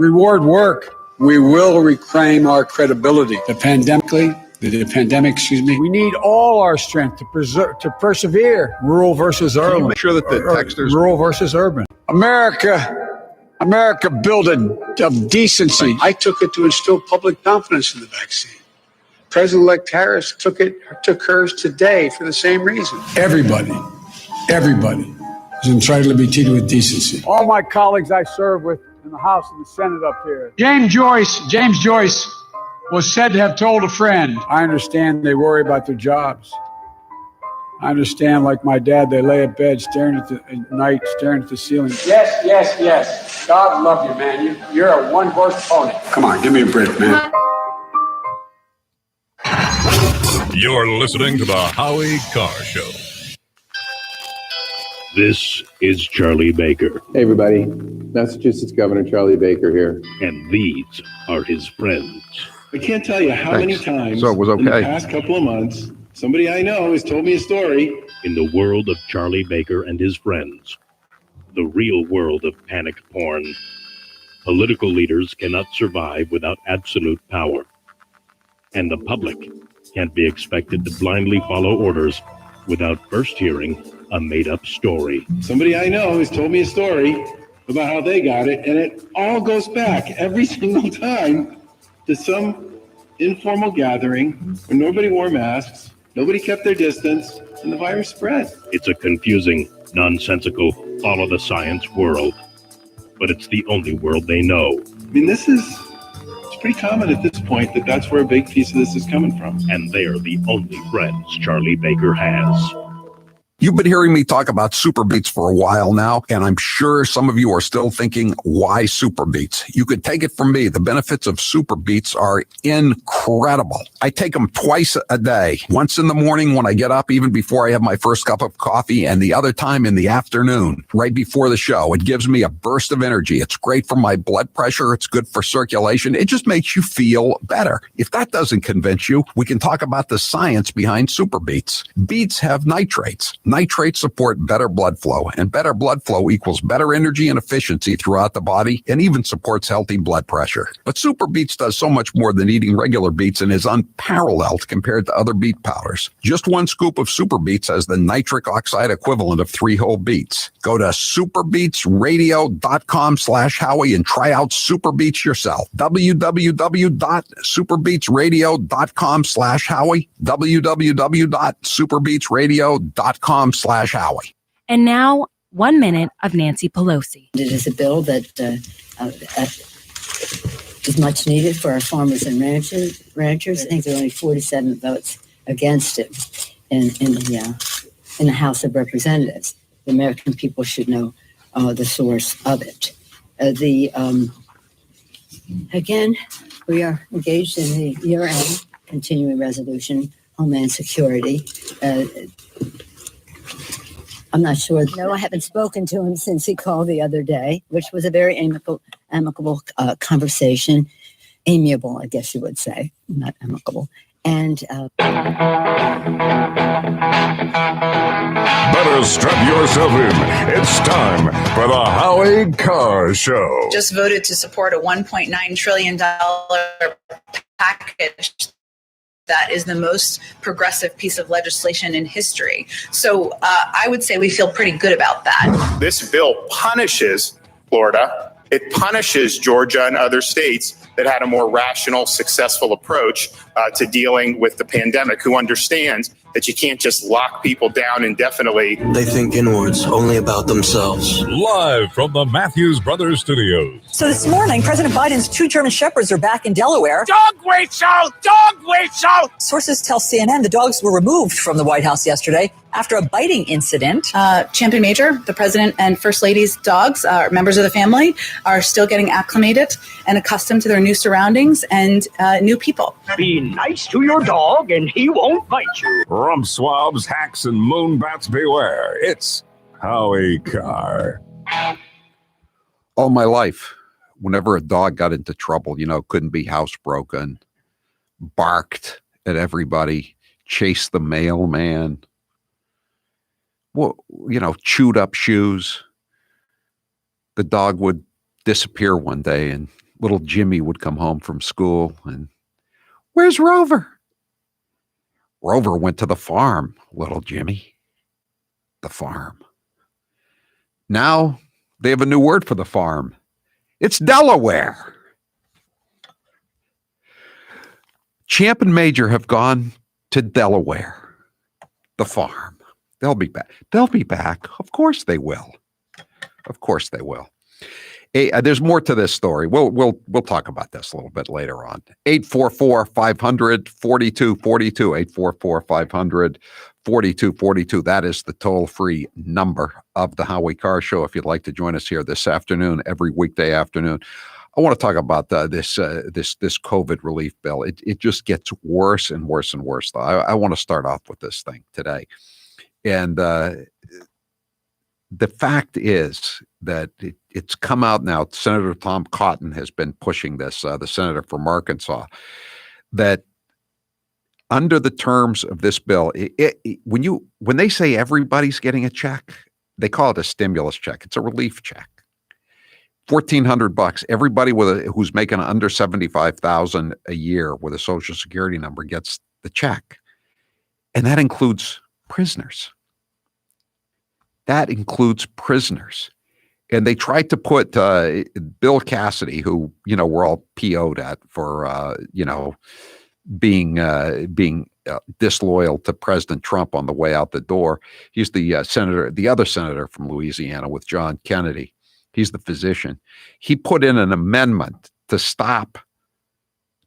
Reward work. We will reclaim our credibility. The pandemic, we need all our strength to persevere. Rural versus urban. Make sure that the texters... Rural versus urban. America built of decency. I took it to instill public confidence in the vaccine. President-elect Harris took hers today for the same reason. Everybody is entitled to be treated with decency. All my colleagues I serve with in the House and the Senate up here. James Joyce was said to have told a friend, I understand they worry about their jobs. I understand, like my dad, they lay at bed staring at the ceiling. Yes. God love you, man. You're a one-horse pony. Come on, give me a break, man. You're listening to the Howie Carr Show. This is Charlie Baker. Hey, everybody. Massachusetts Governor Charlie Baker here. And these are his friends. I can't tell you how many times So it was okay. in the past couple of months, somebody I know has told me a story. In the world of Charlie Baker and his friends, the real world of panicked porn, political leaders cannot survive without absolute power. And the public can't be expected to blindly follow orders without first hearing a made-up story. Somebody I know has told me a story about how they got it, and it all goes back every single time to some informal gathering where nobody wore masks, nobody kept their distance, and the virus spread. It's a confusing, nonsensical, follow-the-science world. But it's the only world they know. I mean, it's pretty common at this point that's where a big piece of this is coming from. And they're the only friends Charlie Baker has. You've been hearing me talk about Super Beets for a while now, and I'm sure some of you are still thinking, why Super Beets? You could take it from me. The benefits of Super Beets are incredible. I take them twice a day, once in the morning when I get up, even before I have my first cup of coffee, and the other time in the afternoon, right before the show. It gives me a burst of energy. It's great for my blood pressure. It's good for circulation. It just makes you feel better. If that doesn't convince you, we can talk about the science behind Super Beets. Beets have nitrates. Nitrates support better blood flow, and better blood flow equals better energy and efficiency throughout the body, and even supports healthy blood pressure. But Super Beets does so much more than eating regular beets and is unparalleled compared to other beet powders. Just one scoop of Super Beets has the nitric oxide equivalent of 3 whole beets. Go to superbeetsradio.com/Howie and try out Super Beets yourself. www.superbeetsradio.com/Howie. www.superbeetsradio.com/Howie. And now, 1 minute of Nancy Pelosi. It is a bill that is much needed for our farmers and ranchers. I think there are only 47 votes against it in the House of Representatives. The American people should know the source of it. Again, we are engaged in the year-end continuing resolution, Homeland Security. I'm not sure. No, I haven't spoken to him since he called the other day, which was a very amicable conversation. Amiable, I guess you would say, not amicable. And better strap yourself in. It's time for the Howie Carr Show. Just voted to support a $1.9 trillion package. That is the most progressive piece of legislation in history. So I would say we feel pretty good about that. This bill punishes Florida. It punishes Georgia and other states that had a more rational, successful approach to dealing with the pandemic, who understands that you can't just lock people down indefinitely. They think inwards, only about themselves. Live from the Matthews Brothers Studios. So this morning, President Biden's 2 German Shepherds are back in Delaware. Dog whistle! Dog whistle! Sources tell CNN the dogs were removed from the White House yesterday after a biting incident. Champion Major, the President and First Lady's dogs, members of the family, are still getting acclimated and accustomed to their new surroundings and new people. Be nice to your dog and he won't bite you. Rump swabs, hacks, and moonbats beware. It's Howie Carr. All my life, whenever a dog got into trouble, couldn't be housebroken, barked at everybody, chased the mailman, chewed up shoes, the dog would disappear one day and little Jimmy would come home from school and, "Where's Rover?" "Rover went to the farm, little Jimmy." The farm. Now they have a new word for the farm. It's Delaware. Champ and Major have gone to Delaware, the farm. They'll be back. They'll be back. Of course they will. Of course they will. Hey, there's more to this story. We'll talk about this a little bit later on. 844-500-4242. 844-500-4242. That is the toll-free number of the Howie Carr Show. If you'd like to join us here this afternoon, every weekday afternoon. I want to talk about this COVID relief bill. It just gets worse and worse and worse. I want to start off with this thing today, and the fact is that it's come out now. Senator Tom Cotton has been pushing this, the senator from Arkansas, that under the terms of this bill, when they say everybody's getting a check, they call it a stimulus check. It's a relief check. $1,400. Everybody who's making under $75,000 a year with a Social Security number gets the check, and that includes prisoners. That includes prisoners. And they tried to put Bill Cassidy, who, we're all PO'd at for, being disloyal to President Trump on the way out the door. He's the the other senator from Louisiana with John Kennedy. He's the physician. He put in an amendment to stop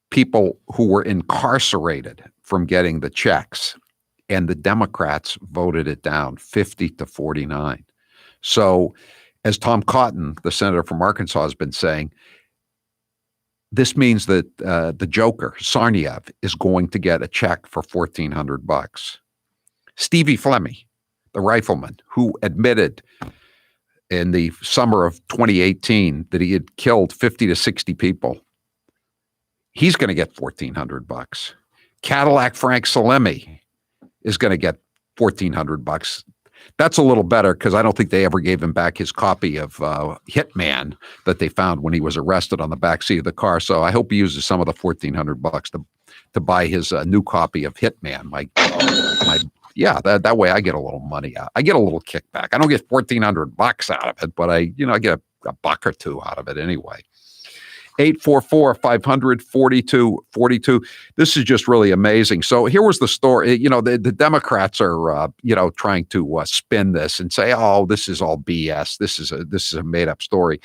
people who were incarcerated from getting the checks. And the Democrats voted it down 50-49. So, as Tom Cotton, the senator from Arkansas, has been saying, this means that the Joker, Sarniev, is going to get a check for $1,400. Stevie Fleming, the rifleman, who admitted in the summer of 2018 that he had killed 50 to 60 people, he's going to get $1,400. Cadillac Frank Salemi is going to get $1,400. That's a little better because I don't think they ever gave him back his copy of Hitman that they found when he was arrested on the backseat of the car. So I hope he uses some of the $1,400 to buy his new copy of Hitman. That way I get a little money out. I get a little kickback. I don't get $1,400 out of it, but I get a buck or two out of it anyway. 844-500-4242. This is just really amazing. So here was the story. The Democrats are, trying to spin this and say, "Oh, this is all BS. This is a made up story."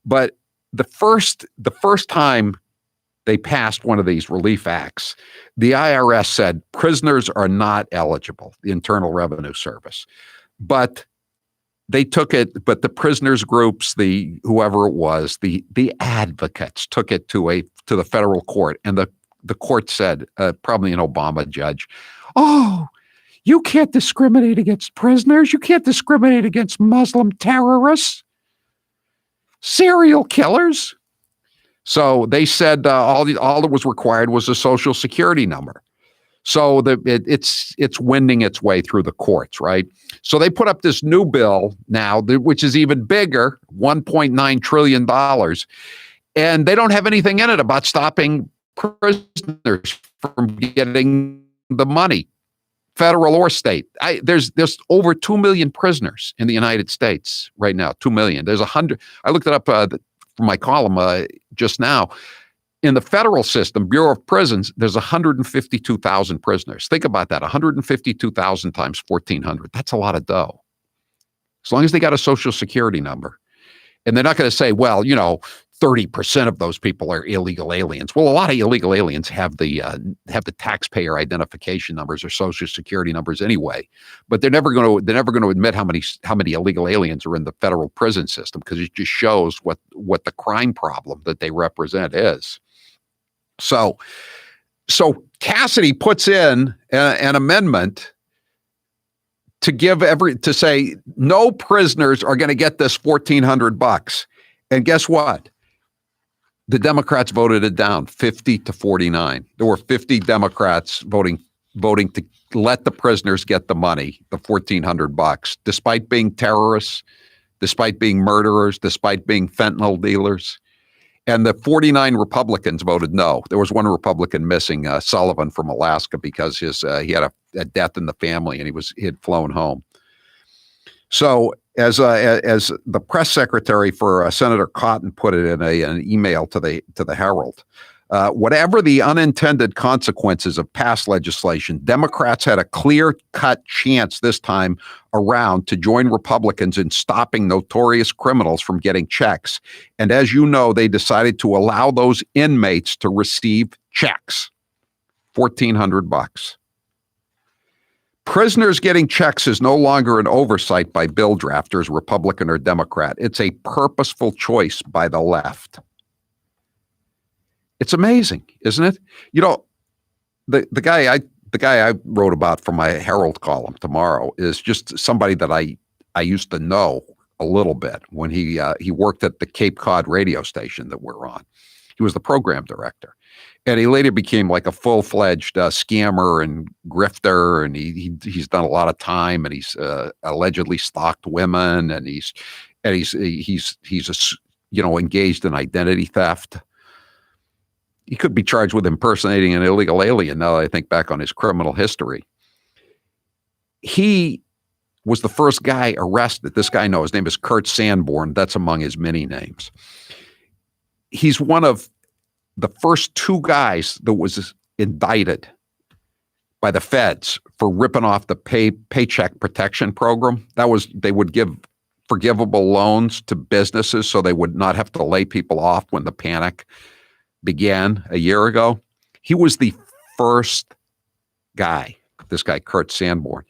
But the first time they passed one of these relief acts, the IRS said prisoners are not eligible, the Internal Revenue Service. But they took it, but the prisoners groups, whoever it was, the advocates took it to the federal court, and the court said, probably an Obama judge, "Oh, you can't discriminate against prisoners. You can't discriminate against Muslim terrorists, serial killers." So they said all that was required was a Social Security number. So it's wending its way through the courts, right? So they put up this new bill now, which is even bigger, $1.9 trillion. And they don't have anything in it about stopping prisoners from getting the money, federal or state. There's over 2 million prisoners in the United States right now, 2 million. There's 100. I looked it up for my column just now. In the federal system, Bureau of Prisons, there's 152,000 prisoners. Think about that, 152,000 times 1,400. That's a lot of dough. As long as they got a Social Security number. And they're not going to say, 30% of those people are illegal aliens. Well, a lot of illegal aliens have the taxpayer identification numbers or Social Security numbers anyway. But they're never going to admit how many illegal aliens are in the federal prison system, because it just shows what the crime problem that they represent is. So Cassidy puts in an amendment to say no prisoners are going to get this $1,400. And guess what? The Democrats voted it down 50-49. There were 50 Democrats voting to let the prisoners get the money, the $1,400, despite being terrorists, despite being murderers, despite being fentanyl dealers. And the 49 Republicans voted no. There was one Republican missing, Sullivan from Alaska, because he had a death in the family and he had flown home. So as the press secretary for Senator Cotton put it in an email to the Herald, whatever the unintended consequences of past legislation, Democrats had a clear-cut chance this time around to join Republicans in stopping notorious criminals from getting checks. And as you know, they decided to allow those inmates to receive checks, $1,400. Prisoners getting checks is no longer an oversight by bill drafters, Republican or Democrat. It's a purposeful choice by the left. It's amazing, isn't it? You know, the guy I wrote about for my Herald column tomorrow is just somebody that I used to know a little bit when he worked at the Cape Cod radio station that we're on. He was the program director, and he later became like a full-fledged scammer and grifter, and he's done a lot of time, and he's allegedly stalked women, and he's engaged in identity theft. He could be charged with impersonating an illegal alien now that I think back on his criminal history. He was the first guy arrested. This guy, his name is Kurt Sanborn. That's among his many names. He's one of the first two guys that was indicted by the feds for ripping off the Paycheck Protection Program. They would give forgivable loans to businesses so they would not have to lay people off when the panic began a year ago. He was the first guy, this guy, Kurt Sanborn.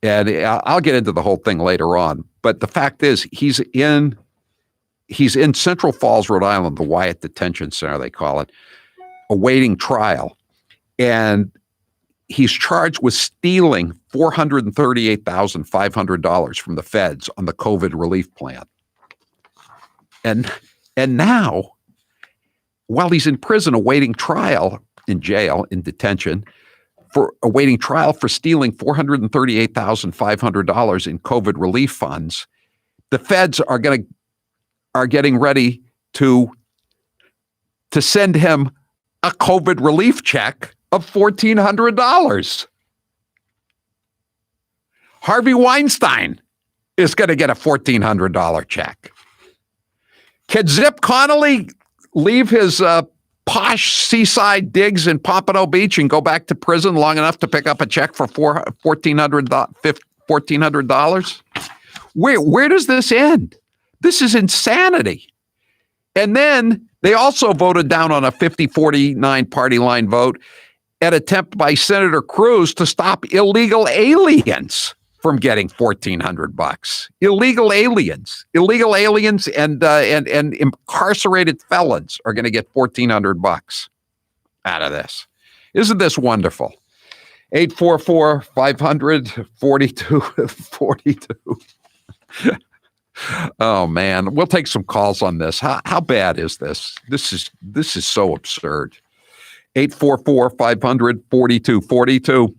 And I'll get into the whole thing later on. But the fact is, he's in Central Falls, Rhode Island, the Wyatt Detention Center, they call it, awaiting trial. And he's charged with stealing $438,500 from the feds on the COVID relief plan. And now, while he's in prison awaiting trial, in jail, in detention, for awaiting trial for stealing $438,500 in COVID relief funds, the feds are getting ready to send him a COVID relief check of $1,400. Harvey Weinstein is going to get a $1,400 check. Can Zip Connolly leave his posh seaside digs in Pompano Beach and go back to prison long enough to pick up a check for $1,400? Where does this end? This is insanity. And then they also voted down on a 50-49 party line vote an attempt by Senator Cruz to stop illegal aliens from getting $1,400. Illegal aliens and incarcerated felons are going to get $1,400 out of this. Isn't this wonderful? 844-500-4242. Oh man, we'll take some calls on this. How bad is this? This is so absurd. 844-500-4242.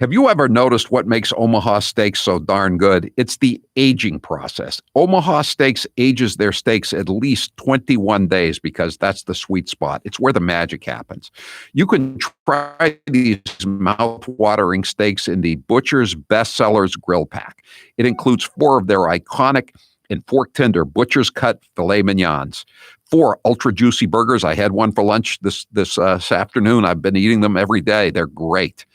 Have you ever noticed what makes Omaha steaks so darn good? It's the aging process. Omaha Steaks ages their steaks at least 21 days because that's the sweet spot. It's where the magic happens. You can try these mouth-watering steaks in the Butcher's Bestsellers Grill Pack. It includes 4 of their iconic and fork-tender Butcher's Cut filet mignons, 4 ultra juicy burgers. I had one for lunch this afternoon. I've been eating them every day. They're great.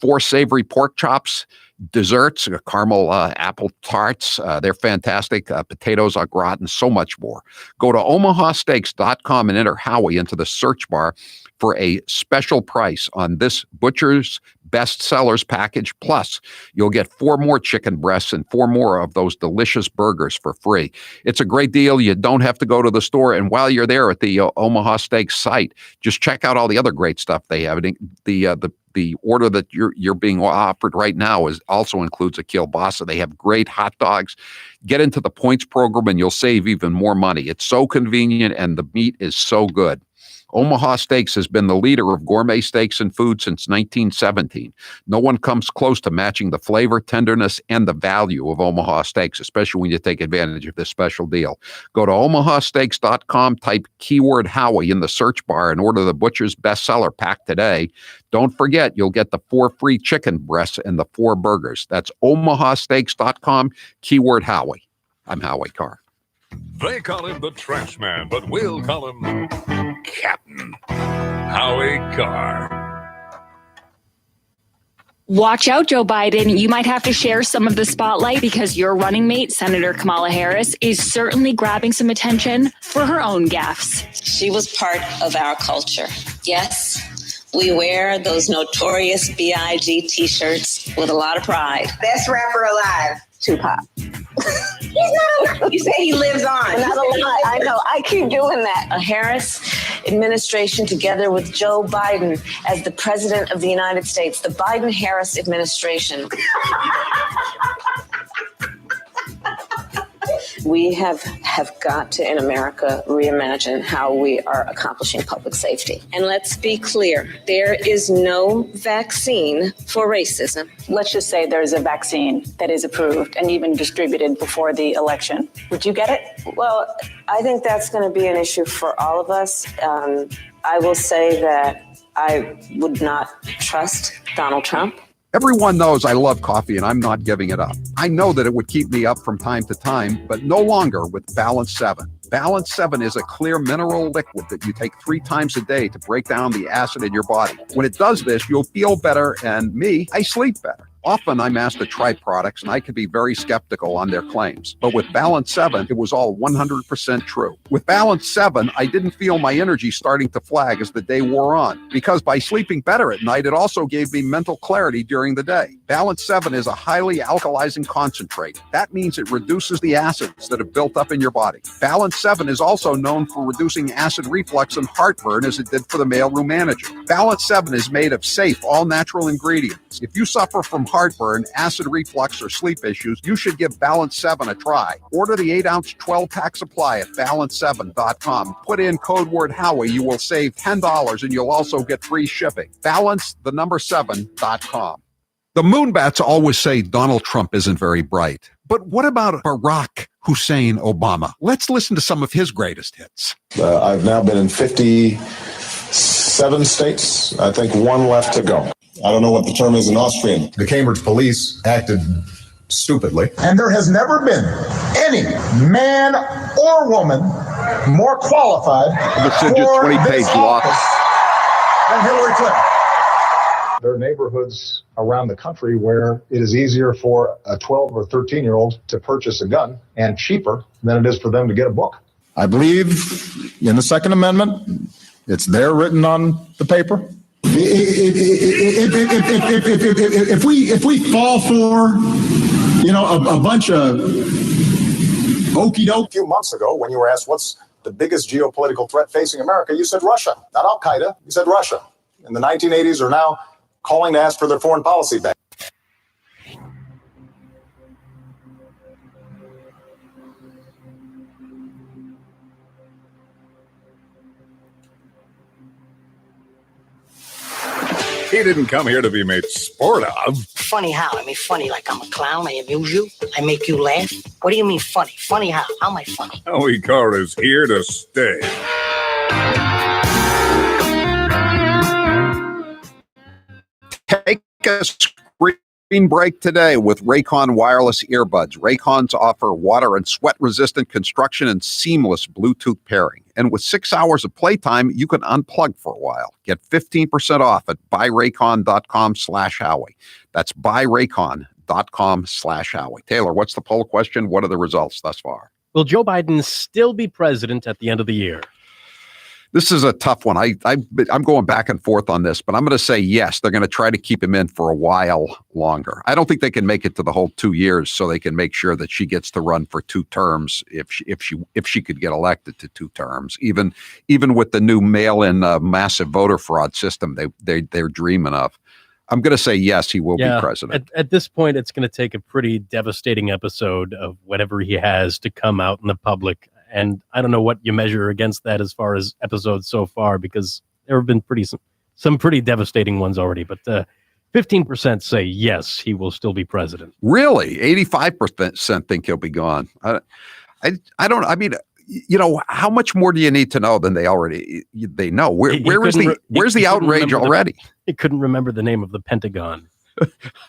4 savory pork chops, desserts, caramel apple tarts. They're fantastic. Potatoes au gratin, so much more. Go to omahasteaks.com and enter Howie into the search bar for a special price on this Butcher's Bestsellers package. Plus, you'll get 4 more chicken breasts and 4 more of those delicious burgers for free. It's a great deal. You don't have to go to the store. And while you're there at the Omaha Steaks site, just check out all the other great stuff they have. The order that you're being offered right now also includes a kielbasa. They have great hot dogs. Get into the points program and you'll save even more money. It's so convenient and the meat is so good. Omaha Steaks has been the leader of gourmet steaks and food since 1917. No one comes close to matching the flavor, tenderness, and the value of Omaha Steaks, especially when you take advantage of this special deal. Go to omahasteaks.com, type keyword Howie in the search bar, and order the Butcher's bestseller pack today. Don't forget, you'll get the 4 free chicken breasts and the 4 burgers. That's omahasteaks.com, keyword Howie. I'm Howie Carr. They call him the trash man, but we'll call him Captain Howie Carr. Watch out, Joe Biden. You might have to share some of the spotlight because your running mate, Senator Kamala Harris, is certainly grabbing some attention for her own gaffes. She was part of our culture. Yes, we wear those notorious B.I.G. t-shirts with a lot of pride. Best rapper alive, Tupac. He's not. You say he lives on. Not alive. I know. I keep doing that. A Harris administration together with Joe Biden as the president of the United States. The Biden-Harris administration. We have got to, in America, reimagine how we are accomplishing public safety. And let's be clear, there is no vaccine for racism. Let's just say there's a vaccine that is approved and even distributed before the election. Would you get it? Well, I think that's going to be an issue for all of us. I will say that I would not trust Donald Trump. Everyone knows I love coffee and I'm not giving it up. I know that it would keep me up from time to time, but no longer with Balance 7. Balance 7 is a clear mineral liquid that you take 3 times a day to break down the acid in your body. When it does this, you'll feel better, and I sleep better. Often I'm asked to try products and I can be very skeptical on their claims. But with Balance 7, it was all 100% true. With Balance 7, I didn't feel my energy starting to flag as the day wore on, because by sleeping better at night, it also gave me mental clarity during the day. Balance 7 is a highly alkalizing concentrate. That means it reduces the acids that have built up in your body. Balance 7 is also known for reducing acid reflux and heartburn, as it did for the mailroom manager. Balance 7 is made of safe, all-natural ingredients. If you suffer from heartburn, acid reflux, or sleep issues, you should give Balance 7 a try. Order the 8-ounce 12-pack supply at balance7.com. Put in code word Howie. You will save $10 and you'll also get free shipping. Balance7.com. The Moonbats always say Donald Trump isn't very bright. But what about Barack Hussein Obama? Let's listen to some of his greatest hits. I've now been in 57 states. I think 1 left to go. I don't know what the term is in Austrian. The Cambridge police acted stupidly. And there has never been any man or woman more qualified for this office than Hillary Clinton. There are neighborhoods around the country where it is easier for a 12 or 13-year-old to purchase a gun and cheaper than it is for them to get a book. I believe in the Second Amendment. It's there written on the paper. If we fall for, a bunch of okey doke. A few months ago, when you were asked what's the biggest geopolitical threat facing America, you said Russia, not Al Qaeda. You said Russia. In the 1980s are now calling to ask for their foreign policy back. He didn't come here to be made sport of. Funny how? I mean, funny like I'm a clown. I amuse you. I make you laugh. What do you mean funny? Funny how? How am I funny? Howie Carr is here to stay. Take a screen break today with Raycon wireless earbuds. Raycons offer water and sweat-resistant construction and seamless Bluetooth pairing. And with 6 hours of playtime, you can unplug for a while. Get 15% off at buyraycon.com/Howie. That's buyraycon.com/Howie. Taylor, what's the poll question? What are the results thus far? Will Joe Biden still be president at the end of the year? This is a tough one. I'm going back and forth on this, but I'm going to say yes. They're going to try to keep him in for a while longer. I don't think they can make it to the whole 2 years, so they can make sure that she gets to run for 2 terms if she could get elected to 2 terms. Even with the new mail-in massive voter fraud system they're dreaming of. I'm going to say yes, he will be president. At this point, it's going to take a pretty devastating episode of whatever he has to come out in the public And I don't know what you measure against that as far as episodes so far, because there have been some pretty devastating ones already. But 15% say yes, he will still be president. Really? 85% think he'll be gone. I don't. I mean, how much more do you need to know than they know? Where's the outrage already? He couldn't remember the name of the Pentagon.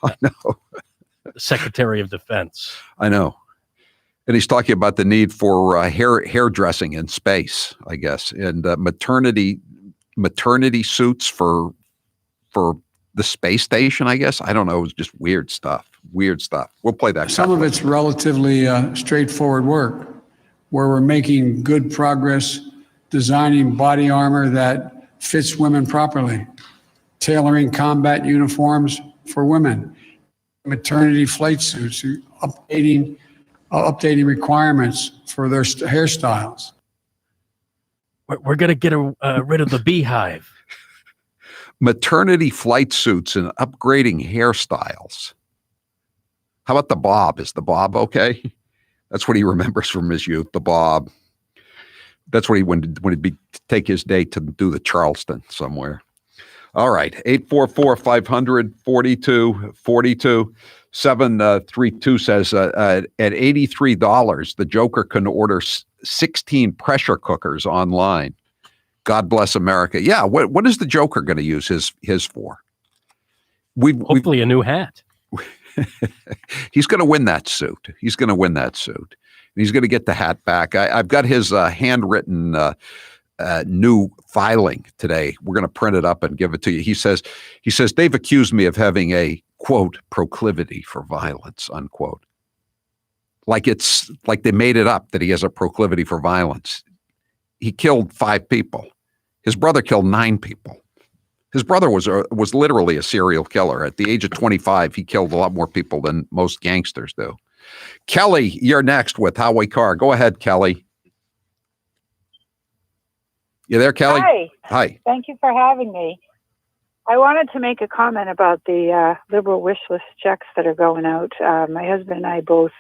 I know. Secretary of Defense. I know. And he's talking about the need for hairdressing in space, I guess, and maternity suits for the space station, I guess. I don't know. It was just weird stuff. We'll play that. Some of it's relatively straightforward work, where we're making good progress designing body armor that fits women properly, tailoring combat uniforms for women, maternity flight suits, updating requirements for their hairstyles. We're going to get rid of the beehive. Maternity flight suits and upgrading hairstyles. How about the bob? Is the bob okay? That's what he remembers from his youth, the bob. That's what he when he'd take his day to do the Charleston somewhere. All right, 844-500-4242. 732 says at $83, the Joker can order 16 pressure cookers online. God bless America. Yeah, what is the Joker going to use his for? Hopefully a new hat. He's going to win that suit. And he's going to get the hat back. I've got his handwritten new filing today. We're going to print it up and give it to you. He says they've accused me of having a, quote, proclivity for violence, unquote. Like they made it up that he has a proclivity for violence. He killed 5 people. His brother killed 9 people. His brother was literally a serial killer. At the age of 25, he killed a lot more people than most gangsters do. Kelly, you're next with Howie Carr. Go ahead, Kelly. You there, Kelly? Hi. Thank you for having me. I wanted to make a comment about the liberal wish list checks that are going out. My husband and I both,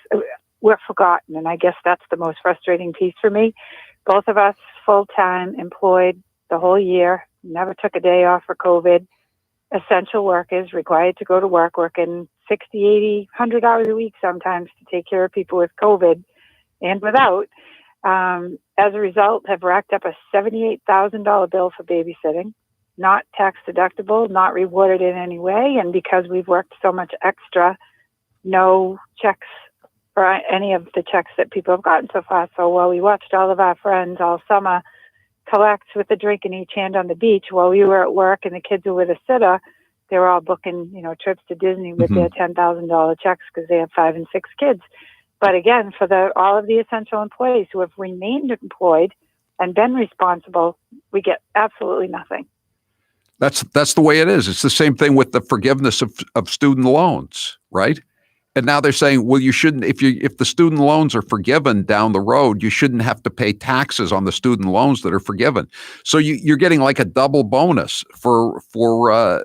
we're forgotten, and I guess that's the most frustrating piece for me. Both of us full-time employed the whole year, never took a day off for COVID. Essential workers required to go to work, working 60, 80, 100 hours a week sometimes to take care of people with COVID and without. As a result, have racked up a $78,000 bill for babysitting, not tax deductible, not rewarded in any way. And because we've worked so much extra, no checks for any of the checks that people have gotten so far. So while we watched all of our friends all summer collect with a drink in each hand on the beach while we were at work and the kids were with a sitter, they were all booking, trips to Disney with their $10,000 checks because they have 5 and 6 kids. But again, for all of the essential employees who have remained employed and been responsible, we get absolutely nothing. That's the way it is. It's the same thing with the forgiveness of student loans, right? And now they're saying, well, you shouldn't, if the student loans are forgiven down the road, you shouldn't have to pay taxes on the student loans that are forgiven. So you're getting like a double bonus for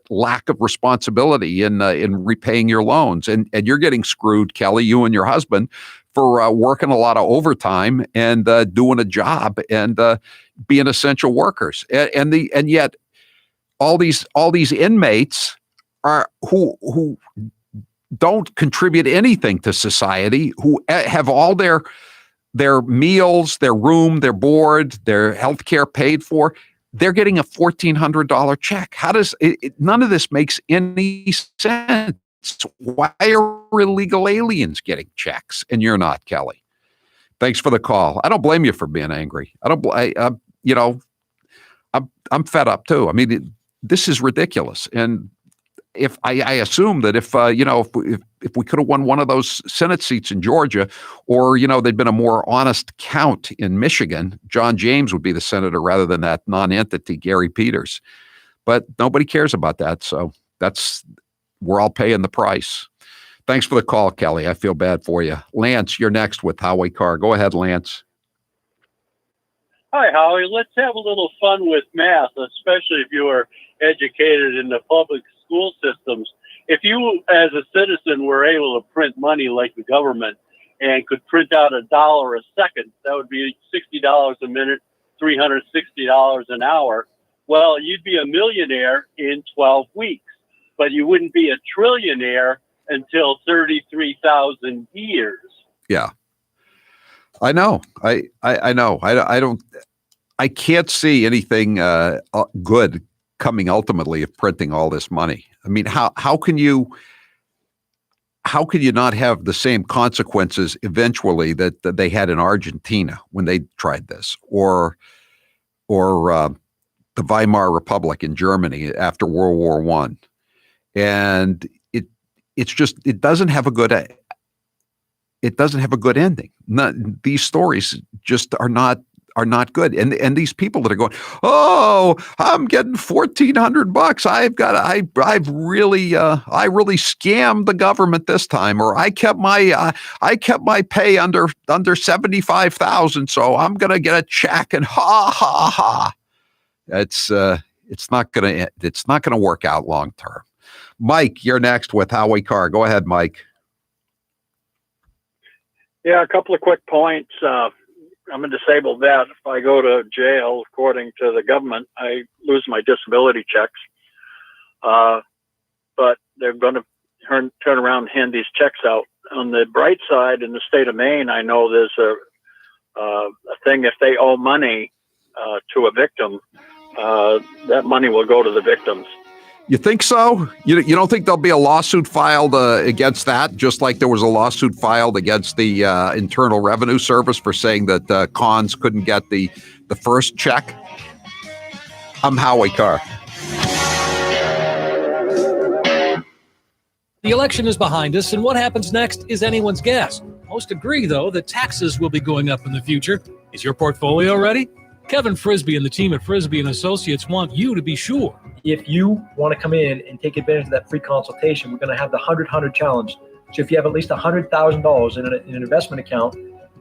lack of responsibility in repaying your loans, and you're getting screwed, Kelly, you and your husband, for working a lot of overtime and doing a job and being essential workers, and yet all these inmates are who don't contribute anything to society, who have all their meals, their room, their board, their health care paid for. They're getting a $1,400 check. How does none of this makes any sense? Why are illegal aliens getting checks and you're not, Kelly? Thanks for the call. I don't blame you for being angry. I'm fed up too. I mean, this is ridiculous. And if I assume that if we could have won one of those Senate seats in Georgia, or there'd been a more honest count in Michigan, John James would be the senator rather than that non-entity Gary Peters. But nobody cares about that, so we're all paying the price. Thanks for the call, Kelly. I feel bad for you. Lance, you're next with Howie Carr. Go ahead, Lance. Hi, Howie. Let's have a little fun with math, especially if you are educated in the public school systems. If you, as a citizen, were able to print money like the government, and could print out $1 a second. That would be $60 a minute, $360 an hour. Well, you'd be a millionaire in 12 weeks, but you wouldn't be a trillionaire until 33,000 years. Yeah. I know. I know. I can't see anything good coming ultimately of printing all this money. I mean, how can you not have the same consequences eventually that they had in Argentina when they tried this, or the Weimar Republic in Germany after World War I? And it doesn't have a good ending. These stories just are not good. And these people that are going, oh, I'm getting $1,400. I really scammed the government this time, or I kept my pay under 75,000. So I'm going to get a check and ha ha ha. It's not going to work out long term. Mike, you're next with Howie Carr. Go ahead, Mike. Yeah, a couple of quick points. I'm a disabled vet. If I go to jail, according to the government, I lose my disability checks. But they're going to turn around and hand these checks out. On the bright side, in the state of Maine, I know there's a thing, if they owe money to a victim, that money will go to the victims. You think so? You don't think there'll be a lawsuit filed against that, just like there was a lawsuit filed against the Internal Revenue Service for saying that cons couldn't get the first check? I'm Howie Carr. The election is behind us, and what happens next is anyone's guess. Most agree, though, that taxes will be going up in the future. Is your portfolio ready? Kevin Frisbee and the team at Frisbee & Associates want you to be sure. If you want to come in and take advantage of that free consultation, we're going to have the 100-100 challenge. So if you have at least $100,000 in an investment account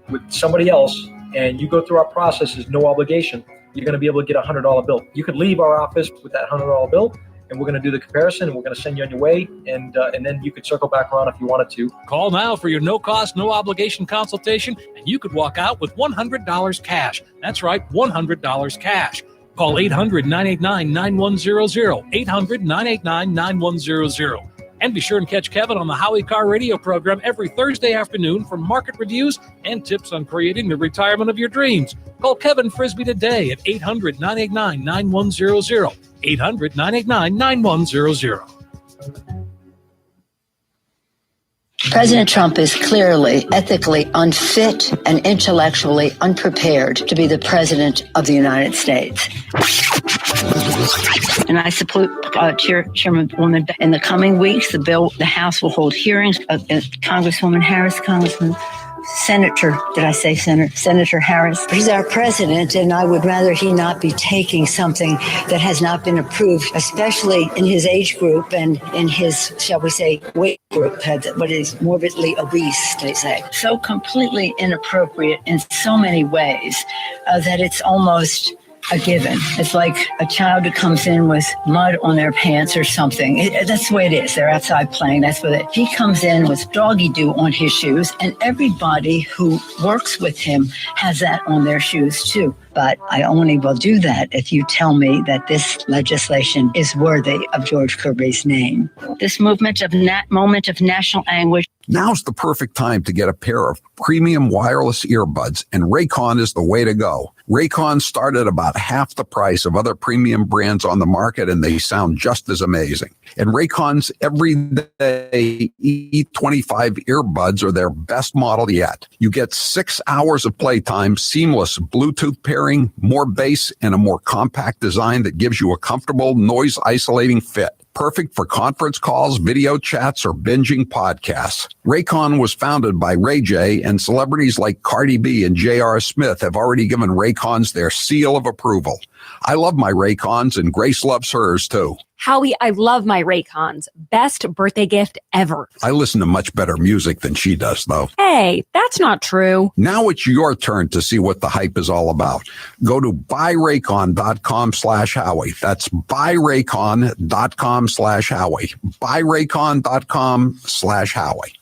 with somebody else, and you go through our process, is no obligation, you're going to be able to get a $100 bill. You could leave our office with that $100 bill, and we're going to do the comparison, and we're going to send you on your way, and then you could circle back around if you wanted to. Call now for your no-cost, no-obligation consultation, and you could walk out with $100 cash. That's right, $100 cash. Call 800-989-9100, 800-989-9100. And be sure and catch Kevin on the Howie Carr radio program every Thursday afternoon for market reviews and tips on creating the retirement of your dreams. Call Kevin Frisbee today at 800-989-9100, 800-989-9100. President Trump is clearly ethically unfit and intellectually unprepared to be the president of the United States. And I support Chairwoman. In the coming weeks, the House will hold hearings. Congresswoman Harris, Senator Harris. He's our president, and I would rather he not be taking something that has not been approved, especially in his age group and in his, shall we say, weight group, what is morbidly obese, they say. So completely inappropriate in so many ways that it's almost a given. It's like a child who comes in with mud on their pants or something. That's the way it is. They're outside playing. That's what it. He comes in with doggy do on his shoes, and everybody who works with him has that on their shoes too. But I only will do that if you tell me that this legislation is worthy of George Kirby's name. This moment of national anguish. Now's the perfect time to get a pair of premium wireless earbuds, and Raycon is the way to go. Raycon start at about half the price of other premium brands on the market, and they sound just as amazing. And Raycon's everyday E25 earbuds are their best model yet. You get 6 hours of playtime, seamless Bluetooth pairing, more bass, and a more compact design that gives you a comfortable, noise-isolating fit. Perfect for conference calls, video chats, or binging podcasts. Raycon was founded by Ray J, and celebrities like Cardi B and J.R. Smith have already given Raycons their seal of approval. I love my Raycons, and Grace loves hers too. Howie, I love my Raycons. Best birthday gift ever. I listen to much better music than she does, though. Hey, that's not true. Now it's your turn to see what the hype is all about. Go to buyraycon.com/Howie. That's buyraycon.com/Howie. Buyraycon.com/Howie.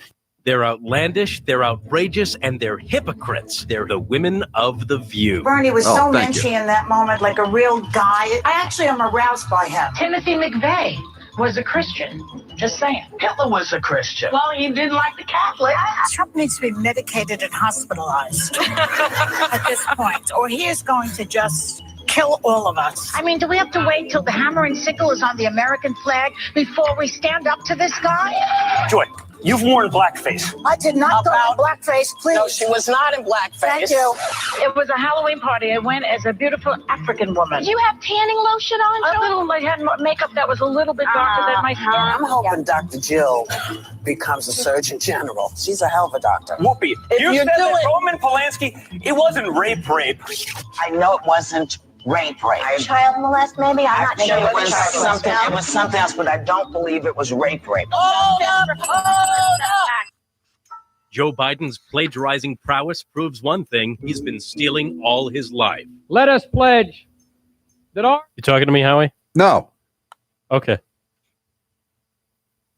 They're outlandish, they're outrageous, and they're hypocrites. They're the women of The View. Bernie was so menschy in that moment, like a real guy. I actually am aroused by him. Timothy McVeigh was a Christian. Just saying. Hitler was a Christian. Well, he didn't like the Catholics. Trump needs to be medicated and hospitalized at this point, or he is going to just kill all of us. I mean, do we have to wait till the hammer and sickle is on the American flag before we stand up to this guy? Joy, you've worn blackface. I did not go in blackface, please. No, she was not in blackface. Thank you. It was a Halloween party. I went as a beautiful African woman. Did you have tanning lotion on, A little, I had makeup that was a little bit darker than my skin. I'm hoping Dr. Jill becomes a Surgeon General. She's a hell of a doctor. Whoopi, you said that Roman Polanski, it wasn't rape. I know it wasn't rape. Child molest, maybe? I'm I not think sure. it was something. It was something else, but I don't believe it was rape. Joe Biden's plagiarizing prowess proves one thing: he's been stealing all his life. Let us pledge that our You talking to me, Howie? No. Okay.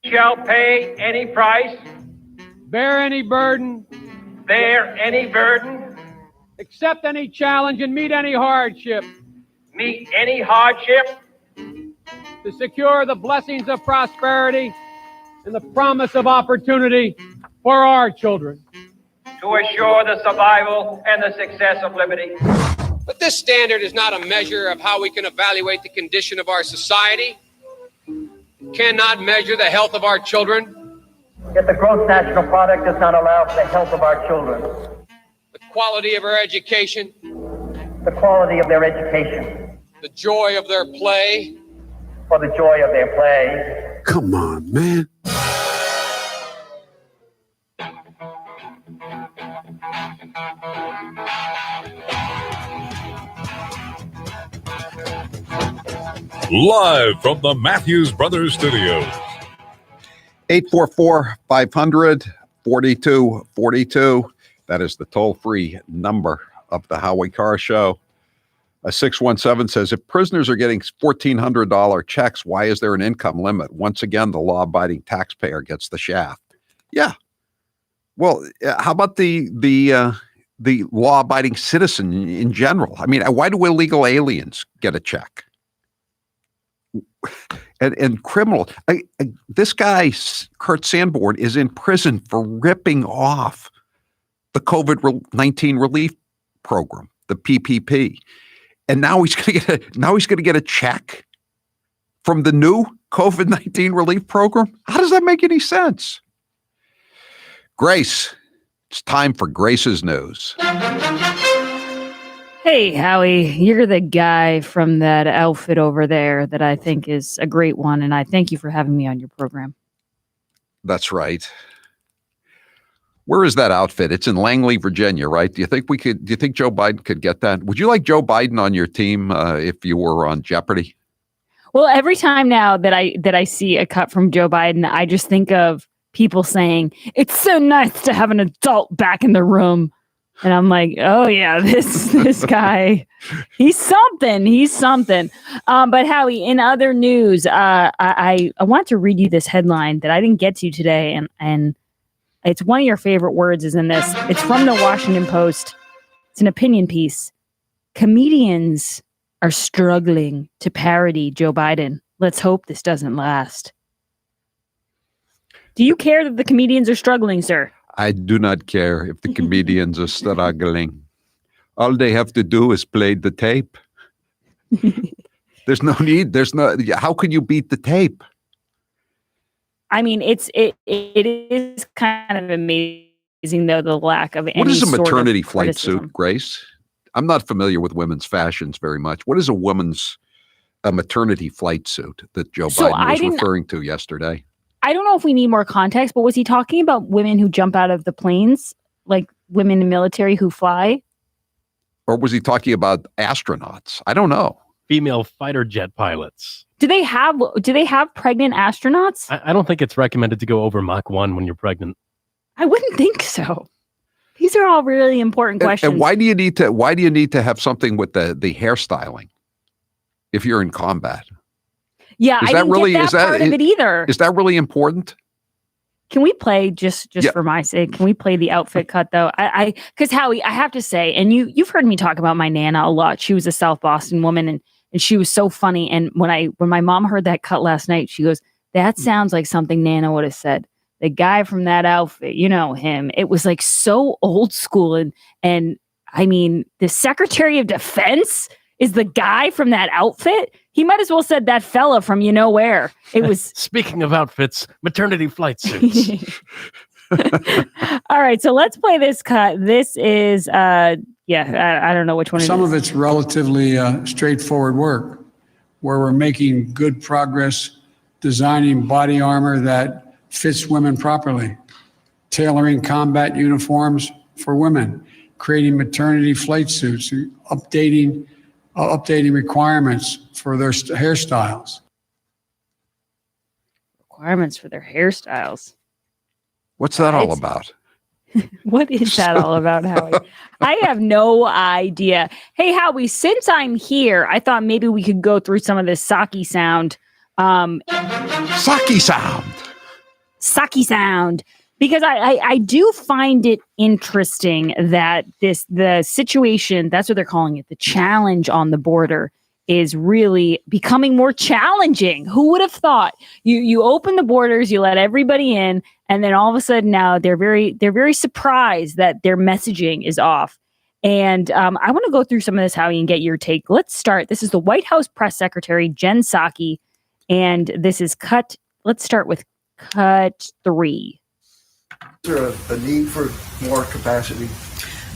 shall pay any price, bear any burden, accept any challenge, and meet any hardship. To secure the blessings of prosperity and the promise of opportunity for our children. To assure the survival and the success of liberty. But this standard is not a measure of how we can evaluate the condition of our society. It cannot measure the health of our children, Yet the gross national product does not allow for the health of our children, the quality of our education, the quality of their education, the joy of their play. for the joy of their play. Come on, man. Live from the Matthews Brothers Studios. 844-500-4242. That is the toll-free number of the Howie Carr Show. 617 says, if prisoners are getting $1,400 checks, why is there an income limit? Once again, the law-abiding taxpayer gets the shaft. Yeah. Well, how about the law-abiding citizen in general? I mean, why do illegal aliens get a check? And criminal. This guy, Kurt Sanborn, is in prison for ripping off the COVID-19 relief program, the PPP. And now he's going to get a check from the new COVID-19 relief program. How does that make any sense? Grace, it's time for Grace's news. Hey, Howie, you're the guy from that outfit over there that I think is a great one, and I thank you for having me on your program. That's right. Where is that outfit? It's in Langley, Virginia, right? Do you think Joe Biden could get that? Would you like Joe Biden on your team if you were on Jeopardy? Well, every time now that I see a cut from Joe Biden, I just think of people saying, it's so nice to have an adult back in the room. And I'm like, oh yeah, this guy, he's something. But Howie, in other news, I want to read you this headline that I didn't get to today, and it's one of your favorite words is in this. It's from the Washington Post. It's an opinion piece. Comedians are struggling to parody Joe Biden. Let's hope this doesn't last. Do you care that the comedians are struggling, sir? I do not care if the comedians are struggling. All they have to do is play the tape. There's no need. How can you beat the tape? I mean, it is kind of amazing, though, the lack of any What is a sort maternity of flight criticism. suit, Grace? I'm not familiar with women's fashions very much. What is a maternity flight suit that Joe Biden was referring to yesterday? I don't know if we need more context, but was he talking about women who jump out of the planes, like women in military who fly? Or was he talking about astronauts? I don't know. Female fighter jet pilots. Do they have pregnant astronauts? I don't think it's recommended to go over Mach 1 when you're pregnant. I wouldn't think so. These are all really important questions. And why do you need to have something with the hairstyling if you're in combat? Yeah, I didn't get that part of it either. Is that really important? Can we play just for my sake? Can we play the outfit cut though? Because Howie, I have to say, and you've heard me talk about my Nana a lot. She was a South Boston woman, and she was so funny. And when my mom heard that cut last night, she goes, "That sounds like something Nana would have said." The guy from that outfit, you know him. It was like so old school, and I mean, the Secretary of Defense is the guy from that outfit. He might as well said that fella from you know where. It was. Speaking of outfits, maternity flight suits. All right, so let's play this cut. This is, I don't know which one. Some of it's relatively straightforward work, where we're making good progress designing body armor that fits women properly, tailoring combat uniforms for women, creating maternity flight suits, updating requirements for their hairstyles. Requirements for their hairstyles. What's that all about? What is that all about, Howie? I have no idea. Hey, Howie, since I'm here, I thought maybe we could go through some of this Saki sound. Saki sound. Because I do find it interesting that the situation, that's what they're calling it, the challenge on the border is really becoming more challenging. Who would have thought? You open the borders, you let everybody in, and then all of a sudden now they're very surprised that their messaging is off. And I want to go through some of this, Howie, and get your take. Let's start. This is the White House Press Secretary, Jen Psaki, and this is cut. Let's start with cut 3. Is there a need for more capacity?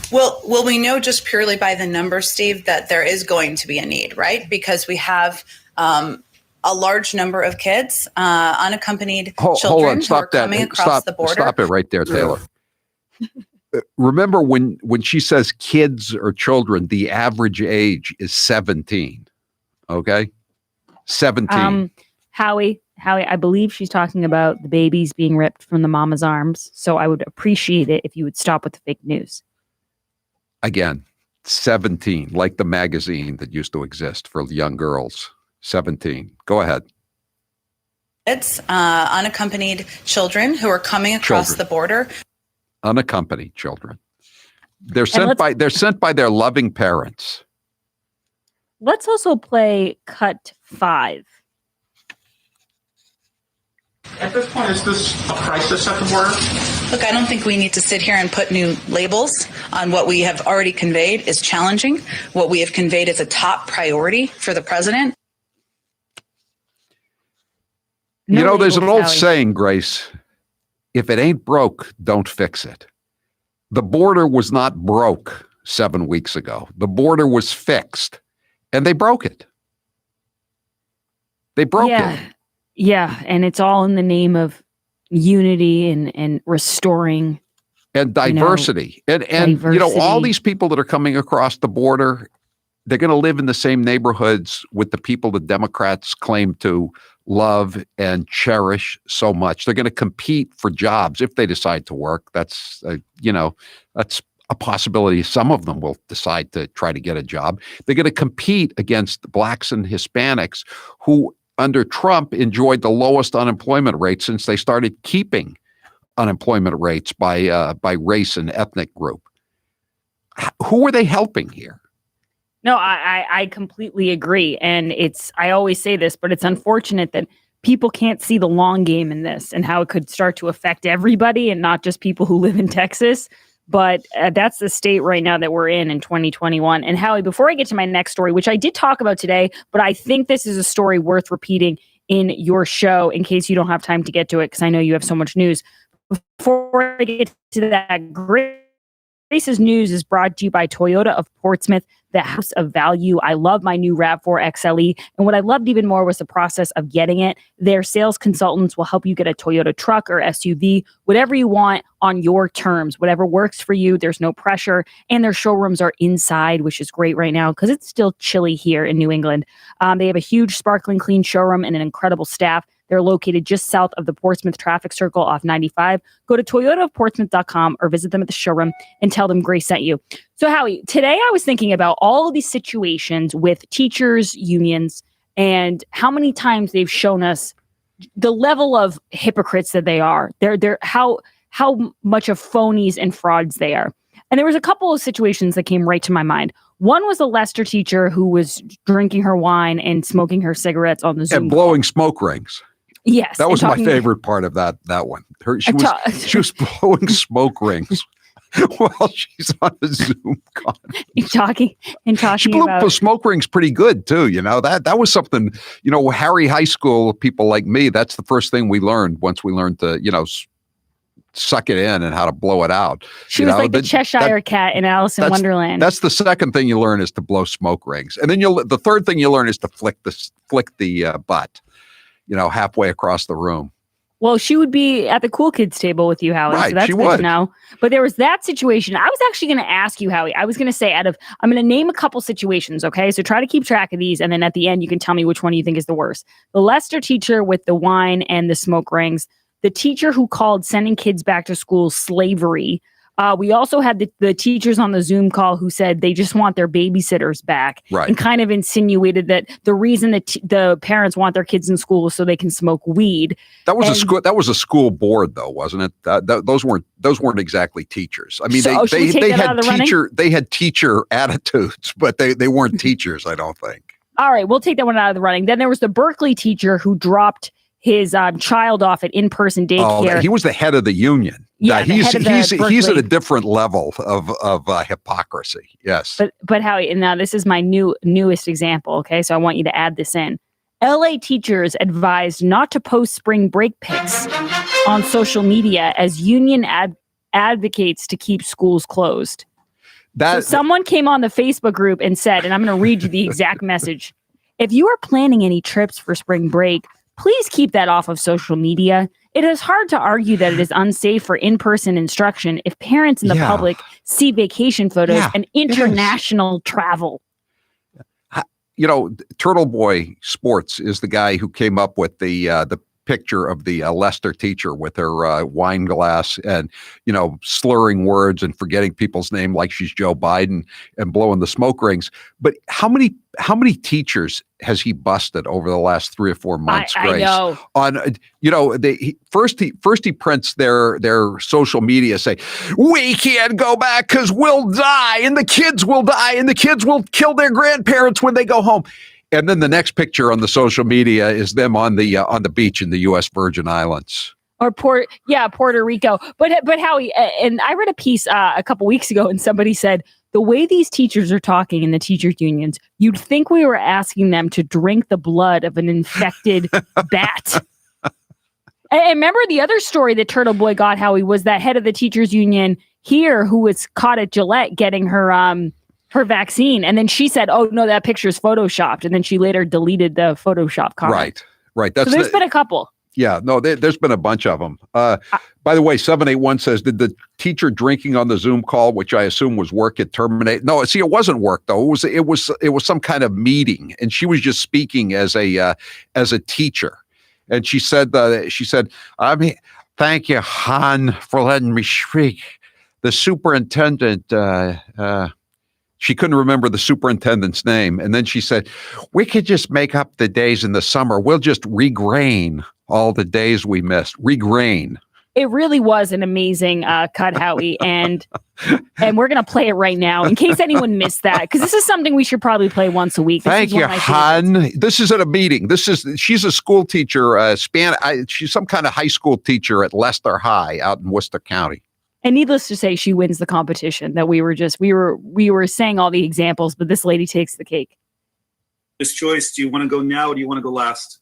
Well, we know just purely by the numbers, Steve, that there is going to be a need, right? Because we have a large number of kids, unaccompanied children who are coming across the border. Stop it right there, Taylor. Remember when she says kids or children, the average age is 17. Okay? 17. Howie, I believe she's talking about the babies being ripped from the mama's arms. So I would appreciate it if you would stop with the fake news. Again, 17, like the magazine that used to exist for young girls. 17. Go ahead. It's unaccompanied children who are coming across the border. Unaccompanied children. They're sent by their loving parents. Let's also play cut 5. At this point, is this a crisis at the border? Look, I don't think we need to sit here and put new labels on what we have already conveyed is challenging. What we have conveyed is a top priority for the president. There's an old saying, Grace, if it ain't broke, don't fix it. The border was not broke 7 weeks ago. The border was fixed, and they broke it. They broke it. Yeah, and it's all in the name of unity and restoring and diversity. And all these people that are coming across the border, they're going to live in the same neighborhoods with the people the Democrats claim to love and cherish so much. They're going to compete for jobs if they decide to work. That's that's a possibility. Some of them will decide to try to get a job. They're going to compete against blacks and Hispanics who under Trump enjoyed the lowest unemployment rate since they started keeping unemployment rates by race and ethnic group. Who are they helping here? No, I completely agree. And I always say this, but it's unfortunate that people can't see the long game in this and how it could start to affect everybody and not just people who live in Texas. But that's the state right now that we're in 2021. And Howie, before I get to my next story, which I did talk about today, but I think this is a story worth repeating in your show in case you don't have time to get to it, because I know you have so much news. Before I get to that, Grace's news is brought to you by Toyota of Portsmouth, the house of value. I love my new RAV4 XLE. And what I loved even more was the process of getting it. Their sales consultants will help you get a Toyota truck or SUV, whatever you want on your terms, whatever works for you. There's no pressure. And their showrooms are inside, which is great right now because it's still chilly here in New England. They have a huge, sparkling clean showroom and an incredible staff. They're located just south of the Portsmouth traffic circle off 95. Go to toyotaofportsmouth.com or visit them at the showroom and tell them Grace sent you. So Howie, today I was thinking about all of these situations with teachers, unions, and how many times they've shown us the level of hypocrites that they are. They're how much of phonies and frauds they are. And there was a couple of situations that came right to my mind. One was a Lester teacher who was drinking her wine and smoking her cigarettes on the Zoom and blowing smoke rings. Yes, that was my favorite part of that one. She was blowing smoke rings while she's on the Zoom call. talking She blew about smoke rings pretty good too. That was something. Harry High School people like me. That's the first thing we learned once we learned to suck it in and how to blow it out. She was like the Cheshire Cat in Alice in Wonderland. That's the second thing you learn is to blow smoke rings, and then the third thing you learn is to flick the butt, halfway across the room. Well, she would be at the cool kids table with you, Howie. Right, so that's she good would. to know. But there was that situation. I was actually going to ask you, Howie. I was going to say I'm going to name a couple situations, okay? So try to keep track of these, and then at the end, you can tell me which one you think is the worst. The Lester teacher with the wine and the smoke rings. The teacher who called sending kids back to school slavery. We also had the teachers on the Zoom call who said they just want their babysitters back, right, and kind of insinuated that the reason that the parents want their kids in school is so they can smoke weed. That was a school board, though, wasn't it? Those weren't exactly teachers. I mean, they had teacher attitudes, but they weren't teachers, I don't think. All right, we'll take that one out of the running. Then there was the Berkeley teacher who dropped his child off at in-person daycare. Oh, he was the head of the union. Yeah, he's at a different level of hypocrisy. Yes. But Howie, and now this is my newest example. Okay, so I want you to add this in. LA teachers advised not to post spring break pics on social media as union advocates to keep schools closed. So someone came on the Facebook group and said, and I'm going to read you the exact message. If you are planning any trips for spring break, please keep that off of social media. It is hard to argue that it is unsafe for in-person instruction if parents in the public see vacation photos and international travel. Turtle Boy Sports is the guy who came up with the picture of the Lester teacher with her wine glass and, slurring words and forgetting people's name like she's Joe Biden and blowing the smoke rings. But how many teachers has he busted over the last 3 or 4 months, Grace? I know. First he prints their social media say, we can't go back because we'll die and the kids will die and the kids will kill their grandparents when they go home. And then the next picture on the social media is them on the beach in the U.S. Virgin Islands. Or Puerto Rico. But Howie, and I read a piece a couple weeks ago, and somebody said, the way these teachers are talking in the teachers unions, you'd think we were asking them to drink the blood of an infected bat. And remember the other story that Turtle Boy got, Howie, was that head of the teachers union here who was caught at Gillette getting her vaccine. And then she said, oh, no, that picture is photoshopped. And then she later deleted the Photoshop comment. Right. So there's been a couple. Yeah, no, there's been a bunch of them. By the way, 781 says, did the teacher drinking on the Zoom call, which I assume was work, get terminated? No, see, it wasn't work though. It was some kind of meeting, and she was just speaking as a teacher. And she said, thank you, Han, for letting me speak. The superintendent, she couldn't remember the superintendent's name. And then she said, we could just make up the days in the summer. We'll just regrain all the days we missed. Regrain. It really was an amazing cut, Howie. And we're going to play it right now in case anyone missed that, because this is something we should probably play once a week. Thank you, Han. This is at a meeting. She's a school teacher. She's some kind of high school teacher at Lester High out in Worcester County. And needless to say, she wins the competition. That we were saying all the examples, but this lady takes the cake. Miss Joyce, do you want to go now or do you want to go last?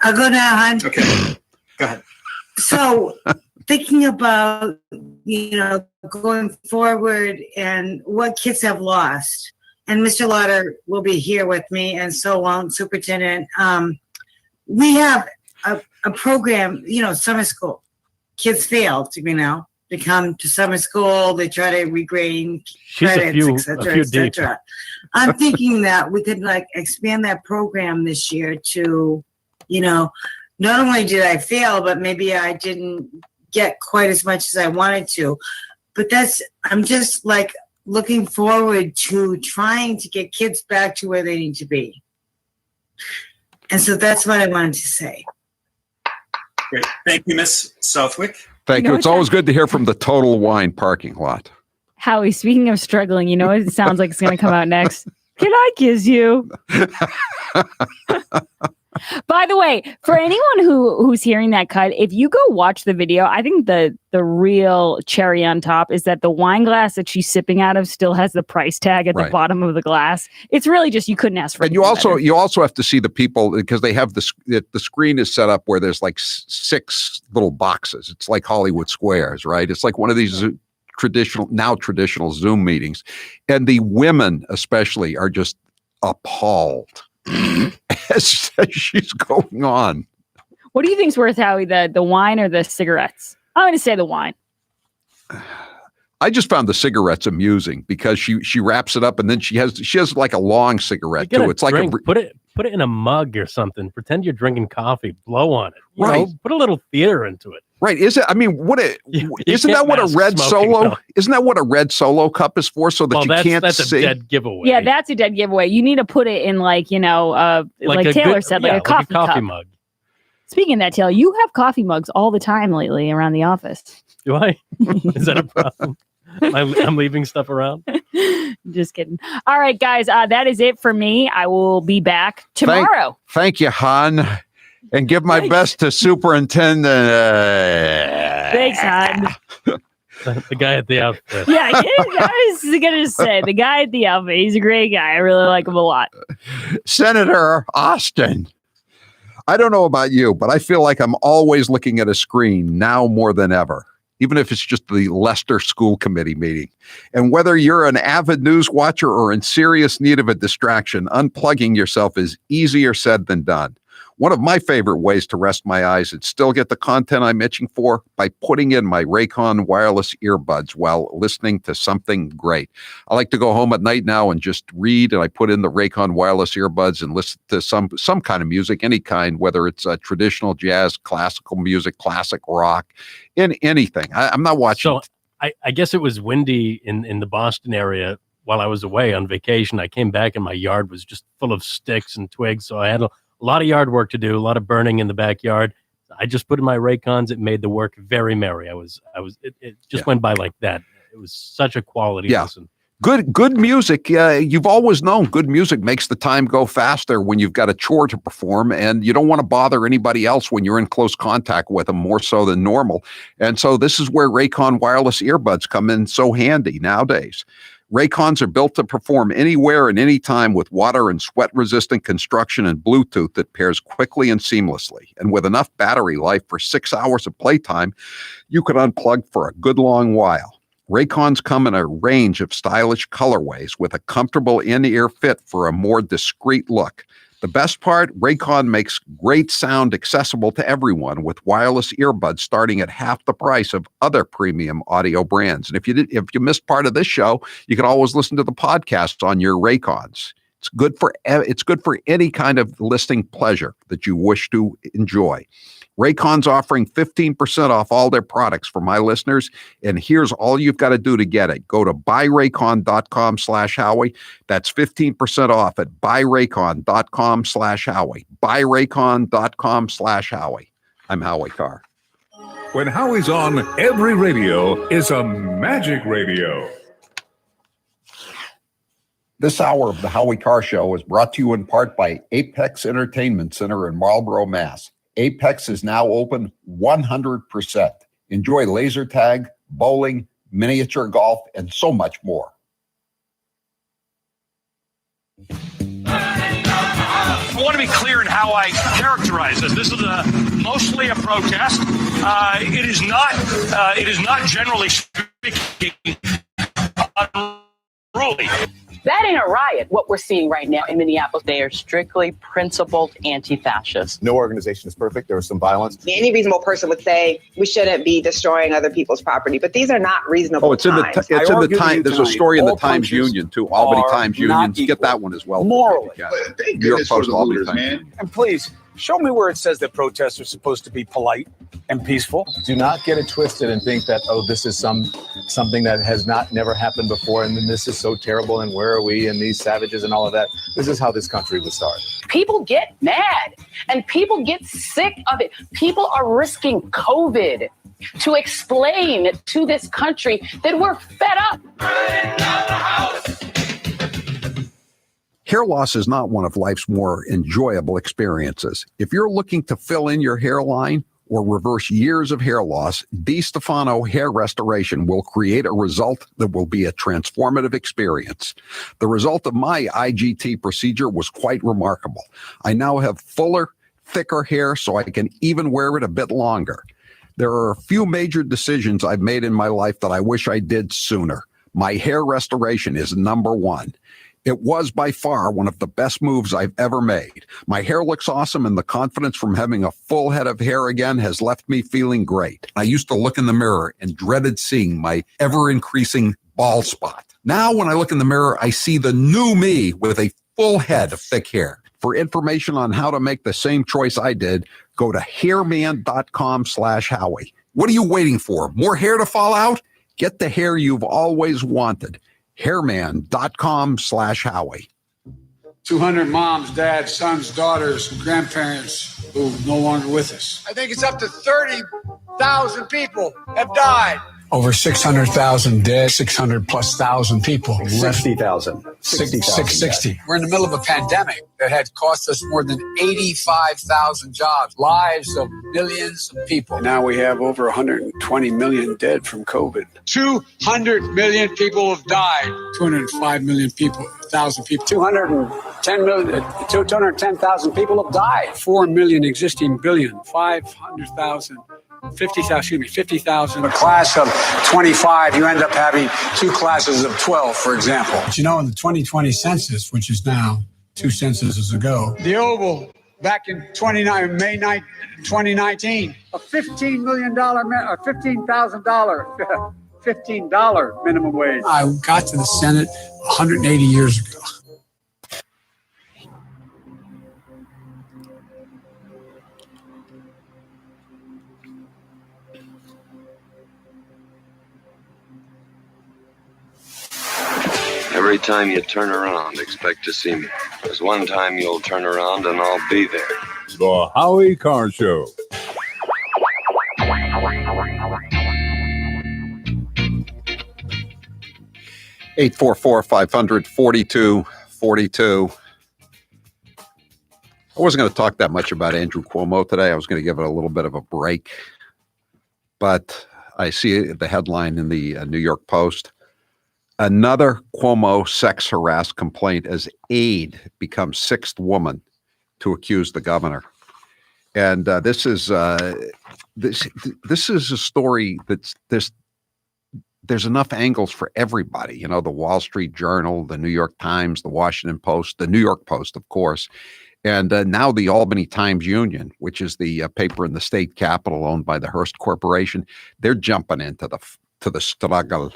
I'll go now, hon. Okay, go ahead. So thinking about, going forward and what kids have lost, and Mr. Lauder will be here with me and so on, Superintendent. We have a program, summer school. Kids fail to come to summer school. They try to regain credits, et cetera. I'm thinking that we could expand that program this year to, not only did I fail, but maybe I didn't get quite as much as I wanted to. But I'm just looking forward to trying to get kids back to where they need to be. And so that's what I wanted to say. Great. Thank you, Miss Southwick. Thank you. It's always good to hear from the Total Wine parking lot. Howie, speaking of struggling, you know what it sounds like it's going to come out next? Can I kiss you? By the way, for anyone who's hearing that cut, if you go watch the video, I think the real cherry on top is that the wine glass that she's sipping out of still has the price tag at the bottom of the glass. It's really just, you couldn't ask for. And you also have to see the people, because they have the screen is set up where there's like 6 little boxes. It's like Hollywood Squares, right? It's like one of these traditional Zoom meetings, and the women especially are just appalled as she's going on. What do you think's worth, Howie? The wine or the cigarettes? I'm going to say the wine. I just found the cigarettes amusing because she wraps it up and then she has like a long cigarette too. It's like put it in a mug or something. Pretend you're drinking coffee. Blow on it. You know, put a little theater into it. Right? Isn't that what a red solo? No. Isn't that what a red solo cup is for? So that that's see. a dead giveaway. Yeah, that's a dead giveaway. You need to put it in like Taylor said, like a coffee cup. Mug. Speaking of that, Taylor, you have coffee mugs all the time lately around the office. Do I? Is that a problem? I'm leaving stuff around. Just kidding. All right, guys, that is it for me. I will be back tomorrow. Thank you, Han. And give my best to Superintendent. Thanks, Han. The guy at the outfit. Yeah, I was going to say, the guy at the outfit. He's a great guy. I really like him a lot. Senator Austin. I don't know about you, but I feel like I'm always looking at a screen now more than ever, even if it's just the Leicester School Committee meeting. And whether you're an avid news watcher or in serious need of a distraction, unplugging yourself is easier said than done. One of my favorite ways to rest my eyes and still get the content I'm itching for by putting in my Raycon wireless earbuds while listening to something great. I like to go home at night now and just read, and I put in the Raycon wireless earbuds and listen to some kind of music, any kind, whether it's traditional jazz, classical music, classic rock, in anything. I'm not watching. So I guess it was windy in the Boston area while I was away on vacation. I came back and my yard was just full of sticks and twigs, so I had a lot of yard work to do, a lot of burning in the backyard. I just put in my Raycons. It made the work very merry. It just went by like that. It was such a quality listen. Good music. You've always known good music makes the time go faster when you've got a chore to perform, and you don't want to bother anybody else when you're in close contact with them more so than normal. And so this is where Raycon wireless earbuds come in so handy nowadays. Raycons are built to perform anywhere and anytime with water and sweat-resistant construction and Bluetooth that pairs quickly and seamlessly. And with enough battery life for 6 hours of playtime, you can unplug for a good long while. Raycons come in a range of stylish colorways with a comfortable in-ear fit for a more discreet look. The best part, Raycon makes great sound accessible to everyone with wireless earbuds starting at half the price of other premium audio brands. And if you missed part of this show, you can always listen to the podcast on your Raycons. It's good for any kind of listening pleasure that you wish to enjoy. Raycon's offering 15% off all their products for my listeners, and here's all you've got to do to get it. Go to buyraycon.com/Howie. That's 15% off at buyraycon.com/Howie. buyraycon.com/Howie. I'm Howie Carr. When Howie's on, every radio is a magic radio. This hour of the Howie Carr Show is brought to you in part by Apex Entertainment Center in Marlborough, Mass. Apex is now open 100%. Enjoy laser tag, bowling, miniature golf, and so much more. I want to be clear in how I characterize this. This is mostly a protest. It is not generally speaking unruly. That ain't a riot, what we're seeing right now in Minneapolis. They are strictly principled anti-fascists. No organization is perfect. There was some violence. Any reasonable person would say we shouldn't be destroying other people's property, but these are not reasonable times. It's in the time. There's a story in the Times Union, too. Albany Times Union. Get that one as well. Morally. New York Post, Albany Times Union. And please, Show me where it says that protests are supposed to be polite and peaceful. Do not get it twisted and think that, oh, this is something that has never happened before, and then this is so terrible, and where are we, and these savages and all of that. This is how this country was started. People get mad and people get sick of it. People are risking COVID to explain to this country that we're fed up. Hair loss is not one of life's more enjoyable experiences. If you're looking to fill in your hairline or reverse years of hair loss, DiStefano Hair Restoration will create a result that will be a transformative experience. The result of my IGT procedure was quite remarkable. I now have fuller, thicker hair, so I can even wear it a bit longer. There are a few major decisions I've made in my life that I wish I did sooner. My hair restoration is number one. It was by far one of the best moves I've ever made. My hair looks awesome, and the confidence from having a full head of hair again has left me feeling great. I used to look in the mirror and dreaded seeing my ever-increasing bald spot. Now, when I look in the mirror, I see the new me with a full head of thick hair. For information on how to make the same choice I did, go to hairman.com/Howie. What are you waiting for? More hair to fall out? Get the hair you've always wanted. Hairman.com/Howie. 200 moms, dads, sons, daughters, and grandparents who are no longer with us. I think it's up to 30,000 people have died. Over 600,000 dead, 600 plus thousand people. 60,000. 660. We're in the middle of a pandemic that had cost us more than 85,000 jobs, lives of millions of people. Now we have over 120 million dead from COVID. 200 million people have died. 205 million people, 1,000 people. 210,000 people have died. 4 million existing billion. 500,000. 50,000. A class of 25, you end up having two classes of 12, for example. But you know, in the 2020 census, which is now 2 censuses ago, the Oval back in May 9th, 2019, a $15 million, $15,000 minimum wage. I got to the Senate 180 years ago. Every time you turn around, expect to see me. There's one time you'll turn around and I'll be there. The Howie Carr Show. Eight 844-500-4242. I wasn't going to talk that much about Andrew Cuomo today. I was going to give it a little bit of a break. But I see the headline in the New York Post. Another Cuomo sex harassed complaint as aide becomes sixth woman to accuse the governor. And this is a story that's there's enough angles for everybody. You know, the Wall Street Journal, the New York Times, the Washington Post, the New York Post, of course, and now the Albany Times Union, which is the paper in the state capitol owned by the Hearst Corporation. They're jumping into the struggle.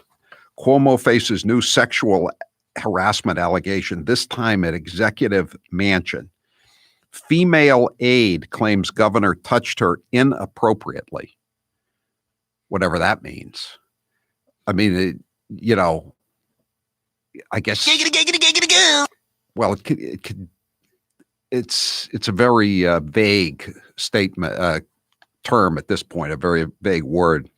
Cuomo faces new sexual harassment allegation, this time at Executive Mansion. Female aide claims governor touched her inappropriately. Whatever that means. I mean, I guess. Well, it's a very vague statement, term at this point, a very vague word.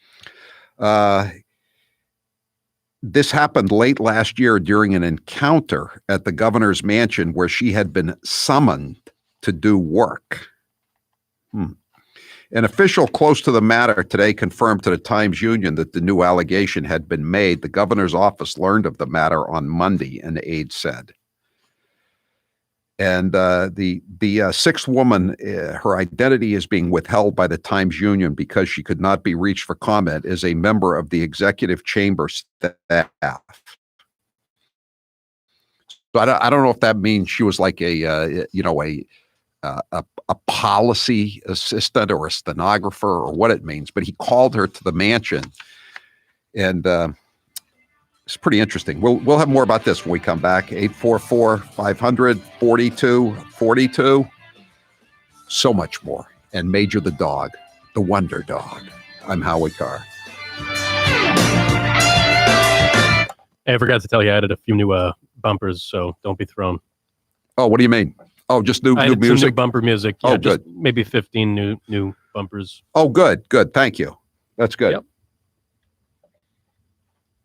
This happened late last year during an encounter at the governor's mansion where she had been summoned to do work. An official close to the matter today confirmed to the Times Union that the new allegation had been made. The governor's office learned of the matter on Monday, an aide said. And the sixth woman, her identity is being withheld by the Times Union because she could not be reached for comment, is a member of the executive chamber staff. So I don't know if that means she was like a policy assistant or a stenographer or what it means, but he called her to the mansion, and it's pretty interesting. We'll have more about this when we come back. 844-500-4242. so much more. And Major the dog, the wonder dog. I'm Howie Carr. Hey, I forgot to tell you, I added a few new bumpers, so don't be thrown. Oh, what do you mean? Oh, just new Some music? new bumper music. Yeah, Oh, just good. maybe 15 new bumpers. Oh, good. Thank you. That's good. Yep.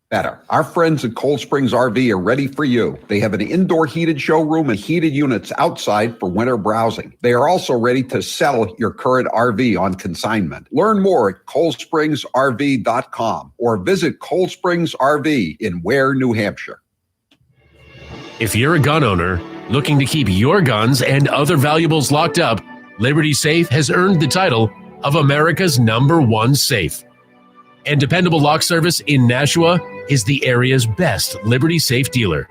Better. Our friends at Cold Springs RV are ready for you. They have an indoor heated showroom and heated units outside for winter browsing. They are also ready to sell your current RV on consignment. Learn more at coldspringsrv.com or visit Cold Springs RV in Ware, New Hampshire. If you're a gun owner looking to keep your guns and other valuables locked up, Liberty Safe has earned the title of America's #1 safe. And Dependable Lock Service in Nashua is the area's best Liberty Safe dealer.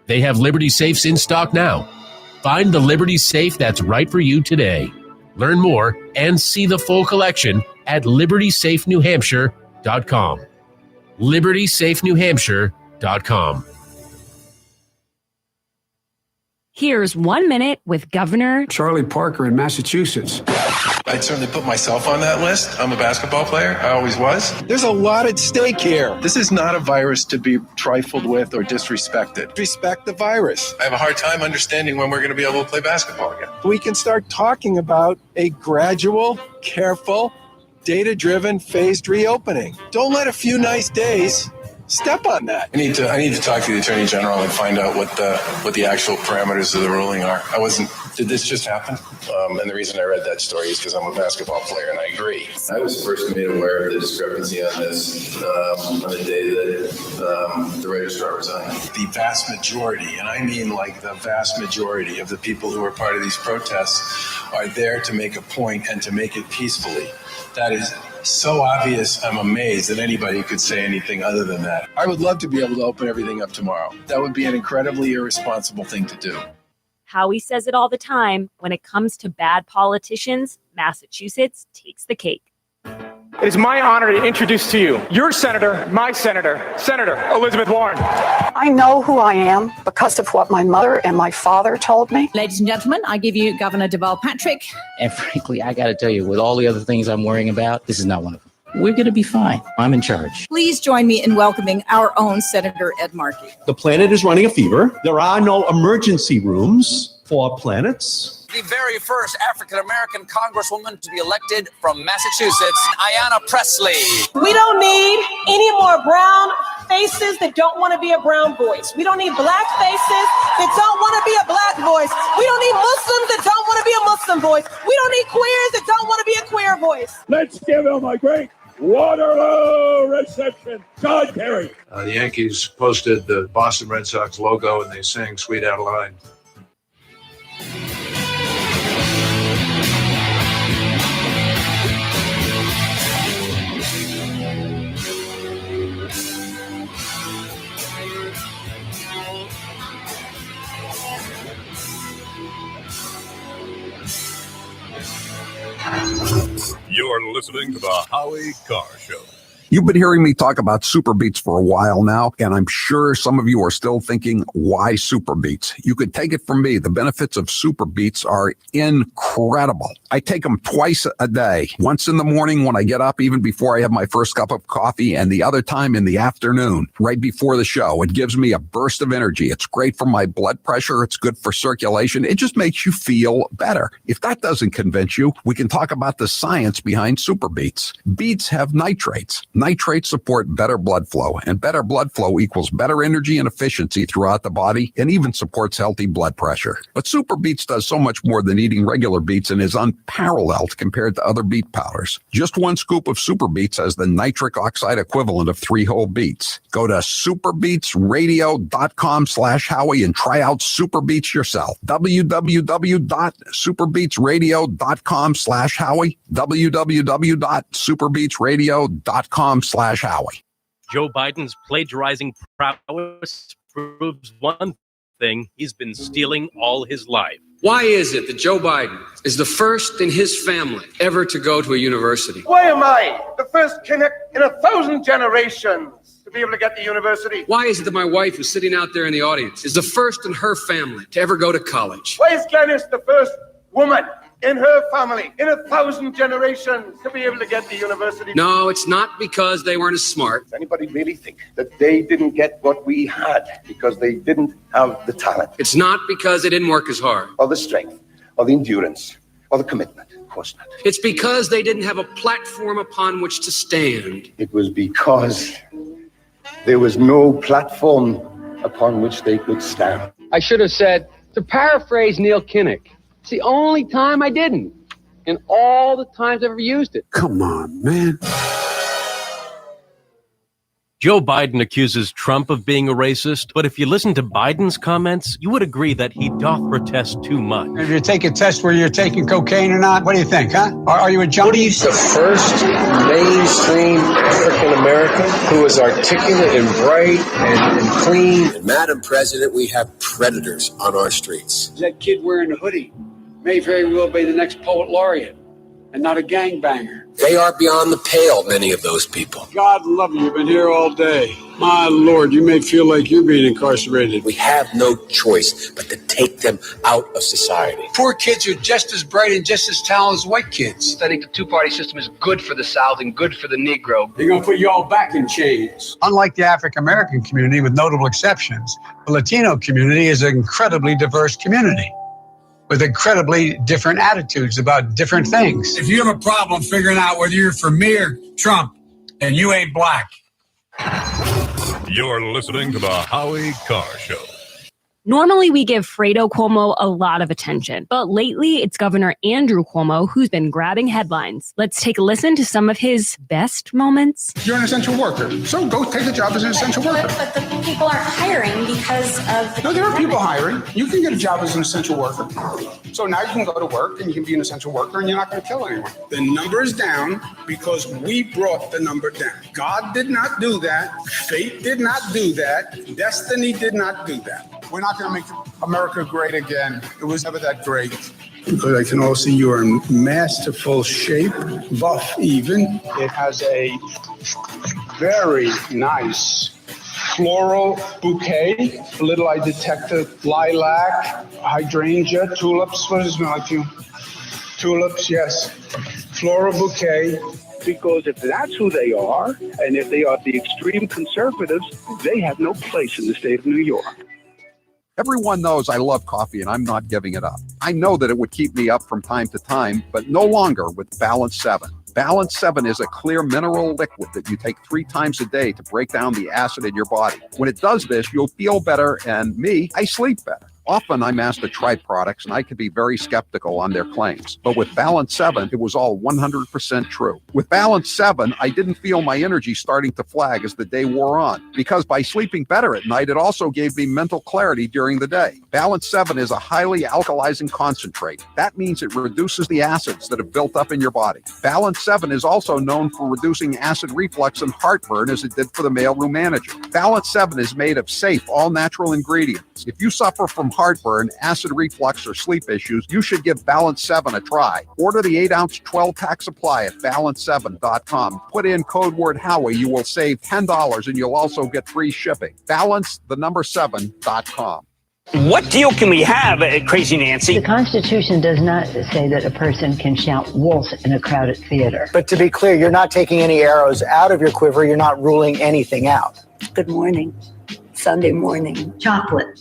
They have Liberty Safes in stock now. Find the Liberty Safe that's right for you today. Learn more and see the full collection at libertysafenewhampshire.com. libertysafenewhampshire.com. Here's 1 minute with Governor Charlie Parker in Massachusetts. I'd certainly put myself on that list. I'm a basketball player. I always was. There's a lot at stake here. This is not a virus to be trifled with or disrespected. Respect the virus. I have a hard time understanding when we're going to be able to play basketball again. We can start talking about a gradual, careful, data-driven, phased reopening. Don't let a few nice days step on that. I need to talk to the Attorney General and find out what the actual parameters of the ruling are. Did this just happen? And the reason I read that story is because I'm a basketball player, and I agree. I was first made aware of the discrepancy on this on the day that the registrar resigned. The vast majority, and I mean like the vast majority of the people who are part of these protests are there to make a point and to make it peacefully. That is so obvious, I'm amazed that anybody could say anything other than that. I would love to be able to open everything up tomorrow. That would be an incredibly irresponsible thing to do. Howie says it all the time. When it comes to bad politicians, Massachusetts takes the cake. It is my honor to introduce to you your senator, my senator, Senator Elizabeth Warren. I know who I am because of what my mother and my father told me. Ladies and gentlemen, I give you Governor Deval Patrick. And frankly, I got to tell you, with all the other things I'm worrying about, this is not one of them. We're going to be fine. I'm in charge. Please join me in welcoming our own Senator Ed Markey. The planet is running a fever. There are no emergency rooms for planets. The very first African-American congresswoman to be elected from Massachusetts, Ayanna Pressley. We don't need any more brown faces that don't want to be a brown voice. We don't need black faces that don't want to be a black voice. We don't need Muslims that don't want to be a Muslim voice. We don't need queers that don't want to be a queer voice. Let's give him a great Waterloo reception. John Kerry. The Yankees posted the Boston Red Sox logo and they sang Sweet Adeline. You're listening to the Howie Carr Show. You've been hearing me talk about Super Beats for a while now, and I'm sure some of you are still thinking, why Super Beats? You could take it from me. The benefits of Super Beats are incredible. I take them twice a day, once in the morning when I get up, even before I have my first cup of coffee, and the other time in the afternoon, right before the show. It gives me a burst of energy. It's great for my blood pressure. It's good for circulation. It just makes you feel better. If that doesn't convince you, we can talk about the science behind Super Beats. Beets have nitrates. Nitrates support better blood flow, and better blood flow equals better energy and efficiency throughout the body, and even supports healthy blood pressure. But Super Beets does so much more than eating regular beets and is unparalleled compared to other beet powders. Just one scoop of Super Beets has the nitric oxide equivalent of 3 whole beets. Go to superbeetsradio.com/Howie and try out Super Beets yourself. www.superbeetsradio.com/Howie. www.superbeetsradio.com/Howie. Joe Biden's plagiarizing prowess proves one thing: he's been stealing all his life. Why is it that Joe Biden is the first in his family ever to go to a university? Why am I the first connect in 1,000 generations to be able to get to university? Why is it that my wife, who's sitting out there in the audience, is the first in her family to ever go to college? Why is Glennis the first woman in her family, in 1,000 generations, to be able to get to university. No, it's not because they weren't as smart. Does anybody really think that they didn't get what we had because they didn't have the talent? It's not because they didn't work as hard. Or the strength, or the endurance, or the commitment? Of course not. It's because they didn't have a platform upon which to stand. It was because there was no platform upon which they could stand. I should have said, to paraphrase Neil Kinnock, it's the only time I didn't, and all the times I've ever used it. Come on, man. Joe Biden accuses Trump of being a racist, but if you listen to Biden's comments, you would agree that he doth protest too much. If you take a test where you're taking cocaine or not, what do you think, huh? Are you a junkie? What do you say? The first mainstream African American who is articulate and bright and clean. And Madam President, we have predators on our streets. That kid wearing a hoodie may very well be the next poet laureate and not a gangbanger. They are beyond the pale, many of those people. God love you. You've been here all day. My Lord, you may feel like you're being incarcerated. We have no choice but to take them out of society. Poor kids are just as bright and just as talented as white kids. I think the two-party system is good for the South and good for the Negro. They're going to put you all back in chains. Unlike the African-American community, with notable exceptions, the Latino community is an incredibly diverse community with incredibly different attitudes about different things. If you have a problem figuring out whether you're for me or Trump, and you ain't black. You're listening to the Howie Carr Show. Normally, we give Fredo Cuomo a lot of attention, but lately it's Governor Andrew Cuomo who's been grabbing headlines. Let's take a listen to some of his best moments. You're an essential worker, so go take a job as an essential worker. But the people aren't hiring because of... No, there are people hiring. You can get a job as an essential worker. So now you can go to work and you can be an essential worker and you're not going to kill anyone. The number is down because we brought the number down. God did not do that. Fate did not do that. Destiny did not do that. We're not going to make America great again. It was never that great. Because I can also see you're in masterful shape, buff even. It has a very nice floral bouquet. A little I detected lilac, hydrangea, tulips. What does it smell like to you? Tulips, yes. Floral bouquet. Because if that's who they are, and if they are the extreme conservatives, they have no place in the state of New York. Everyone knows I love coffee and I'm not giving it up. I know that it would keep me up from time to time, but no longer with Balance 7. Balance 7 is a clear mineral liquid that you take 3 times a day to break down the acid in your body. When it does this, you'll feel better, and I sleep better. Often I'm asked to try products and I can be very skeptical on their claims. But with Balance 7, it was all 100% true. With Balance 7, I didn't feel my energy starting to flag as the day wore on. Because by sleeping better at night, it also gave me mental clarity during the day. Balance 7 is a highly alkalizing concentrate. That means it reduces the acids that have built up in your body. Balance 7 is also known for reducing acid reflux and heartburn as it did for the mailroom manager. Balance 7 is made of safe, all-natural ingredients. If you suffer from heartburn, acid reflux, or sleep issues, you should give Balance 7 a try. Order the 8-ounce 12-pack supply at balance7.com. Put in code word Howie. You will save $10 and you'll also get free shipping. Balance7.com. What deal can we have, Crazy Nancy? The Constitution does not say that a person can shout wolf in a crowded theater. But to be clear, you're not taking any arrows out of your quiver. You're not ruling anything out. Good morning. Sunday morning. Chocolate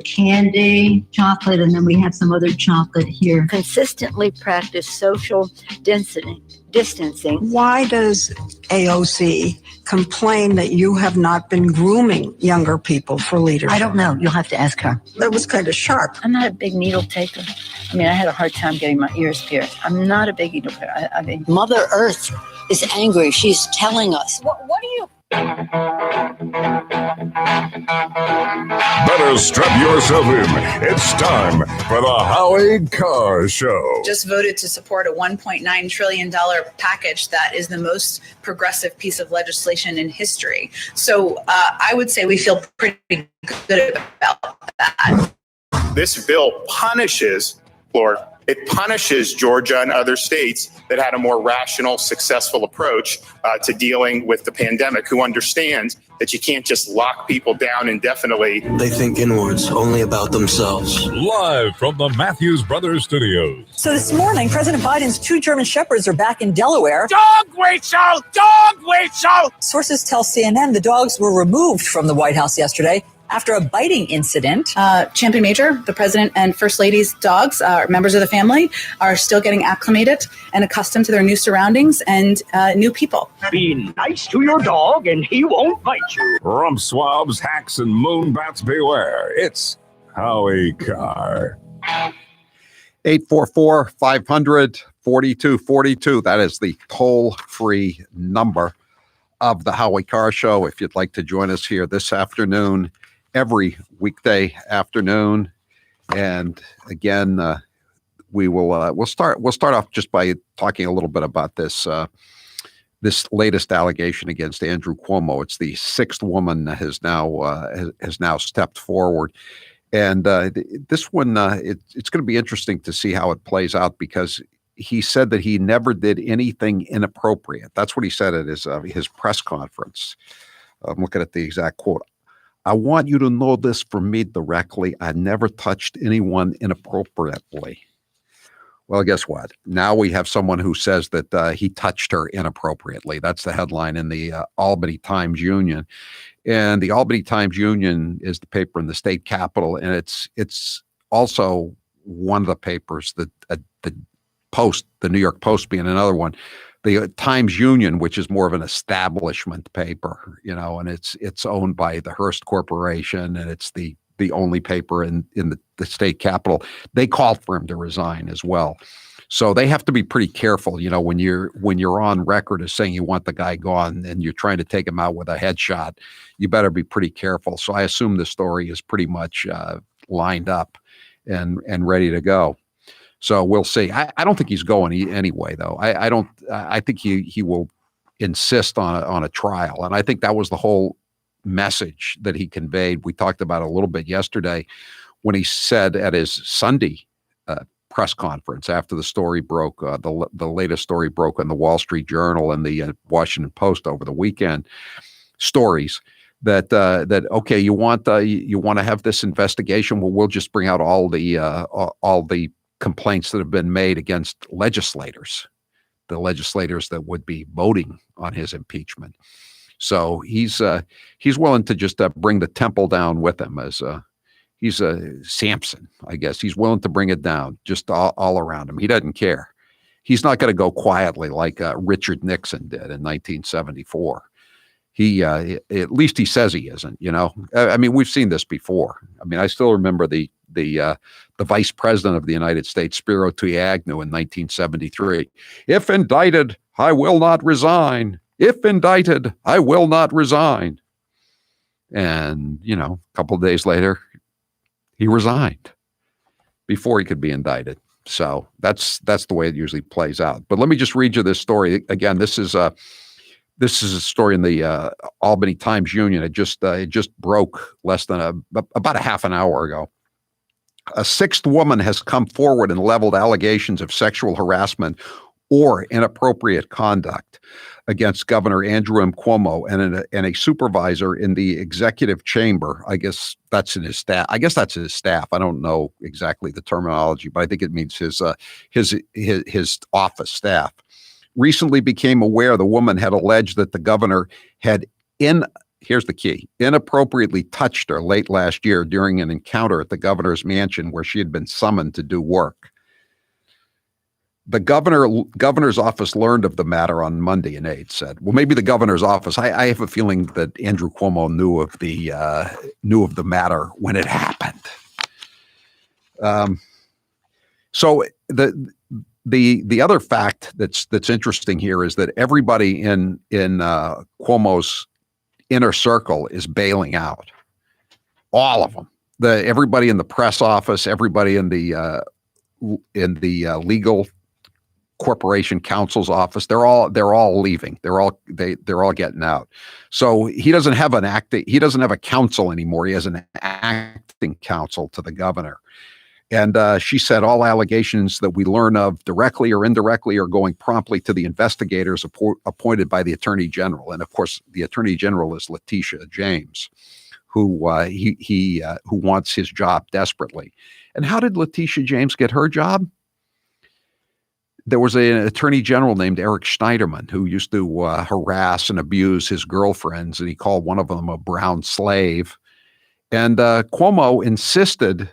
candy, chocolate, and then we have some other chocolate here. Consistently practice social distancing. Why does AOC complain that you have not been grooming younger people for leadership? I don't know. You'll have to ask her. That was kind of sharp. I'm not a big needle taker. I mean, I had a hard time getting my ears pierced. I'm not a big needle taker. I mean, Mother Earth is angry. She's telling us. What do you... Better strap yourself in. It's time for the Howie Carr Show. Just voted to support a $1.9 trillion package that is the most progressive piece of legislation in history. So I would say we feel pretty good about that. This bill punishes, or It punishes Georgia and other states that had a more rational, successful approach to dealing with the pandemic, who understands that you can't just lock people down indefinitely. They think inwards, only about themselves. Live from the Matthews Brothers Studios. So this morning, President Biden's 2 German Shepherds are back in Delaware. Dog whistle! Dog whistle! Sources tell CNN the dogs were removed from the White House yesterday after a biting incident. Champion Major, the President and First Lady's dogs, members of the family, are still getting acclimated and accustomed to their new surroundings and new people. Be nice to your dog and he won't bite you. Rump swabs, hacks, and moonbats beware. It's Howie Carr. 844-500-4242. That is the toll-free number of the Howie Carr Show. If you'd like to join us here this afternoon, every weekday afternoon, and again, we'll start off just by talking a little bit about this latest allegation against Andrew Cuomo. It's the 6th woman that has now stepped forward. And this one, it's going to be interesting to see how it plays out, because he said that he never did anything inappropriate. That's what he said at his press conference. I'm looking at the exact quote. "I want you to know this from me directly. I never touched anyone inappropriately." Well, guess what? Now we have someone who says that he touched her inappropriately. That's the headline in the Albany Times-Union. And the Albany Times-Union is the paper in the state capitol, and it's also one of the papers that the Post, the New York Post being another one, the Times-Union, which is more of an establishment paper, and it's owned by the Hearst Corporation, and it's the only paper in the state capitol. They called for him to resign as well. So they have to be pretty careful, when you're on record as saying you want the guy gone and you're trying to take him out with a headshot, you better be pretty careful. So I assume the story is pretty much lined up and ready to go. So we'll see. I don't think he's going anyway, though. I think he will insist on a trial, and I think that was the whole message that he conveyed. We talked about it a little bit yesterday when he said at his Sunday press conference after the story broke, the latest story broke in the Wall Street Journal and the Washington Post over the weekend, stories that okay, you want to have this investigation? Well, we'll just bring out all the complaints that have been made against legislators, the legislators that would be voting on his impeachment. So he's willing to just bring the temple down with him, as he's a Samson, I guess. He's willing to bring it down just all around him. He doesn't care. He's not going to go quietly like Richard Nixon did in 1974. He at least he says he isn't. I mean, we've seen this before. I mean, I still remember the vice president of the United States, Spiro Agnew, in 1973. "If indicted, I will not resign. If indicted, I will not resign." And, a couple of days later, he resigned before he could be indicted. So that's the way it usually plays out. But let me just read you this story. Again, this is a story in the Albany Times-Union. It just broke less than about a half an hour ago. A 6th woman has come forward and leveled allegations of sexual harassment or inappropriate conduct against Governor Andrew M. Cuomo and a supervisor in the executive chamber. I guess that's in his staff. I don't know exactly the terminology, but I think it means his office staff. Recently became aware the woman had alleged that the governor had here's the key, inappropriately touched her late last year during an encounter at the governor's mansion where she had been summoned to do work. The governor's office learned of the matter on Monday, and Aide said. Well, maybe the governor's office. I have a feeling that Andrew Cuomo knew of the matter when it happened. So the other fact that's interesting here is that everybody in Cuomo's inner circle is bailing out. All of them. Everybody in the press office, everybody in the legal corporation counsel's office, they're all leaving. They're all getting out. So he doesn't have a counsel anymore. He has an acting counsel to the governor. And she said all allegations that we learn of directly or indirectly are going promptly to the investigators appointed by the Attorney General. And of course, the Attorney General is Letitia James, who who wants his job desperately. And how did Letitia James get her job? There was an attorney general named Eric Schneiderman who used to harass and abuse his girlfriends, and he called one of them a brown slave. And Cuomo insisted,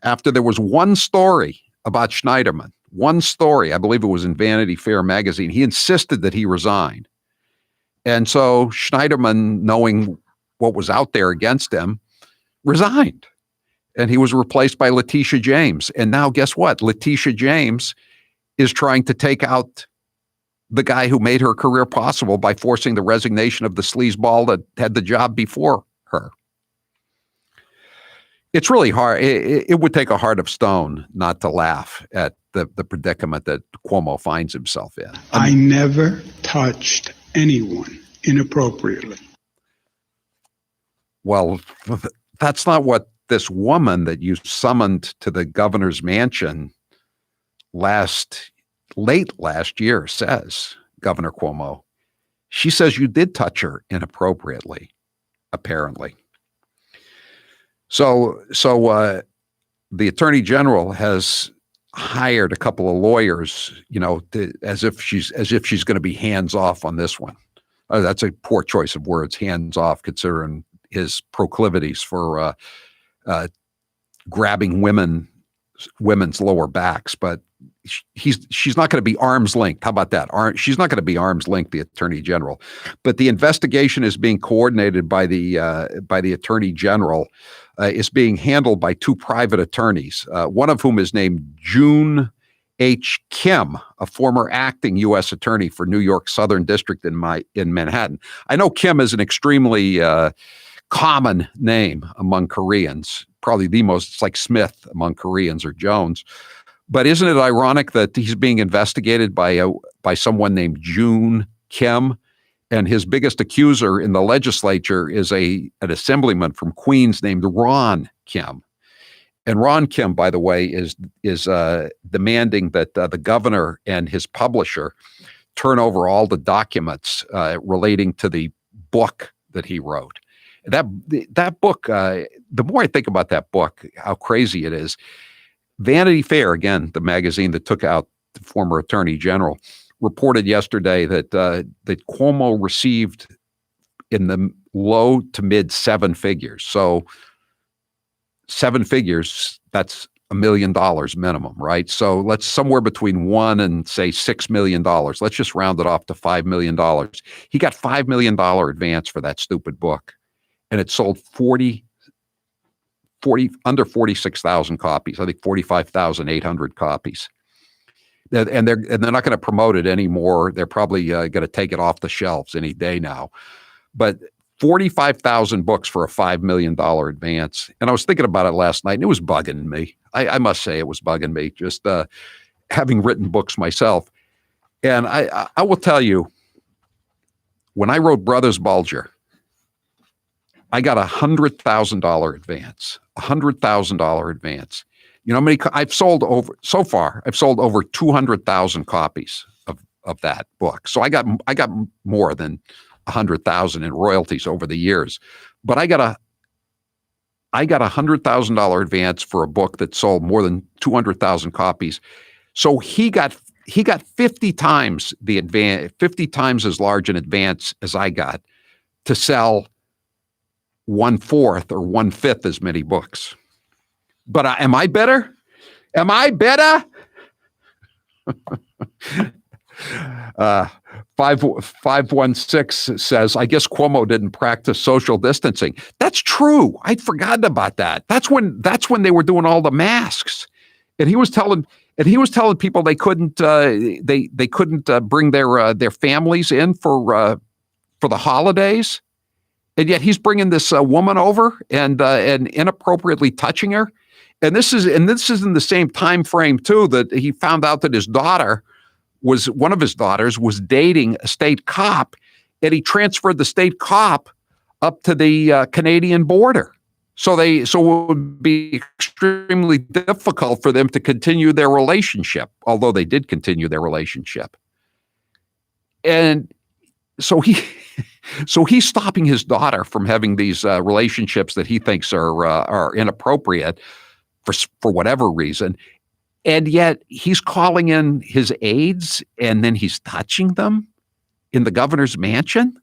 after there was one story about Schneiderman, one story, I believe it was in Vanity Fair magazine, he insisted that he resign. And so Schneiderman, knowing what was out there against him, resigned. And he was replaced by Letitia James. And now guess what? Letitia James is trying to take out the guy who made her career possible by forcing the resignation of the sleazeball that had the job before her. It's really hard. It would take a heart of stone not to laugh at the predicament that Cuomo finds himself in. I never touched anyone inappropriately. Well, that's not what this woman that you summoned to the governor's mansion late last year says, Governor Cuomo. She says you did touch her inappropriately, apparently. So the Attorney General has hired a couple of lawyers, as if she's going to be hands off on this one. That's a poor choice of words, hands off, considering his proclivities for grabbing women's lower backs. But she's not going to be arm's length. How about that? She's not going to be arm's length, the Attorney General. But the investigation is being coordinated by the Attorney General. Is being handled by two private attorneys, one of whom is named June H. Kim, a former acting U.S. attorney for New York Southern District in Manhattan. I know Kim is an extremely common name among Koreans, probably the most. It's like Smith among Koreans or Jones. But isn't it ironic that he's being investigated by someone named June Kim? And his biggest accuser in the legislature is an assemblyman from Queens named Ron Kim. And Ron Kim, by the way, is demanding that the governor and his publisher turn over all the documents relating to the book that he wrote. That book, the more I think about that book, how crazy it is, Vanity Fair, again, the magazine that took out the former Attorney General, reported yesterday that Cuomo received in the low to mid seven figures. So 7 figures, that's $1 million minimum, right? So let's somewhere between $1 and say $6 million. Let's just round it off to $5 million. He got $5 million advance for that stupid book, and it sold under 46,000 copies. I think 45,800 copies. And they're not going to promote it anymore. They're probably going to take it off the shelves any day now. But 45,000 books for a $5 million advance. And I was thinking about it last night, and it was bugging me. I must say it was bugging me, just having written books myself. And I will tell you, when I wrote Brothers Bulger, I got $100,000 advance. $100,000 advance. You know how many I've sold over so far? I've sold over 200,000 copies of that book. So I got more than 100,000 in royalties over the years. But I got $100,000 advance for a book that sold more than 200,000 copies. So he got 50 times the advance, 50 times as large an advance as I got to sell 1/4 or 1/5 as many books. But am I better? Am I better? 516 says, I guess Cuomo didn't practice social distancing. That's true. I'd forgotten about that. That's when they were doing all the masks. And he was telling people they couldn't bring their families in for the holidays. And yet he's bringing this woman over and inappropriately touching her. And this is in the same time frame too that he found out that one of his daughters was dating a state cop, and he transferred the state cop up to the Canadian border. So it would be extremely difficult for them to continue their relationship, although they did continue their relationship. And so he's stopping his daughter from having these relationships that he thinks are inappropriate for whatever reason. And yet he's calling in his aides and then he's touching them in the governor's mansion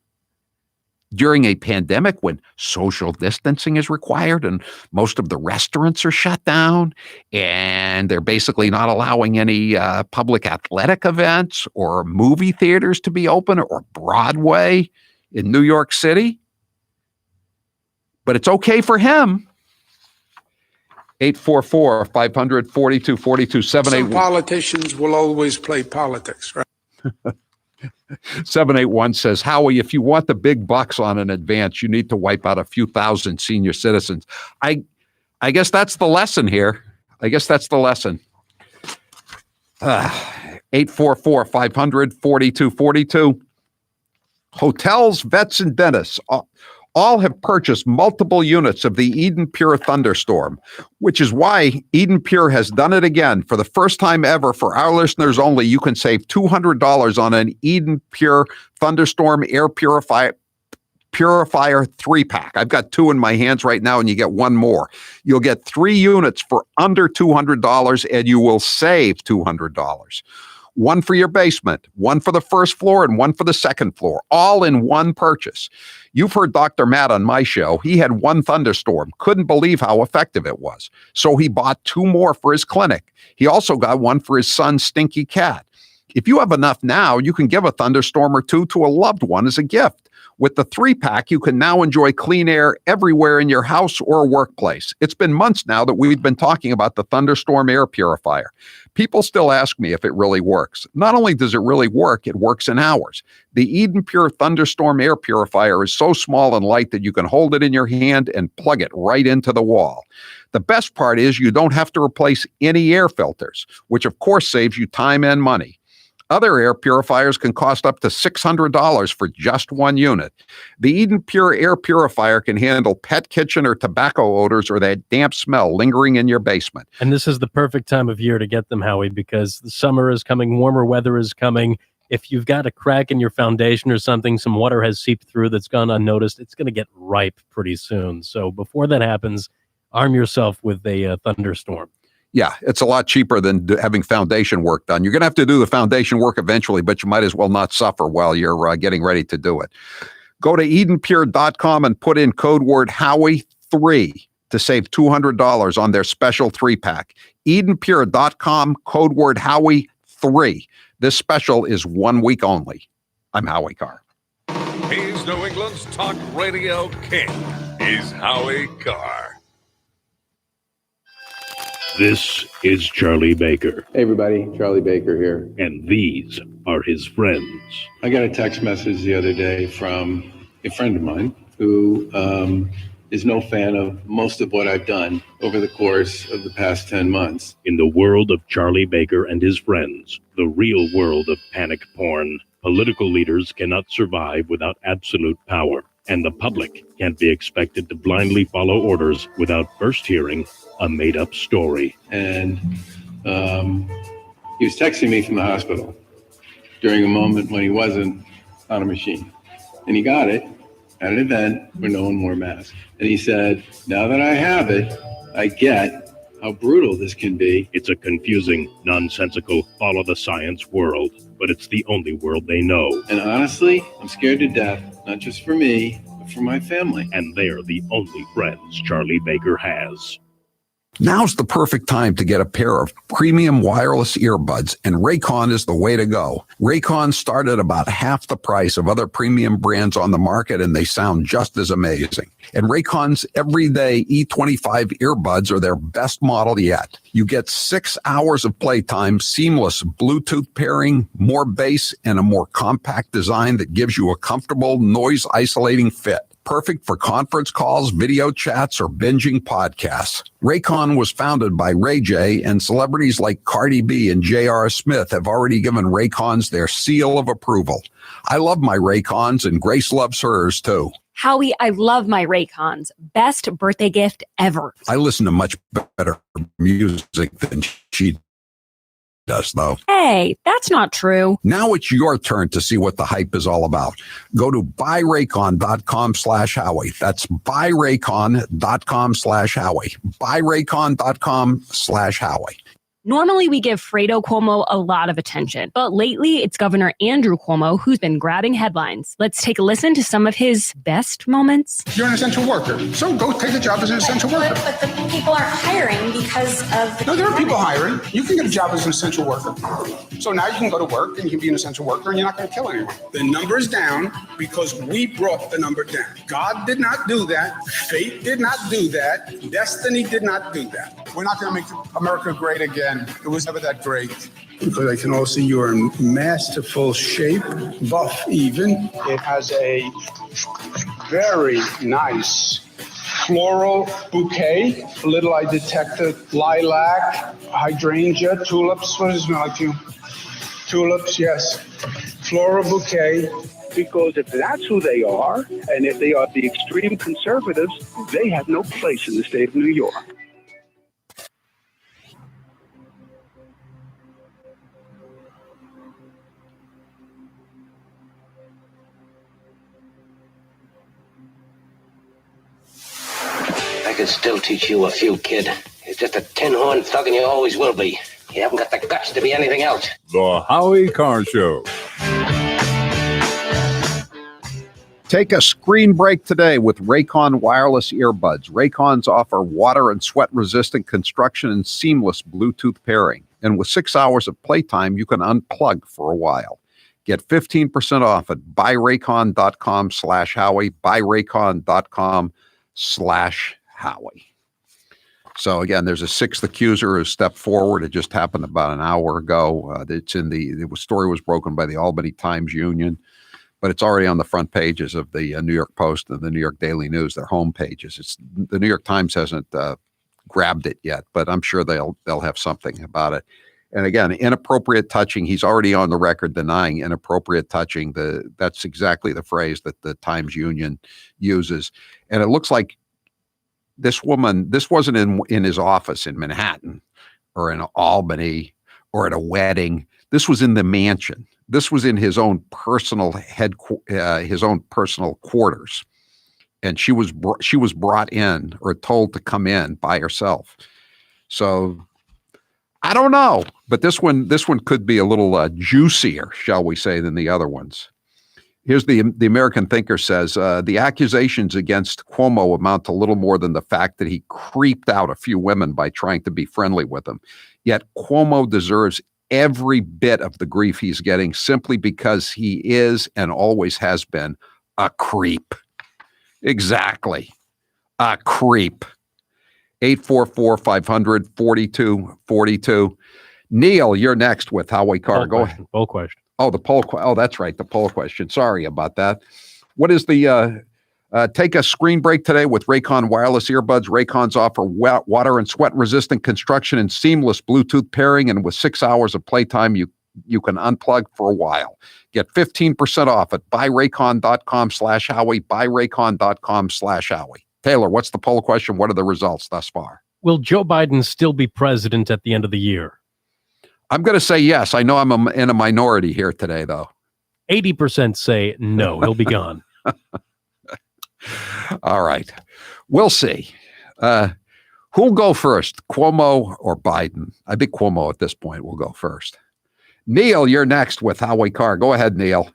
during a pandemic when social distancing is required and most of the restaurants are shut down and they're basically not allowing any public athletic events or movie theaters to be open or Broadway in New York City. But it's okay for him. 844-500-4242, 781. Some politicians will always play politics, right? 781 says, Howie, if you want the big bucks on an advance, you need to wipe out a few thousand senior citizens. I guess that's the lesson here. 844-500-4242. Hotels, vets, and dentists all have purchased multiple units of the Eden Pure Thunderstorm, which is why Eden Pure has done it again. For the first time ever, for our listeners only, you can save $200 on an Eden Pure Thunderstorm Air Purifier 3-pack. I've got 2 in my hands right now, and you get 1 more. You'll get 3 units for under $200, and you will save $200. 1 for your basement, 1 for the first floor, and 1 for the second floor, all in one purchase. You've heard Dr. Matt on my show. He had 1 Thunderstorm, couldn't believe how effective it was. So he bought 2 more for his clinic. He also got 1 for his son's stinky cat. If you have enough now, you can give a Thunderstorm or 2 to a loved one as a gift. With the 3-pack, you can now enjoy clean air everywhere in your house or workplace. It's been months now that we've been talking about the Thunderstorm air purifier. People still ask me if it really works. Not only does it really work, it works in hours. The Eden Pure Thunderstorm air purifier is so small and light that you can hold it in your hand and plug it right into the wall. The best part is you don't have to replace any air filters, which of course saves you time and money. Other air purifiers can cost up to $600 for just 1 unit. The Eden Pure air purifier can handle pet kitchen or tobacco odors or that damp smell lingering in your basement. And this is the perfect time of year to get them, Howie, because the summer is coming, warmer weather is coming. If you've got a crack in your foundation or something, some water has seeped through that's gone unnoticed, it's going to get ripe pretty soon. So before that happens, arm yourself with a Thunderstorm. Yeah, it's a lot cheaper than having foundation work done. You're going to have to do the foundation work eventually, but you might as well not suffer while you're getting ready to do it. Go to EdenPure.com and put in code word Howie3 to save $200 on their special 3-pack. EdenPure.com, code word Howie3. This special is 1 week only. I'm Howie Carr. He's New England's talk radio king. He's Howie Carr. This is Charlie Baker. Hey everybody, Charlie Baker here. And these are his friends. I got a text message the other day from a friend of mine who is no fan of most of what I've done over the course of the past 10 months. In the world of Charlie Baker and his friends, the real world of panic porn, political leaders cannot survive without absolute power. And the public can't be expected to blindly follow orders without first hearing a made-up story. And he was texting me from the hospital during a moment when he wasn't on a machine. And he got it at an event where no one wore masks. And he said, now that I have it, I get how brutal this can be. It's a confusing, nonsensical, follow-the-science world, but it's the only world they know. And honestly, I'm scared to death, not just for me, but for my family. And they're the only friends Charlie Baker has. Now's the perfect time to get a pair of premium wireless earbuds, and Raycon is the way to go. Raycon start at about half the price of other premium brands on the market, and they sound just as amazing. And Raycon's everyday E25 earbuds are their best model yet. You get 6 hours of playtime, seamless Bluetooth pairing, more bass, and a more compact design that gives you a comfortable, noise-isolating fit. Perfect for conference calls, video chats, or binging podcasts. Raycon was founded by Ray J, and celebrities like Cardi B and J.R. Smith have already given Raycons their seal of approval. I love my Raycons, and Grace loves hers, too. Howie, I love my Raycons. Best birthday gift ever. I listen to much better music than she does, though. Hey, that's not true. Now it's your turn to see what the hype is all about. Go to buyraycon.com/Howie. That's buyraycon.com/Howie. Buyraycon.com/Howie. Normally, we give Fredo Cuomo a lot of attention, but lately it's Governor Andrew Cuomo who's been grabbing headlines. Let's take a listen to some of his best moments. You're an essential worker, so go take a job as an essential worker. But the people aren't hiring because of... No, there are people hiring. You can get a job as an essential worker. So now you can go to work and you can be an essential worker and you're not going to kill anyone. The number is down because we brought the number down. God did not do that. Fate did not do that. Destiny did not do that. We're not going to make America great again. It was never that great. Because I can all see you're in masterful shape, buff even. It has a very nice floral bouquet. A little I detected lilac, hydrangea, tulips. What does it smell like to you? Tulips, yes. Floral bouquet. Because if that's who they are, and if they are the extreme conservatives, they have no place in the state of New York. I could still teach you a few, kid. You're just a tin-horn thug and you always will be. You haven't got the guts to be anything else. The Howie Carr Show. Take a screen break today with Raycon wireless earbuds. Raycons offer water and sweat-resistant construction and seamless Bluetooth pairing. And with 6 hours of playtime, you can unplug for a while. Get 15% off at buyraycon.com/Howie, buyraycon.com/Howie. So again, there's a sixth accuser who stepped forward. It just happened about an hour ago. The story was broken by the Albany Times Union, but it's already on the front pages of the New York Post and the New York Daily News, their home pages. The New York Times hasn't grabbed it yet, but I'm sure they'll have something about it. And again, inappropriate touching. He's already on the record denying inappropriate touching. That's exactly the phrase that the Times Union uses. And it looks like this wasn't in his office in Manhattan or in Albany or at a wedding. This was in the mansion. This was in his own personal quarters. And she was brought in or told to come in by herself. So I don't know, but this one could be a little juicier, shall we say, than the other ones. Here's the American Thinker says, the accusations against Cuomo amount to little more than the fact that he creeped out a few women by trying to be friendly with them. Yet Cuomo deserves every bit of the grief he's getting simply because he is and always has been a creep. Exactly. A creep. 844-500-4242. Neil, you're next with Howie Carr. Go ahead. Poll question. Oh, the poll. Oh, that's right. The poll question. Sorry about that. What is the take a screen break today with Raycon wireless earbuds. Raycons offer water and sweat resistant construction and seamless Bluetooth pairing. And with 6 hours of playtime, you can unplug for a while. Get 15% off at buyraycon.com/Howie, buyraycon.com/Howie. Taylor, what's the poll question? What are the results thus far? Will Joe Biden still be president at the end of the year? I'm going to say yes. I know I'm in a minority here today, though. 80% say no, he'll be gone. All right. We'll see. Who'll go first, Cuomo or Biden? I think Cuomo at this point will go first. Neil, you're next with Howie Carr. Go ahead, Neil.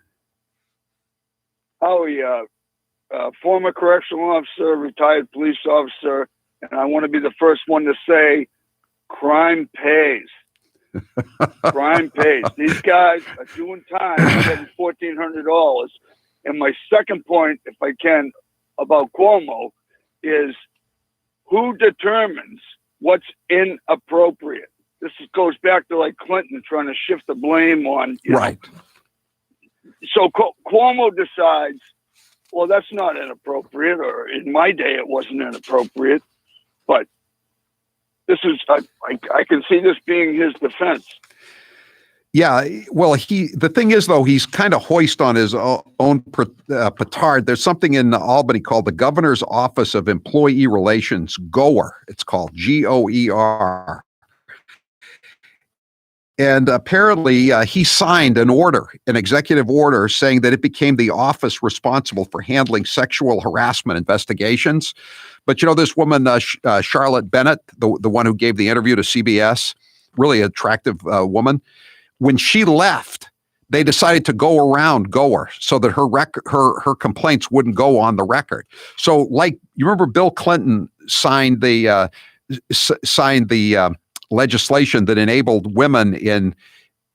Howie, former correctional officer, retired police officer, and I want to be the first one to say crime pays. Crime pays. These guys are doing time, getting $1,400. And my second point, if I can, about Cuomo is who determines what's inappropriate? This goes back to like Clinton trying to shift the blame on, right. So Cuomo decides, well, that's not inappropriate, or in my day it wasn't inappropriate, but this is, I can see this being his defense. Yeah, well, the thing is, though, he's kind of hoist on his own petard. There's something in Albany called the Governor's Office of Employee Relations, GOER. It's called GOER. And apparently he signed an executive order saying that it became the office responsible for handling sexual harassment investigations. But, this woman, Charlotte Bennett, the one who gave the interview to CBS, really attractive woman, when she left, they decided to go around GOER so that her complaints wouldn't go on the record. So, like, you remember Bill Clinton signed the legislation that enabled women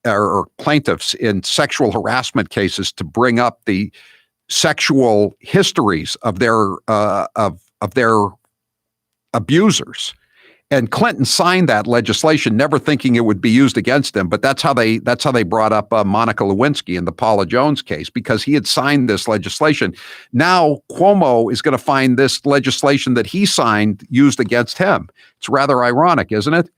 or plaintiffs in sexual harassment cases to bring up the sexual histories of their abusers. And Clinton signed that legislation, never thinking it would be used against him. But that's how they brought up Monica Lewinsky in the Paula Jones case, because he had signed this legislation. Now Cuomo is going to find this legislation that he signed used against him. It's rather ironic, isn't it?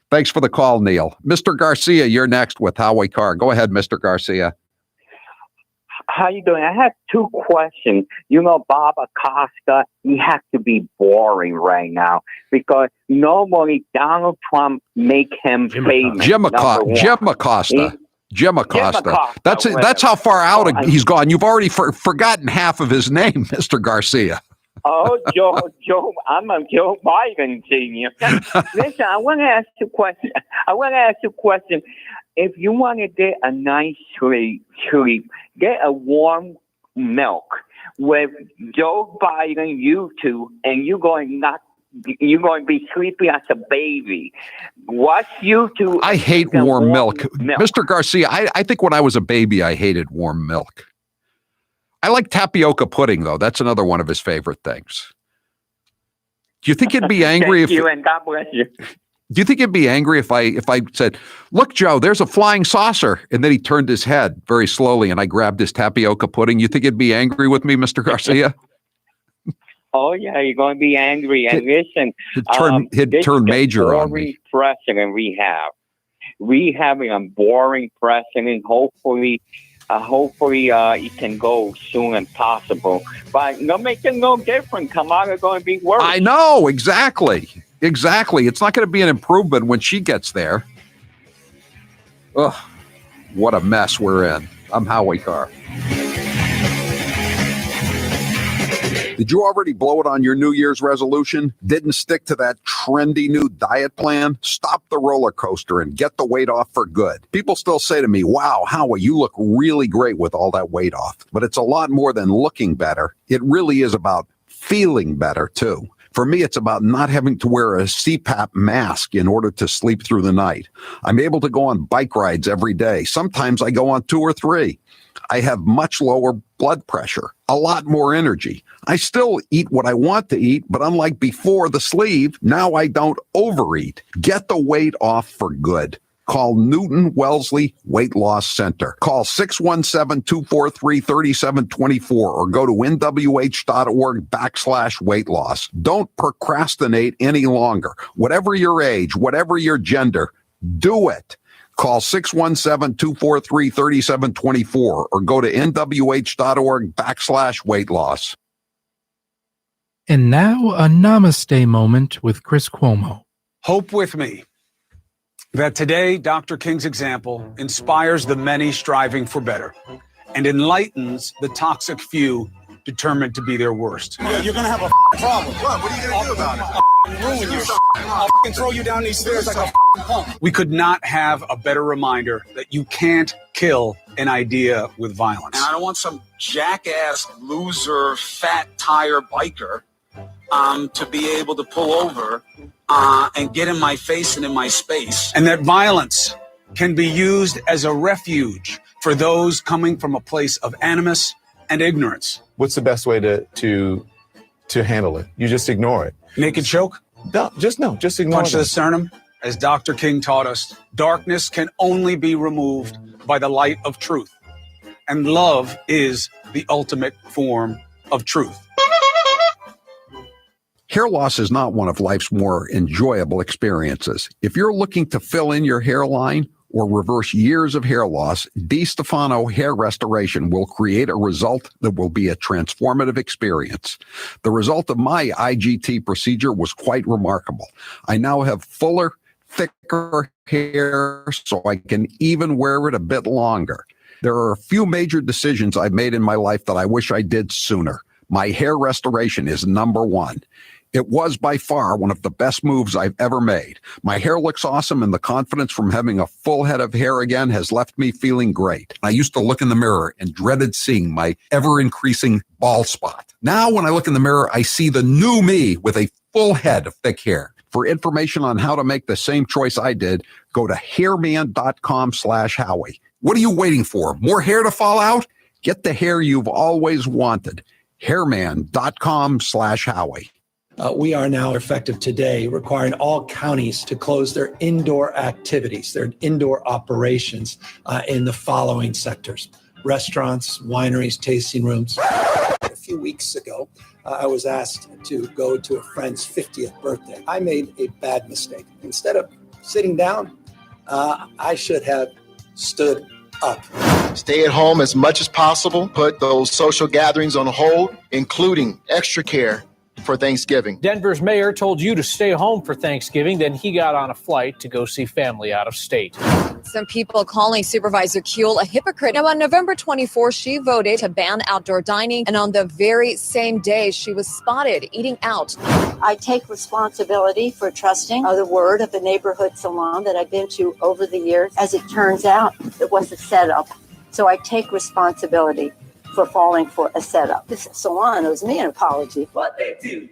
Thanks for the call, Neil. Mr. Garcia, you're next with Howie Carr. Go ahead, Mr. Garcia. How you doing? I have two questions. Bob Acosta, he has to be boring right now because normally Donald Trump make him famous. Jim Acosta. That's how far out he's gone. You've already forgotten half of his name, Mr. Garcia. Oh, Joe, I'm a Joe Biden senior. Listen, I want to ask you a question. If you want to get a nice sleep, get a warm milk with Joe Biden, you two, and you're going to be sleepy as a baby. What you two? I hate warm milk. Mr. Garcia, I think when I was a baby, I hated warm milk. I like tapioca pudding, though. That's another one of his favorite things. Do you think he'd be angry Thank you, and God bless you. Do you think he'd be angry if I said, "Look, Joe, there's a flying saucer," and then he turned his head very slowly and I grabbed his tapioca pudding? You think he'd be angry with me, Mr. Garcia? Oh, yeah, you're going to be angry. And listen, he'd turn major on me. President we have. We have a boring president. Hopefully, it can go soon as possible. But no making no difference. Kamala going to be worse. I know, exactly. It's not going to be an improvement when she gets there. Ugh, what a mess we're in. I'm Howie Carr. Did you already blow it on your New Year's resolution? Didn't stick to that trendy new diet plan? Stop the roller coaster and get the weight off for good. People still say to me, "Wow, Howie, you look really great with all that weight off." But it's a lot more than looking better. It really is about feeling better, too. For me, it's about not having to wear a CPAP mask in order to sleep through the night. I'm able to go on bike rides every day. Sometimes I go on 2 or 3. I have much lower blood pressure, a lot more energy. I still eat what I want to eat, but unlike before the sleeve, now I don't overeat. Get the weight off for good. Call Newton Wellesley Weight Loss Center. Call 617-243-3724 or go to nwh.org/weight loss. Don't procrastinate any longer. Whatever your age, whatever your gender, do it. Call 617-243-3724 or go to nwh.org/weight loss. And now a namaste moment with Chris Cuomo. Hope with me that today Dr. King's example inspires the many striving for better and enlightens the toxic few determined to be their worst. Yeah, you're gonna have a problem. What are you gonna do about it? I'll ruin your I'll throw you down these stairs like a punk. We could not have a better reminder that you can't kill an idea with violence. And I don't want some jackass, loser, fat tire biker to be able to pull over and get in my face and in my space. And that violence can be used as a refuge for those coming from a place of animus and ignorance. What's the best way to handle it? You just ignore it. Naked choke? No, just ignore Punch to it. the sternum? As Dr. King taught us, darkness can only be removed by the light of truth. And love is the ultimate form of truth. Hair loss is not one of life's more enjoyable experiences. If you're looking to fill in your hairline, or reverse years of hair loss, DiStefano Hair Restoration will create a result that will be a transformative experience. The result of my IGT procedure was quite remarkable. I now have fuller, thicker hair, so I can even wear it a bit longer. There are a few major decisions I've made in my life that I wish I did sooner. My hair restoration is number one. It was by far one of the best moves I've ever made. My hair looks awesome, and the confidence from having a full head of hair again has left me feeling great. I used to look in the mirror and dreaded seeing my ever-increasing bald spot. Now, when I look in the mirror, I see the new me with a full head of thick hair. For information on how to make the same choice I did, go to hairman.com/Howie. What are you waiting for? More hair to fall out? Get the hair you've always wanted. Hairman.com/Howie. We are now effective today requiring all counties to close their indoor activities, their indoor operations in the following sectors: restaurants, wineries, tasting rooms. A few weeks ago, I was asked to go to a friend's 50th birthday. I made a bad mistake. Instead of sitting down, I should have stood up. Stay at home as much as possible. Put those social gatherings on hold, including extra care for Thanksgiving. Denver's mayor told you to stay home for Thanksgiving, then he got on a flight to go see family out of state. Some people calling Supervisor Kuehl a hypocrite. Now, on November 24th, she voted to ban outdoor dining, and on the very same day, she was spotted eating out. I take responsibility for trusting the word of the neighborhood salon that I've been to over the years. As it turns out, it was a setup. So I take responsibility for falling for a setup. This salon owes me an apology. What they do.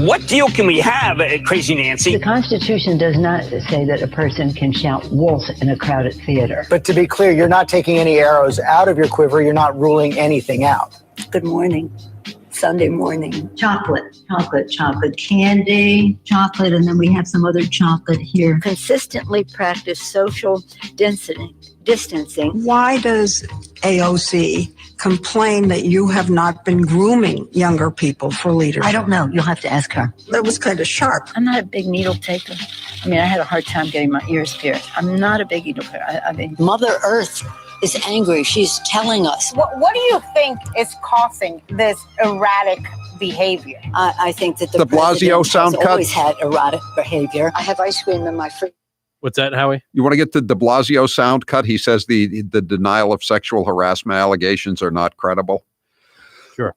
What deal can we have, Crazy Nancy? The Constitution does not say that a person can shout wolf in a crowded theater. But to be clear, you're not taking any arrows out of your quiver. You're not ruling anything out. Good morning. Sunday morning. Chocolate, candy, chocolate, and then we have some other chocolate here. Consistently practice social distancing. Why does AOC complain that you have not been grooming younger people for leadership? I don't know. You'll have to ask her. That was kind of sharp. I'm not a big needle taker. I mean, I had a hard time getting my ears pierced. I'm not a big needle taker. I mean, Mother Earth is angry. She's telling us. What do you think is causing this erratic behavior? I think that the Blasio sound has cut. always had erratic behavior. I have ice cream in my fridge. What's that, Howie? You want to get the de Blasio sound cut? He says the denial of sexual harassment allegations are not credible. Sure.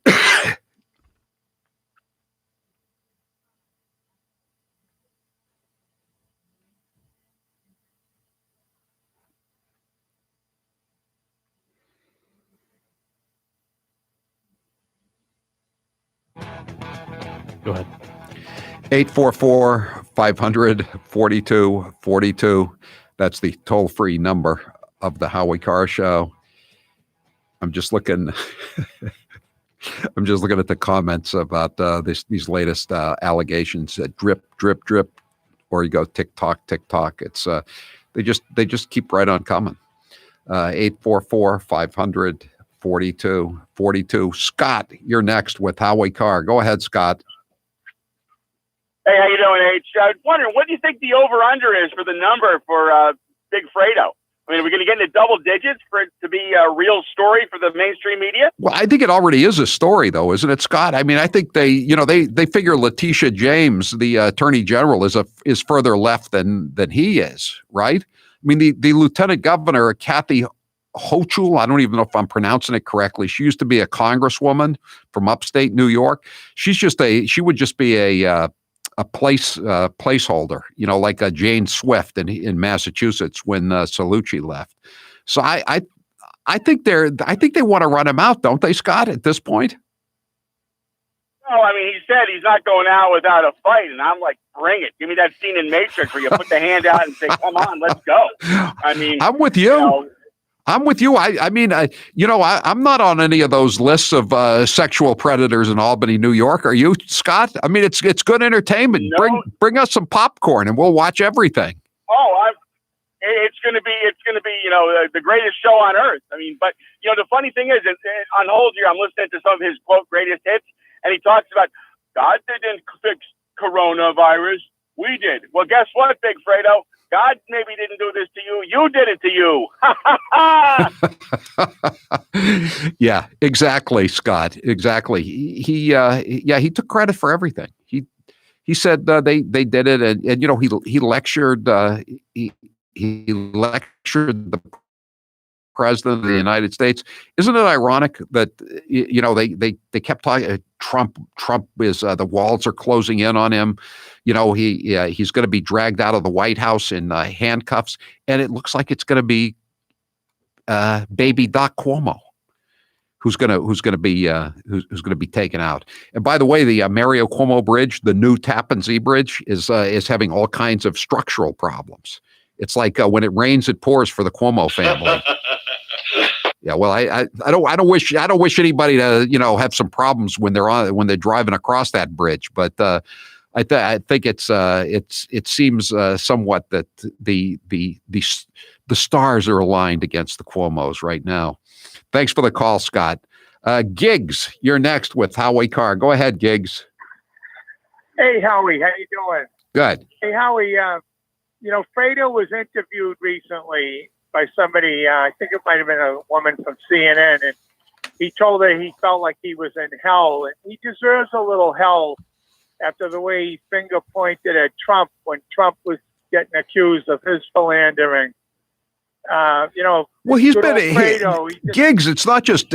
Go ahead. 844-500-4242. That's the toll-free number of the Howie Carr Show. I'm just looking. I'm just looking at the comments about these latest allegations. Drip, drip, drip, or you go tick tock, tick tock. It's they just keep right on coming. 844-500-4242. Scott, you're next with Howie Carr. Go ahead, Scott. Hey, how you doing, H? I was wondering, what do you think the over-under is for the number for Big Fredo? I mean, are we going to get into double digits for it to be a real story for the mainstream media? Well, I think it already is a story, though, isn't it, Scott? I mean, I think they figure Letitia James, the Attorney General, is further left than he is, right? I mean, the Lieutenant Governor, Kathy Hochul, I don't even know if I'm pronouncing it correctly. She used to be a congresswoman from upstate New York. She would just be a placeholder, like a Jane Swift in Massachusetts when Cellucci left. So I think they want to run him out, don't they, Scott? At this point. No, I mean, he said he's not going out without a fight, and I'm like, bring it. Give me that scene in Matrix where you put the hand out and say, "Come on, let's go." I mean, I'm with you. I'm with you. I'm not on any of those lists of sexual predators in Albany, New York. Are you, Scott? I mean, it's good entertainment. No. Bring us some popcorn and we'll watch everything. Oh, it's going to be the greatest show on earth. I mean, but the funny thing is, on hold here, I'm listening to some of his quote greatest hits, and he talks about God didn't fix coronavirus. We did. Well, guess what, Big Fredo? God maybe didn't do this to you. You did it to you. Yeah, exactly, Scott. Exactly. He took credit for everything. He said they did it, and he lectured he lectured the president of the United States. Isn't it ironic that they kept talking? Trump is the walls are closing in on him. He's going to be dragged out of the White House in handcuffs, and it looks like it's going to be baby Doc Cuomo who's going to be taken out. And by the way, the Mario Cuomo Bridge, the new Tappan Zee Bridge, is having all kinds of structural problems. It's like when it rains, it pours for the Cuomo family. Yeah, well, I don't wish anybody to have some problems when they're driving across that bridge, but I think it seems somewhat that the stars are aligned against the Cuomos right now. Thanks for the call, Scott. Giggs, you're next with Howie Carr. Go ahead, Giggs. Hey, Howie, how you doing? Good. Hey, Howie, Fredo was interviewed recently by somebody, I think it might have been a woman from CNN, and he told her he felt like he was in hell, and he deserves a little hell after the way he finger pointed at Trump when Trump was getting accused of his philandering. Well, he's been Fredo, Giggs. It's not just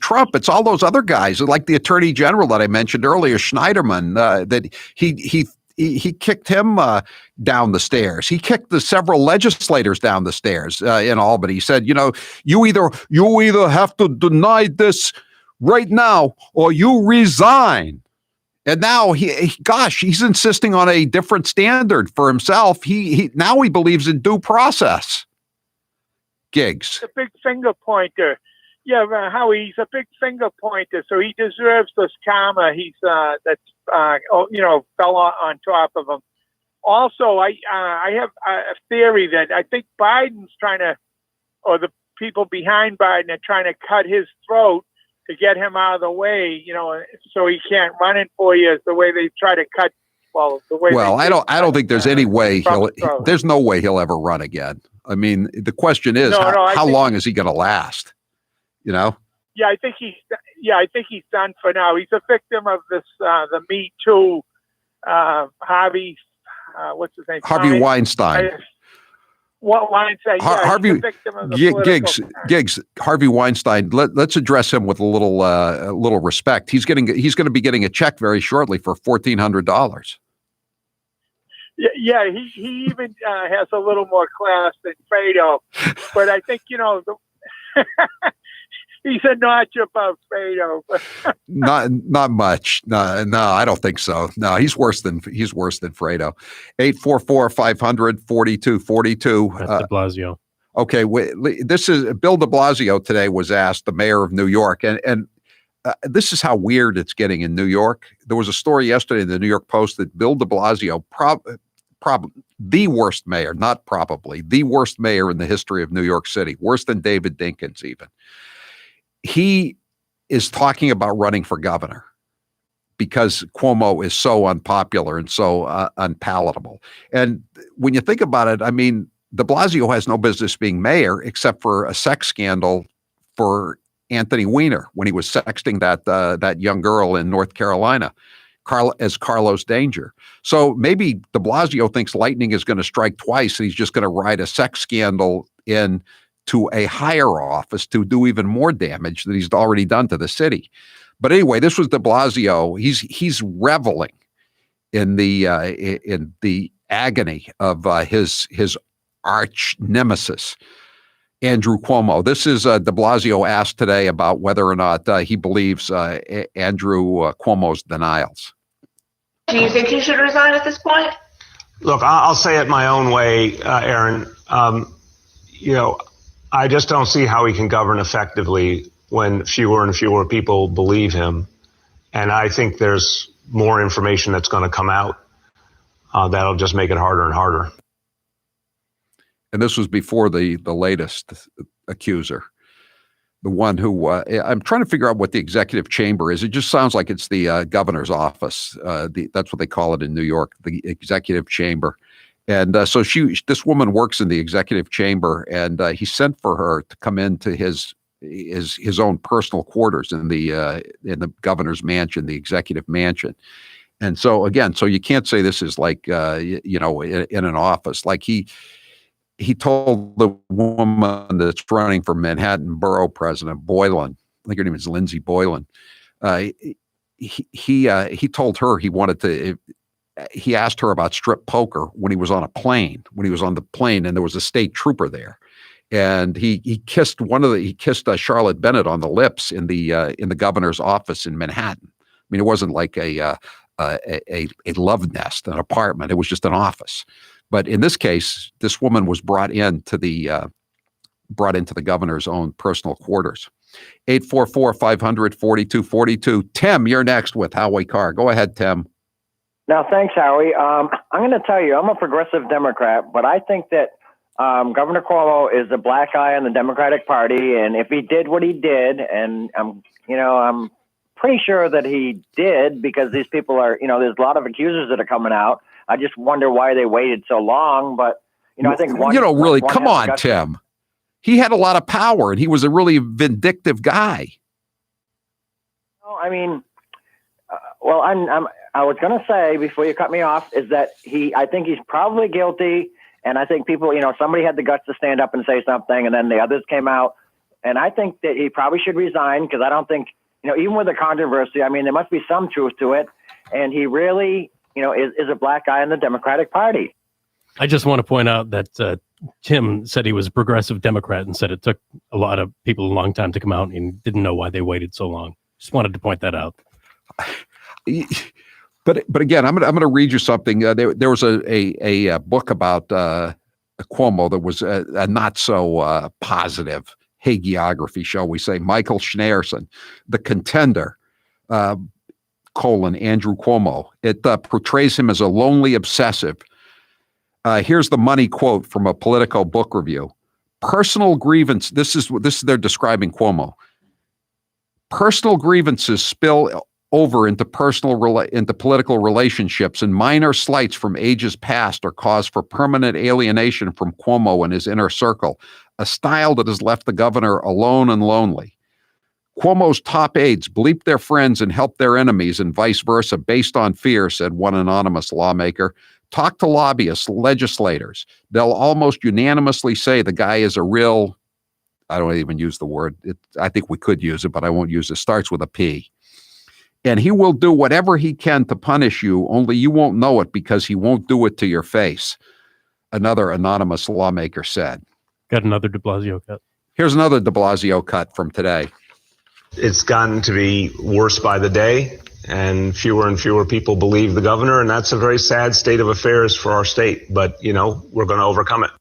Trump. It's all those other guys, like the Attorney General that I mentioned earlier, Schneiderman. That he kicked him down the stairs. He kicked the several legislators down the stairs in Albany. He said, you either have to deny this right now or you resign. And now he's insisting on a different standard for himself. Now he believes in due process. Giggs. A big finger pointer. Yeah, Howie, he's a big finger pointer, so he deserves this karma. He's fell on top of him. Also, I have a theory that I think Biden's or the people behind Biden are trying to cut his throat to get him out of the way, so he can't run in 4 years the way they try to cut. I don't think there's any way there's no way he'll ever run again. I mean, the question is, how long is he going to last? Yeah, I think he's done for now. He's a victim of this, the Me Too, Harvey, what's his name? Harvey Weinstein. Weinstein. Yeah, Harvey he's a victim of the Giggs. Harvey Weinstein. Let's address him with a little respect. He's going to be getting a check very shortly for $1,400. Yeah, he even has a little more class than Fredo, but I think he's a notch above Fredo. not much. No, I don't think so. No, he's worse than Fredo. 844-500-4242. That's de Blasio. Okay, this is Bill de Blasio today was asked, the mayor of New York, and this is how weird it's getting in New York. There was a story yesterday in the New York Post that Bill de Blasio, the worst mayor, not probably, the worst mayor in the history of New York City, worse than David Dinkins even. He is talking about running for governor because Cuomo is so unpopular and so unpalatable. And when you think about it, I mean, de Blasio has no business being mayor except for a sex scandal for Anthony Weiner when he was sexting that young girl in North Carolina as Carlos Danger. So maybe de Blasio thinks lightning is going to strike twice and he's just going to ride a sex scandal into a higher office to do even more damage that he's already done to the city. But anyway, this was de Blasio. He's reveling in the agony of his arch nemesis, Andrew Cuomo. This is de Blasio asked today about whether or not he believes Andrew Cuomo's denials. Do you think he should resign at this point? Look, I'll say it my own way, Aaron. I just don't see how he can govern effectively when fewer and fewer people believe him. And I think there's more information that's going to come out that'll just make it harder and harder. And this was before the latest accuser, the one who I'm trying to figure out what the executive chamber is. It just sounds like it's the governor's office. That's what they call it in New York, the executive chamber. And so this woman works in the executive chamber, and he sent for her to come into his own personal quarters in the governor's mansion, the executive mansion. And so again, so you can't say this is like in an office. Like he told the woman that's running for Manhattan Borough President, Boylan, I think her name is Lindsay Boylan. He told her he wanted to. He asked her about strip poker when he was on a plane. When he was on the plane, and there was a state trooper there, and he kissed Charlotte Bennett on the lips in the governor's office in Manhattan. I mean, it wasn't like a love nest, an apartment. It was just an office. But in this case, this woman was brought into the governor's own personal quarters. 844-500-4242. Tim, you're next with Howie Carr. Go ahead, Tim. Now, thanks, Howie. I'm going to tell you, I'm a progressive Democrat, but I think that Governor Cuomo is a black eye on the Democratic Party, and if he did what he did, and I'm pretty sure that he did, because these people are, there's a lot of accusers that are coming out. I just wonder why they waited so long, but I think come on, Tim. He had a lot of power, and he was a really vindictive guy. I mean, well, I was going to say before you cut me off is that I think he's probably guilty. And I think people, somebody had the guts to stand up and say something, and then the others came out. And I think that he probably should resign, because I don't think, even with the controversy, I mean, there must be some truth to it. And he really, is a black guy in the Democratic Party. I just want to point out that Tim said he was a progressive Democrat and said it took a lot of people a long time to come out and didn't know why they waited so long. Just wanted to point that out. But again, I'm going to read you something. There was a book about Cuomo that was a not so positive hagiography, shall we say. Michael Schneerson, The Contender, Andrew Cuomo. It portrays him as a lonely obsessive. Here's the money quote from a Politico book review. Personal grievance. This is they're describing Cuomo. Personal grievances spill over into political relationships, and minor slights from ages past are cause for permanent alienation from Cuomo and his inner circle, a style that has left the governor alone and lonely. Cuomo's top aides bleep their friends and help their enemies, and vice versa, based on fear, said one anonymous lawmaker. Talk to lobbyists, legislators. They'll almost unanimously say the guy is a real, I don't even use the word. I think we could use it, but I won't use it. Starts with a P. And he will do whatever he can to punish you, only you won't know it because he won't do it to your face, another anonymous lawmaker said. Got another de Blasio cut. Here's another de Blasio cut from today. It's gotten to be worse by the day, and fewer people believe the governor, and that's a very sad state of affairs for our state. But, we're going to overcome it.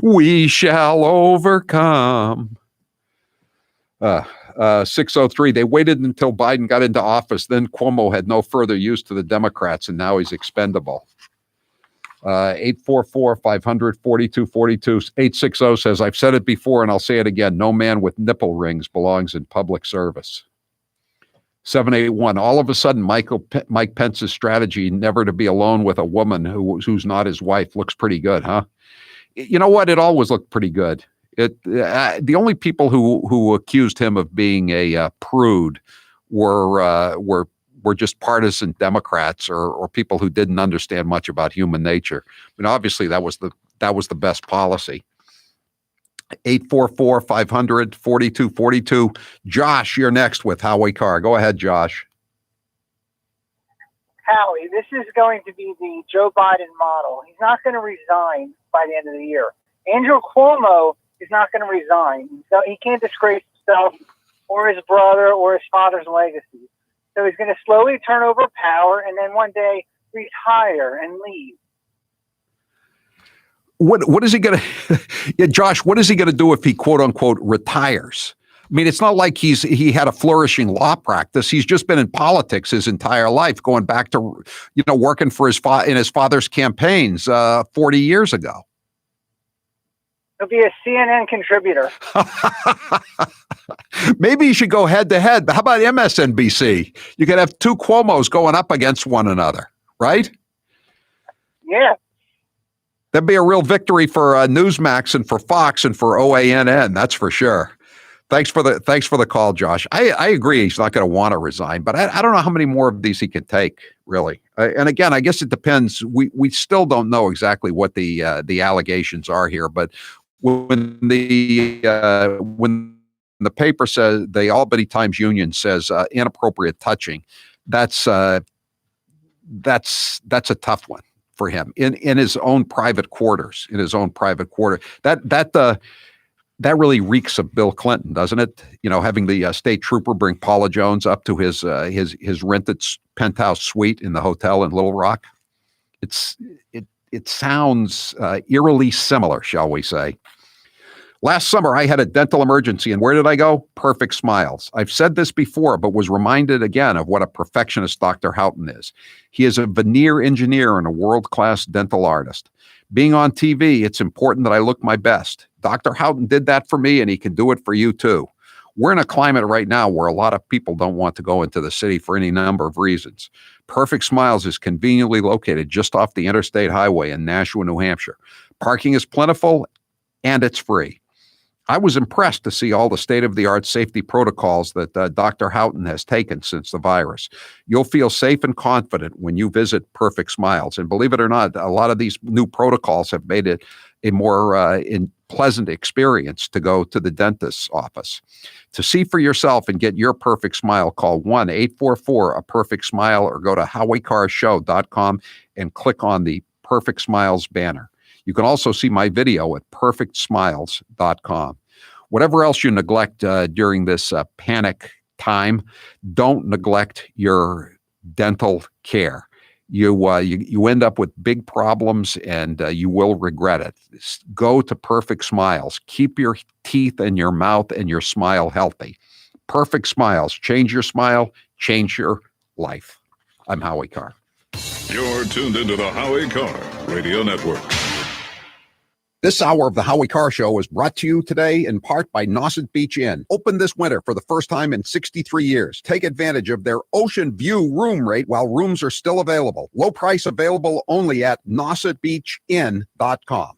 We shall overcome. 603, they waited until Biden got into office. Then Cuomo had no further use to the Democrats, and now he's expendable. 844-500-4242. 860 says, I've said it before and I'll say it again. No man with nipple rings belongs in public service. 781, all of a sudden, Mike Pence's strategy never to be alone with a woman who's not his wife looks pretty good, huh? You know what? It always looked pretty good. The only people who accused him of being a prude were just partisan Democrats or people who didn't understand much about human nature. I mean, obviously that was the best policy. 844-500-4242. Josh, you're next with Howie Carr. Go ahead, Josh. Howie, this is going to be the Joe Biden model. He's not going to resign by the end of the year. Andrew Cuomo is not going to resign. So he can't disgrace himself or his brother or his father's legacy. So he's going to slowly turn over power and then one day retire and leave. What is he going to, yeah, Josh, what is he going to do if he quote unquote retires? I mean, it's not like he had a flourishing law practice. He's just been in politics his entire life, going back to, working for in his father's campaigns 40 years ago. He'll be a CNN contributor. Maybe you should go head to head. How about MSNBC? You could have two Cuomos going up against one another, right? Yeah. That'd be a real victory for Newsmax and for Fox and for OANN. That's for sure. Thanks for the call, Josh. I agree he's not going to want to resign, but I don't know how many more of these he can take, really. And again, I guess it depends. We still don't know exactly what the allegations are here, but when the paper says, the Albany Times Union says inappropriate touching, that's a tough one for him in his own private quarters. That really reeks of Bill Clinton, doesn't it? Having the state trooper bring Paula Jones up to his rented penthouse suite in the hotel in Little Rock. It sounds eerily similar, shall we say. Last summer, I had a dental emergency, and where did I go? Perfect Smiles. I've said this before, but was reminded again of what a perfectionist Dr. Houghton is. He is a veneer engineer and a world-class dental artist. Being on TV, it's important that I look my best. Dr. Houghton did that for me, and he can do it for you too. We're in a climate right now where a lot of people don't want to go into the city for any number of reasons. Perfect Smiles is conveniently located just off the interstate highway in Nashua, New Hampshire. Parking is plentiful, and it's free. I was impressed to see all the state-of-the-art safety protocols that Dr. Houghton has taken since the virus. You'll feel safe and confident when you visit Perfect Smiles. And believe it or not, a lot of these new protocols have made it a more pleasant experience to go to the dentist's office. To see for yourself and get your perfect smile, call 1-844-A-PERFECT-SMILE or go to HowieCarrShow.com and click on the Perfect Smiles banner. You can also see my video at perfectsmiles.com. Whatever else you neglect during this panic time, don't neglect your dental care. You end up with big problems, and you will regret it. Go to Perfect Smiles. Keep your teeth and your mouth and your smile healthy. Perfect Smiles. Change your smile. Change your life. I'm Howie Carr. You're tuned into the Howie Carr Radio Network. This hour of the Howie Carr Show is brought to you today in part by Nauset Beach Inn. Open this winter for the first time in 63 years. Take advantage of their ocean view room rate while rooms are still available. Low price available only at nausetbeachinn.com.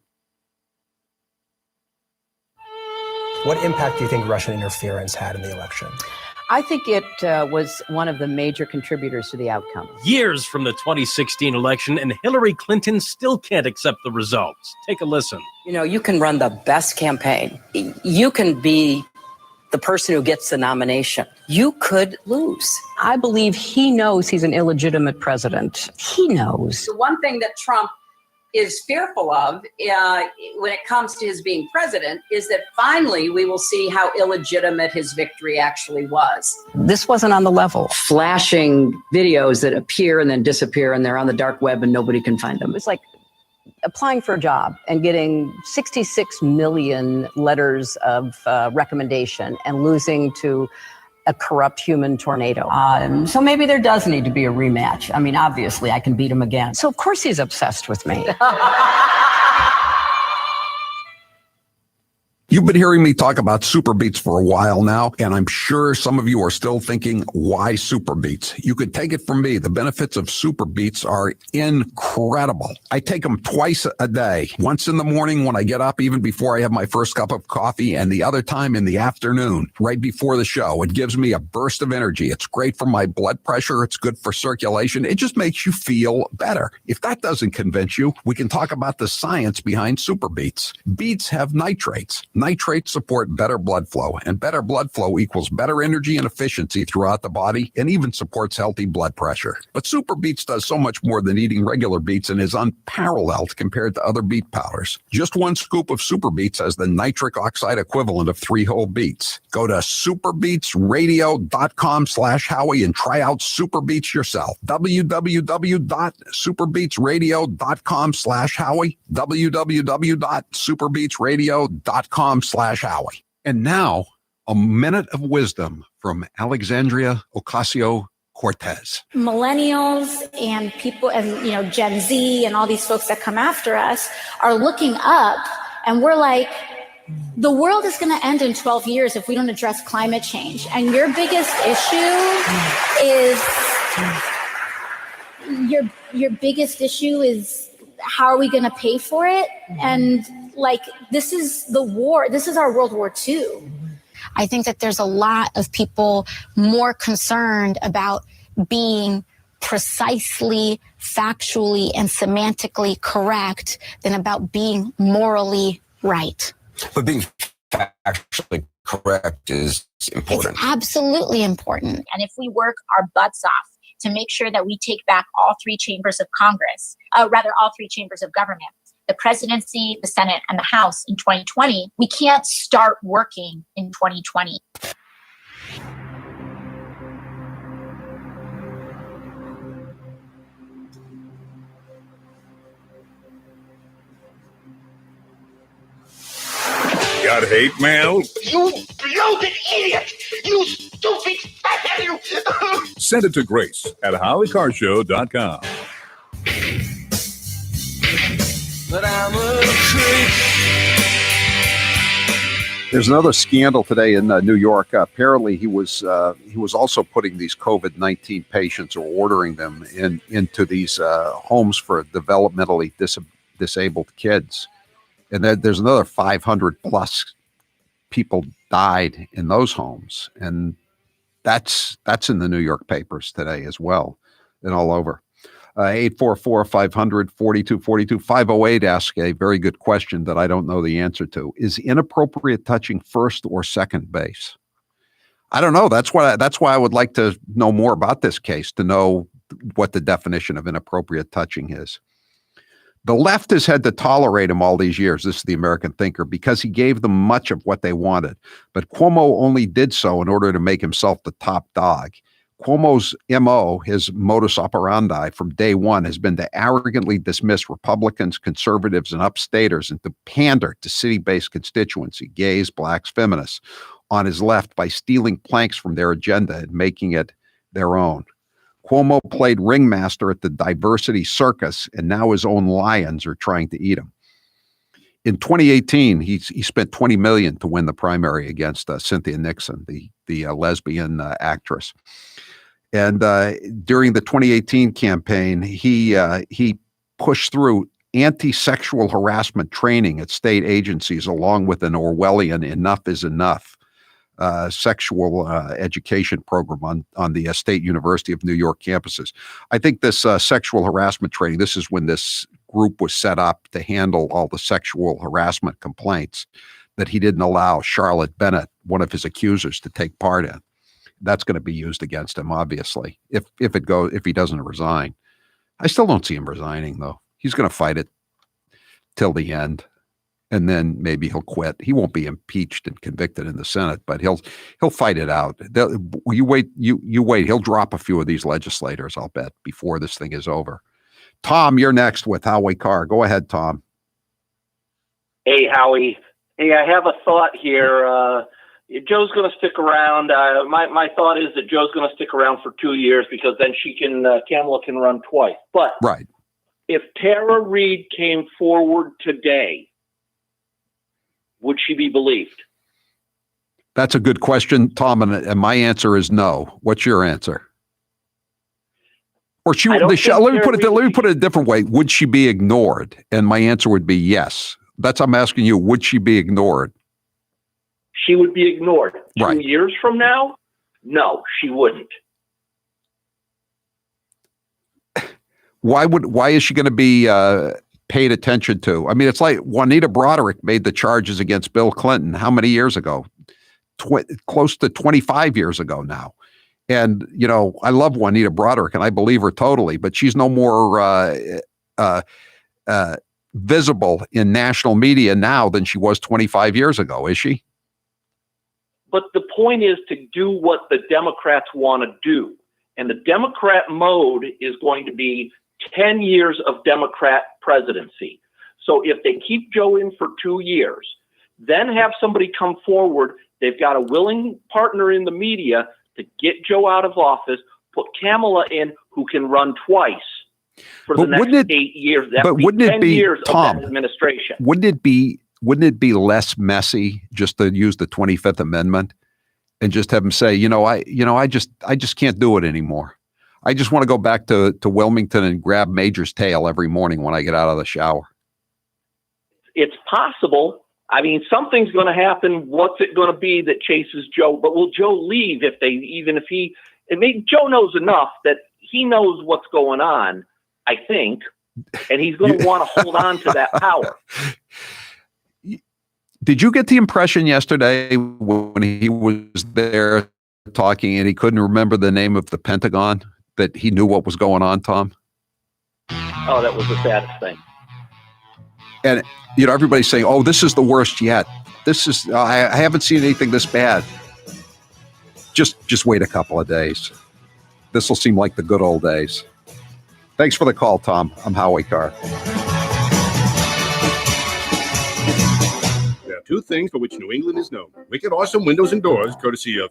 What impact do you think Russian interference had in the election? I think it was one of the major contributors to the outcome. Years from the 2016 election, and Hillary Clinton still can't accept the results. Take a listen. You can run the best campaign. You can be the person who gets the nomination. You could lose. I believe he knows he's an illegitimate president. He knows. The one thing that Trump is fearful of when it comes to his being president is that finally we will see how illegitimate his victory actually was. This wasn't on the level. Flashing videos that appear and then disappear, and they're on the dark web and nobody can find them. It's like applying for a job and getting 66 million letters of recommendation and losing to a corrupt human tornado. So maybe there does need to be a rematch. I mean, obviously, I can beat him again. So, of course, he's obsessed with me. You've been hearing me talk about Super Beets for a while now, and I'm sure some of you are still thinking, why Super Beets? You could take it from me. The benefits of Super Beets are incredible. I take them twice a day, once in the morning when I get up, even before I have my first cup of coffee, and the other time in the afternoon, right before the show. It gives me a burst of energy. It's great for my blood pressure. It's good for circulation. It just makes you feel better. If that doesn't convince you, we can talk about the science behind Super Beets. Beets have nitrates. Nitrates support better blood flow, and better blood flow equals better energy and efficiency throughout the body, and even supports healthy blood pressure. But Super Beets does so much more than eating regular beets and is unparalleled compared to other beet powders. Just one scoop of Super Beets has the nitric oxide equivalent of 3 whole beets. Go to superbeetsradio.com/Howie and try out Super Beets yourself. www.superbeetsradio.com/Howie. www.superbeetsradio.com/Howie. And now, a minute of wisdom from Alexandria Ocasio-Cortez. Millennials and people and Gen Z and all these folks that come after us are looking up, and we're like, the world is going to end in 12 years if we don't address climate change. And your biggest issue is how are we going to pay for it? And like, this is the war. This is our World War II. I think that there's a lot of people more concerned about being precisely, factually, and semantically correct than about being morally right. But being factually correct is important. It's absolutely important. And if we work our butts off to make sure that we take back all three chambers of Congress, all three chambers of government, the presidency, the Senate, and the House in 2020, we can't start working in 2020. Got hate mail? You bloated idiot! You stupid fat you! Send it to Grace at HowieCarShow.com. But I'm a creep. There's another scandal today in New York. Apparently, he was also putting these COVID-19 patients or ordering them into these homes for developmentally disabled kids. And there's another 500 plus people died in those homes. And that's in the New York papers today as well and all over. 844-500-4242. 508 asks a very good question that I don't know the answer to. Is inappropriate touching first or second base? I don't know. That's why I would like to know more about this case, to know what the definition of inappropriate touching is. The left has had to tolerate him all these years. This is the American Thinker, because he gave them much of what they wanted. But Cuomo only did so in order to make himself the top dog. Cuomo's MO, his modus operandi from day one, has been to arrogantly dismiss Republicans, conservatives, and upstaters and to pander to city-based constituency, gays, blacks, feminists, on his left by stealing planks from their agenda and making it their own. Cuomo played ringmaster at the diversity circus, and now his own lions are trying to eat him. In 2018, he spent $20 million to win the primary against Cynthia Nixon, the lesbian actress. And during the 2018 campaign, he pushed through anti-sexual harassment training at state agencies, along with an Orwellian "Enough is Enough" sexual education program on the State University of New York campuses. I think this sexual harassment training, this is when this group was set up to handle all the sexual harassment complaints that he didn't allow Charlotte Bennett, one of his accusers, to take part in. That's going to be used against him, obviously, if he doesn't resign. I still don't see him resigning, though. He's going to fight it till the end, and then maybe he'll quit. He won't be impeached and convicted in the Senate, but he'll fight it out. You wait. He'll drop a few of these legislators, I'll bet, before this thing is over. Tom, you're next with Howie Carr. Go ahead, Tom. Hey, Howie. Hey, I have a thought here. Joe's going to stick around. My thought is that Joe's going to stick around for 2 years, because then Kamala can run twice. But right, if Tara Reid came forward today, would she be believed? That's a good question, Tom, and my answer is no. What's your answer? Or let me put it a different way. Would she be ignored? And my answer would be yes. I'm asking you. Would she be ignored? She would be ignored. Right. 2 years from now? No, she wouldn't. Why is she going to be paid attention to? I mean, it's like Juanita Broderick made the charges against Bill Clinton how many years ago? Close to 25 years ago now. And, I love Juanita Broderick and I believe her totally, but she's no more visible in national media now than she was 25 years ago, is she? But the point is to do what the Democrats want to do. And the Democrat mode is going to be 10 years of Democrat presidency. So if they keep Joe in for 2 years, then have somebody come forward, they've got a willing partner in the media to get Joe out of office, put Kamala in, who can run twice for the next 8 years. That would be 10 years of that administration. Wouldn't it be less messy just to use the 25th Amendment and just have them say, I just can't do it anymore. I just want to go back to Wilmington and grab Major's tail every morning when I get out of the shower. It's possible. I mean, something's going to happen. What's it going to be that chases Joe? But will Joe leave Joe knows enough that he knows what's going on, I think, and he's going to want to hold on to that power. Did you get the impression yesterday when he was there talking and he couldn't remember the name of the Pentagon that he knew what was going on, Tom? Oh, that was the saddest thing. And, everybody's saying, oh, this is the worst yet. I haven't seen anything this bad. Just wait a couple of days. This will seem like the good old days. Thanks for the call, Tom. I'm Howie Carr. There are two things for which New England is known. Wicked awesome windows and doors, courtesy of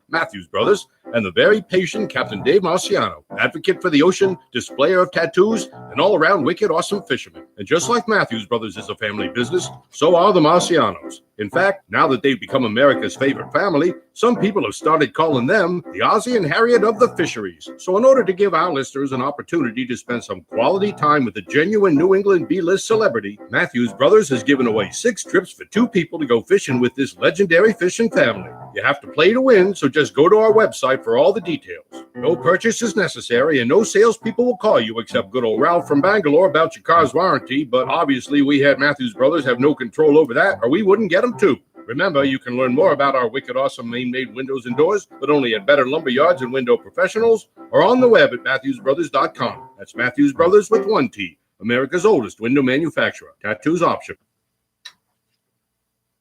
Matthews Brothers, and the very patient Captain Dave Marciano, advocate for the ocean, displayer of tattoos, and all-around wicked awesome fisherman. And just like Matthews Brothers is a family business, so are the Marcianos. In fact, now that they've become America's favorite family, some people have started calling them the Ozzie and Harriet of the fisheries. So in order to give our listeners an opportunity to spend some quality time with a genuine New England B-list celebrity, Matthews Brothers has given away 6 trips for 2 people to go fishing with this legendary fishing family. You have to play to win, so just go to our website for all the details. No purchase is necessary, and no salespeople will call you except good old Ralph from Bangalore about your car's warranty, but obviously we at Matthews Brothers have no control over that, or we wouldn't get them too. Remember, you can learn more about our wicked awesome Maine-made windows and doors, but only at Better Lumber Yards and Window Professionals, or on the web at MatthewsBrothers.com. That's Matthews Brothers with 1 T, America's oldest window manufacturer. Tattoos option.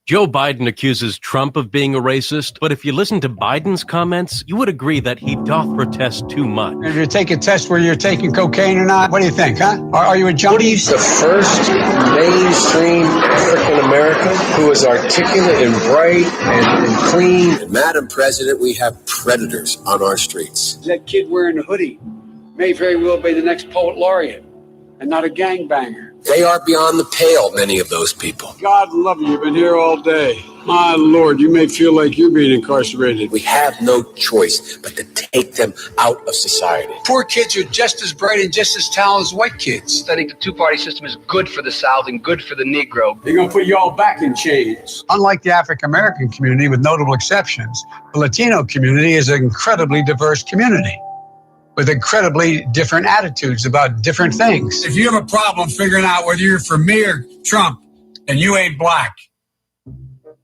Joe Biden accuses Trump of being a racist, but if you listen to Biden's comments, you would agree that he doth protest too much. If you take a test where you're taking cocaine or not, what do you think, huh? Are you a junkie? The first mainstream African American who is articulate and bright and clean. Madam President, we have predators on our streets. That kid wearing a hoodie may very well be the next poet laureate and not a gangbanger. They are beyond the pale, many of those people. God love you. You've been here all day. My Lord, you may feel like you're being incarcerated. We have no choice but to take them out of society. Poor kids are just as bright and just as talented as white kids. I think the two-party system is good for the South and good for the Negro. They're going to put you all back in chains. Unlike the African-American community, with notable exceptions, the Latino community is an incredibly diverse community with incredibly different attitudes about different things. If you have a problem figuring out whether you're for me or Trump, and you ain't black.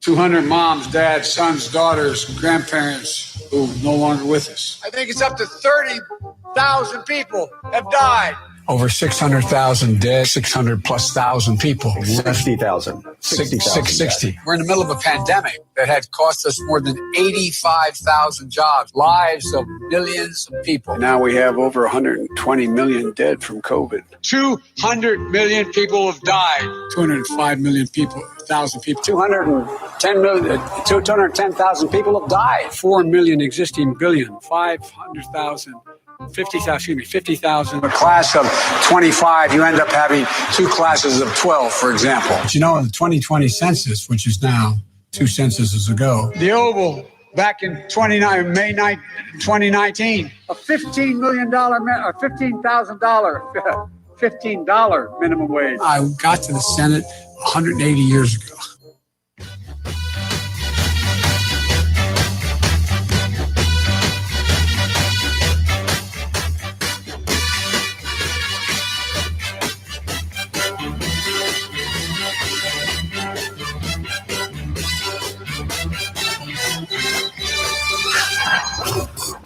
200 moms, dads, sons, daughters, grandparents who are no longer with us. I think it's up to 30,000 people have died. Over 600,000 dead, 600 plus thousand people. 60,000. 660. We're in the middle of a pandemic that had cost us more than 85,000 jobs, lives of millions of people. Now we have over 120 million dead from COVID. 200 million people have died. 205 million people, 210,000 people have died. 4 million existing billion, 500,000. 50,000. A class of 25, you end up having 2 classes of 12, for example. But you know, in the 2020 census, which is now 2 censuses ago, the Oval back in May 2019, a $15 million, $15,000, $15 minimum wage. I got to the Senate 180 years ago.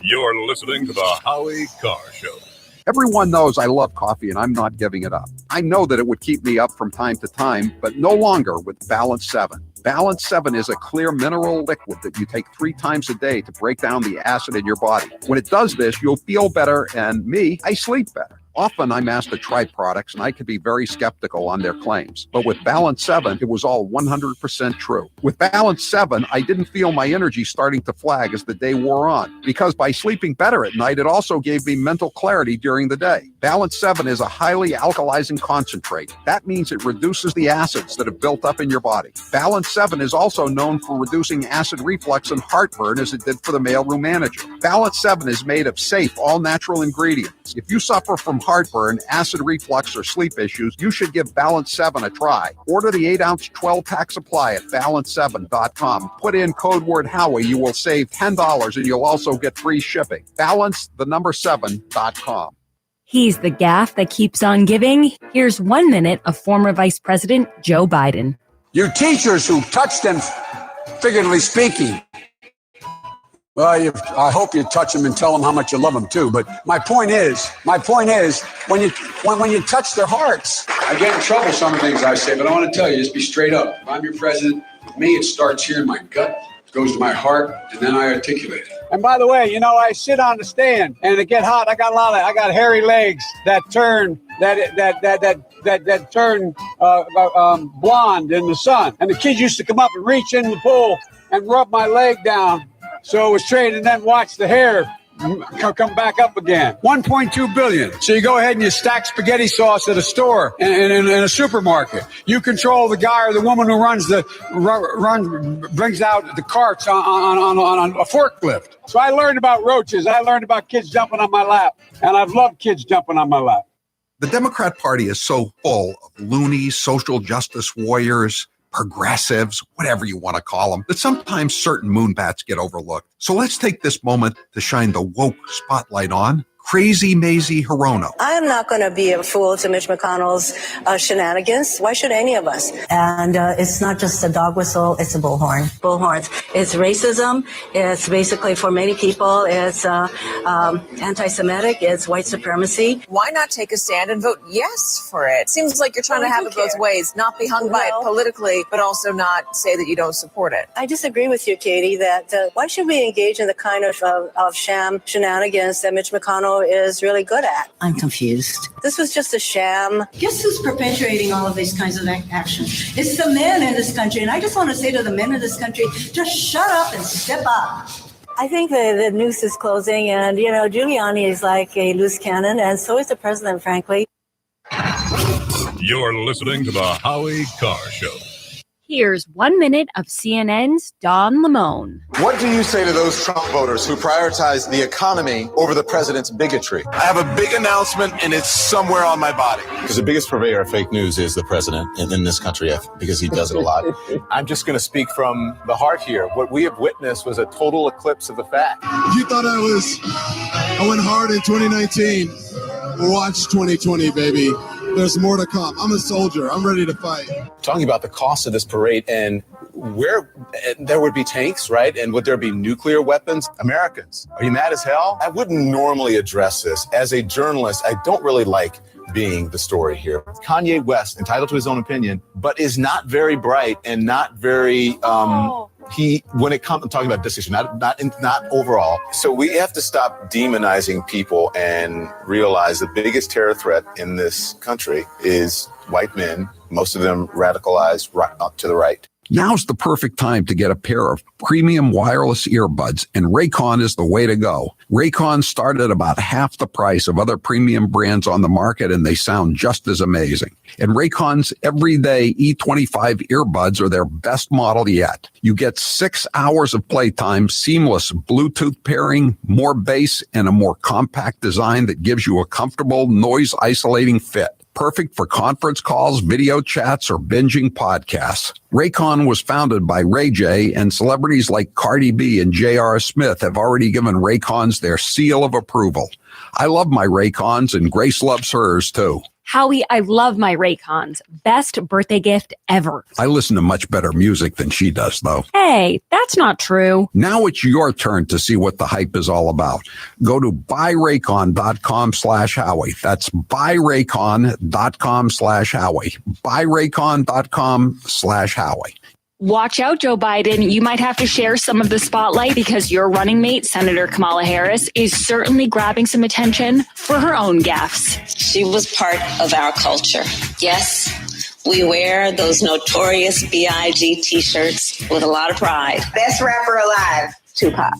You're listening to the Howie Carr Show. Everyone knows I love coffee and I'm not giving it up. I know that it would keep me up from time to time, but no longer with Balance 7. Balance 7 is a clear mineral liquid that you take 3 times a day to break down the acid in your body. When it does this, you'll feel better, and me, I sleep better. Often I'm asked to try products and I can be very skeptical on their claims. But with Balance 7, it was all 100% true. With Balance 7, I didn't feel my energy starting to flag as the day wore on, because by sleeping better at night, it also gave me mental clarity during the day. Balance 7 is a highly alkalizing concentrate. That means it reduces the acids that have built up in your body. Balance 7 is also known for reducing acid reflux and heartburn, as it did for the mailroom manager. Balance 7 is made of safe, all-natural ingredients. If you suffer from heartburn, acid reflux, or sleep issues, you should give Balance 7 a try. Order the 8-ounce 12-pack supply at balance7.com. Put in code word Howie. You will save $10 and you'll also get free shipping. Balance7.com. He's the gaff that keeps on giving. Here's 1 minute of former Vice President Joe Biden. You teachers who touch them, figuratively speaking, well, I hope you touch them and tell them how much you love them too. But my point is, when you touch their hearts, I get in trouble some of the things I say, but I want to tell you, just be straight up. If I'm your president, with me, it starts here in my gut, goes to my heart, and then I articulate it. And by the way, I sit on the stand and it get hot. I got hairy legs that turn blonde in the sun. And the kids used to come up and reach in the pool and rub my leg down so it was straight, and then watch the hair come back up again. 1.2 billion. So you go ahead and you stack spaghetti sauce at a store in a supermarket. You control the guy or the woman who brings out the carts on a forklift. So I learned about roaches. I learned about kids jumping on my lap, and I've loved kids jumping on my lap. The Democrat Party is so full of loonies, social justice warriors, progressives, whatever you want to call them, that sometimes certain moonbats get overlooked. So let's take this moment to shine the woke spotlight on Crazy Mazie Hirono. I am not going to be a fool to Mitch McConnell's shenanigans. Why should any of us? And it's not just a dog whistle, it's a bullhorn. Bullhorns. It's racism. It's basically, for many people, it's anti-Semitic. It's white supremacy. Why not take a stand and vote yes for it? Seems like you're trying to have it both ways, not be hung by it politically, but also not say that you don't support it. I disagree with you, Katie, that why should we engage in the kind of sham shenanigans that Mitch McConnell is really good at? I'm confused. This was just a sham. Guess who's perpetuating all of these kinds of actions? It's the men in this country. And I just want to say to the men in this country, just shut up and step up. I think the noose is closing, and, Giuliani is like a loose cannon, and so is the president, frankly. You're listening to the Howie Carr Show. Here's 1 minute of CNN's Don Lemon. What do you say to those Trump voters who prioritize the economy over the president's bigotry? I have a big announcement, and it's somewhere on my body. Because the biggest purveyor of fake news is the president in this country, because he does it a lot. I'm just going to speak from the heart here. What we have witnessed was a total eclipse of the fact. If you thought I went hard in 2019, watch 2020, baby. There's more to come. I'm a soldier. I'm ready to fight. Talking about the cost of this parade and where there would be tanks, right? And would there be nuclear weapons? Americans, are you mad as hell? I wouldn't normally address this. As a journalist, I don't really like being the story here. Kanye West, entitled to his own opinion, but is not very bright and not very, when it comes to talking about this issue, not overall. So we have to stop demonizing people and realize the biggest terror threat in this country is white men, most of them radicalized right up to the right. Now's the perfect time to get a pair of premium wireless earbuds, and Raycon is the way to go. Raycon start at about half the price of other premium brands on the market, and they sound just as amazing. And Raycon's everyday E25 earbuds are their best model yet. You get 6 hours of playtime, seamless Bluetooth pairing, more bass, and a more compact design that gives you a comfortable, noise-isolating fit. Perfect for conference calls, video chats, or binging podcasts. Raycon was founded by Ray J, and celebrities like Cardi B and J.R. Smith have already given Raycons their seal of approval. I love my Raycons, and Grace loves hers, too. Howie, I love my Raycons. Best birthday gift ever. I listen to much better music than she does, though. Hey, that's not true. Now it's your turn to see what the hype is all about. Go to buyraycon.com/Howie. That's buyraycon.com/Howie. Buyraycon.com/Howie. Watch out, Joe Biden. You might have to share some of the spotlight because your running mate, Senator Kamala Harris, is certainly grabbing some attention for her own gaffes. She was part of our culture. Yes, we wear those notorious B.I.G. t-shirts with a lot of pride. Best rapper alive, Tupac.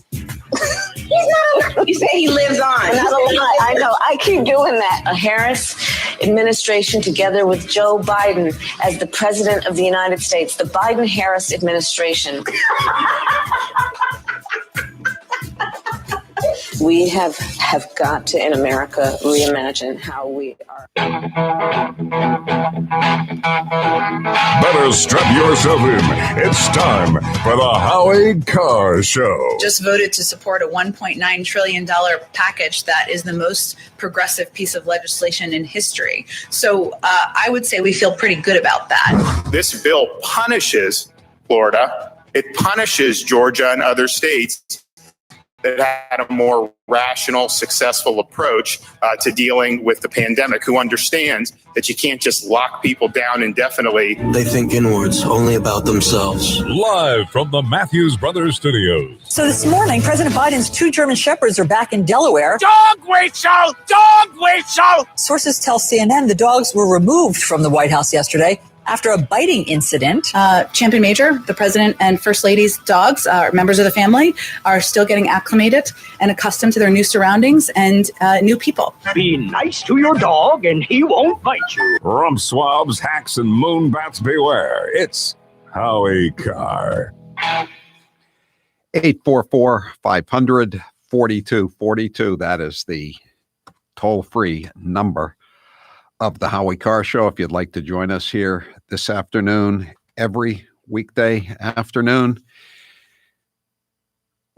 He's not alive. You say he lives on. Not alive. I know. I keep doing that. A Harris administration together with Joe Biden as the president of the United States. The Biden-Harris administration. We have got to, in America, reimagine how we are. Better strap yourself in. It's time for the Howie Carr Show. Just voted to support a $1.9 trillion package that is the most progressive piece of legislation in history. So I would say we feel pretty good about that. This bill punishes Florida. It punishes Georgia and other states that had a more rational, successful approach to dealing with the pandemic, who understands that you can't just lock people down indefinitely. They think inwards, only about themselves. Live from the Matthews Brothers Studios. So this morning, President Biden's 2 German Shepherds are back in Delaware. Dog whistle! Dog whistle! Sources tell CNN the dogs were removed from the White House yesterday after a biting incident. Champion Major, the president and first lady's dogs, members of the family, are still getting acclimated and accustomed to their new surroundings and new people. Be nice to your dog and he won't bite you. Rump swabs, hacks, and moonbats beware. It's Howie Carr. 844-500-4242. That is the toll-free number of the Howie Carr Show. If you'd like to join us here this afternoon, every weekday afternoon.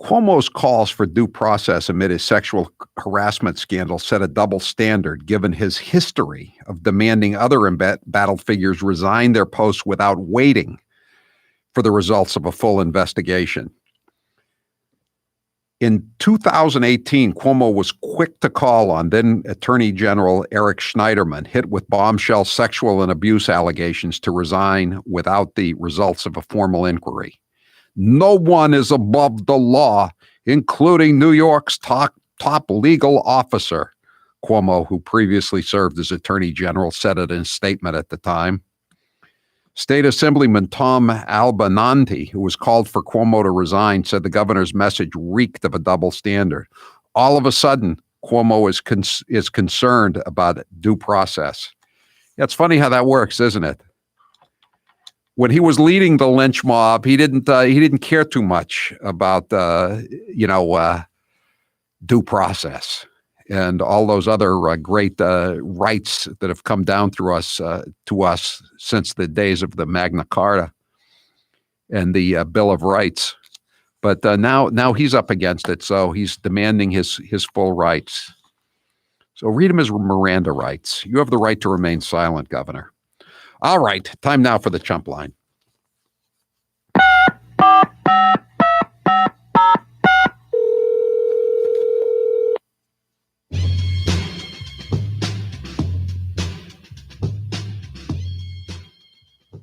Cuomo's calls for due process amid his sexual harassment scandal set a double standard, given his history of demanding other embattled figures resign their posts without waiting for the results of a full investigation. In 2018, Cuomo was quick to call on then Attorney General Eric Schneiderman, hit with bombshell sexual and abuse allegations, to resign without the results of a formal inquiry. No one is above the law, including New York's top legal officer, Cuomo, who previously served as Attorney General, said it in a statement at the time. State Assemblyman Tom Albananti, who was called for Cuomo to resign, said the governor's message reeked of a double standard. All of a sudden, Cuomo is concerned about due process. Yeah, it's funny how that works, isn't it? When he was leading the lynch mob, he didn't care too much about due process and all those other great rights that have come down through us to us since the days of the Magna Carta and the Bill of Rights. But now he's up against it, so he's demanding his full rights. So read him his Miranda rights. You have the right to remain silent, Governor. All right, time now for the chump line.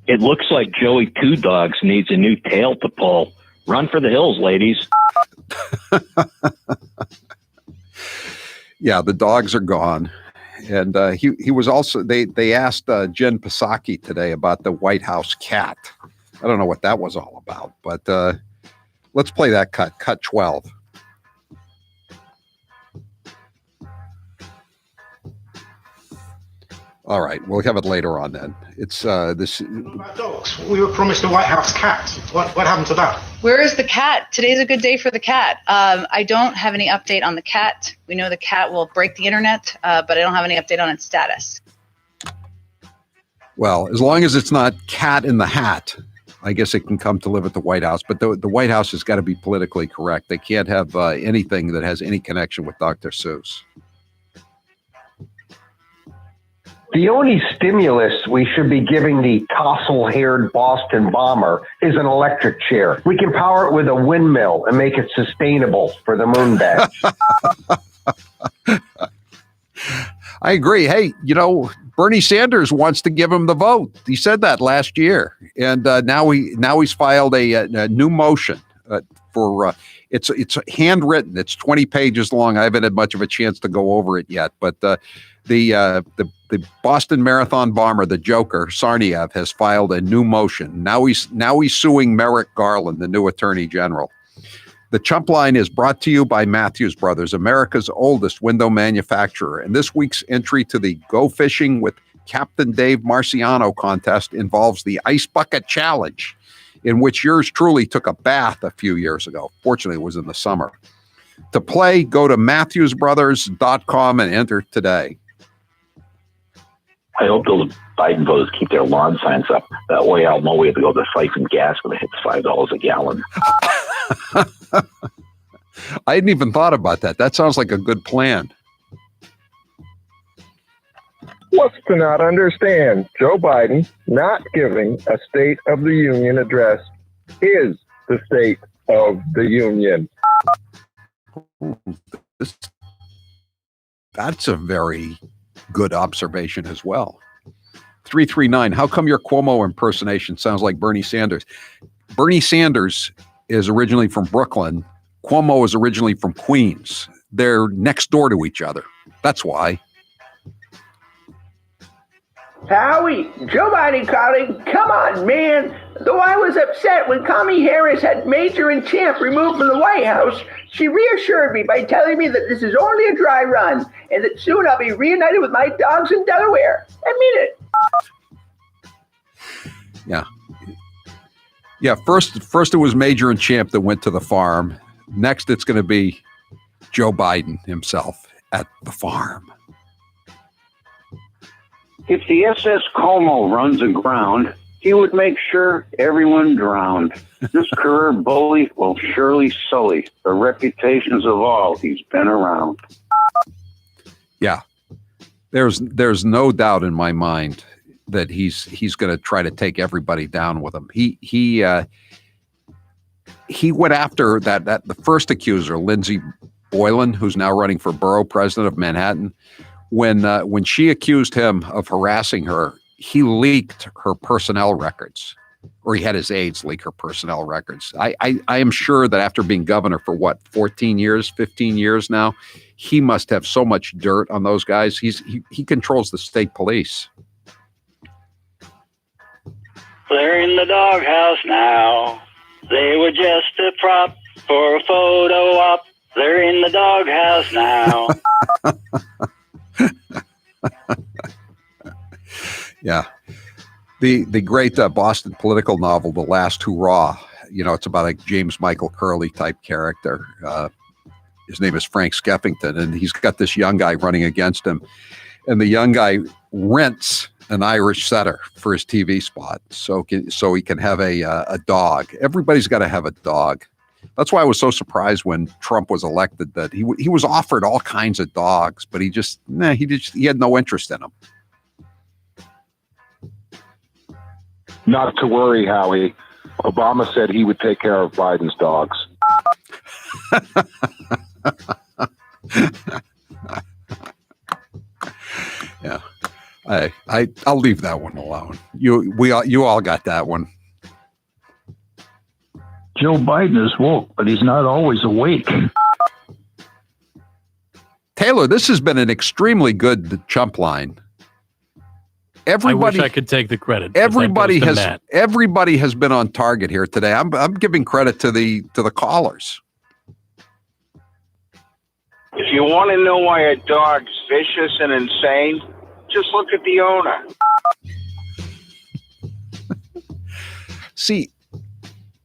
It looks like Joey Two Dogs needs a new tail to pull. Run for the hills, ladies. Yeah, the dogs are gone. And he was also, they asked Jen Psaki today about the White House cat. I don't know what that was all about, but let's play that cut 12. All right, we'll have it later on then. It's this. Dogs. We were promised a White House cat. What happened to that? Where is the cat? Today's a good day for the cat. I don't have any update on the cat. We know the cat will break the internet, but I don't have any update on its status. Well, as long as it's not Cat in the Hat, I guess it can come to live at the White House. But the White House has got to be politically correct. They can't have anything that has any connection with Dr. Seuss. The only stimulus we should be giving the tousle-haired Boston bomber is an electric chair. We can power it with a windmill and make it sustainable for the moon badge. I agree. Hey, Bernie Sanders wants to give him the vote. He said that last year. and now he's filed a new motion for it's handwritten. It's 20 pages long. I haven't had much of a chance to go over it yet, but the Boston Marathon bomber, the Joker, Sarniev, has filed a new motion. Now he's suing Merrick Garland, the new Attorney General. The Chump Line is brought to you by Matthews Brothers, America's oldest window manufacturer. And this week's entry to the Go Fishing with Captain Dave Marciano contest involves the Ice Bucket Challenge, in which yours truly took a bath a few years ago. Fortunately, it was in the summer. To play, go to MatthewsBrothers.com and enter today. I hope those Biden voters keep their lawn signs up. That way I'll know we have to go to siphon gas when it hits $5 a gallon. I hadn't even thought about that. That sounds like a good plan. What's to not understand? Joe Biden not giving a State of the Union address is the State of the Union. That's a very good observation as well. 339, how come your Cuomo impersonation sounds like Bernie Sanders? Bernie Sanders is originally from Brooklyn. Cuomo is originally from Queens. They're next door to each other. That's why. Howie, Joe Biden calling. Come on, man. Though I was upset when Kamala Harris had Major and Champ removed from the White House, she reassured me by telling me that this is only a dry run and that soon I'll be reunited with my dogs in Delaware. I mean it. Yeah. First it was Major and Champ that went to the farm. Next, it's going to be Joe Biden himself at the farm. If the SS Como runs aground, he would make sure everyone drowned. This career bully will surely sully the reputations of all he's been around. Yeah, there's no doubt in my mind that he's going to try to take everybody down with him. He went after that the first accuser, Lindsey Boylan, who's now running for borough president of Manhattan. When she accused him of harassing her, he leaked her personnel records, or he had his aides leak her personnel records. I am sure that after being governor for 15 years now, he must have so much dirt on those guys. He controls the state police. They're in the doghouse now. They were just a prop for a photo op. They're in the doghouse now. Yeah. The great Boston political novel, The Last Hurrah, it's about a James Michael Curley type character. His name is Frank Skeffington, and he's got this young guy running against him. And the young guy rents an Irish setter for his TV spot so he can have a dog. Everybody's got to have a dog. That's why I was so surprised when Trump was elected that he was offered all kinds of dogs, but he had no interest in them. Not to worry, Howie. Obama said he would take care of Biden's dogs. Yeah, I'll leave that one alone. You all got that one. Joe Biden is woke, but he's not always awake. Taylor, this has been an extremely good chump line. Everybody, I wish I could take the credit. Everybody has been on target here today. I'm giving credit to the callers. If you want to know why a dog's vicious and insane, just look at the owner. See,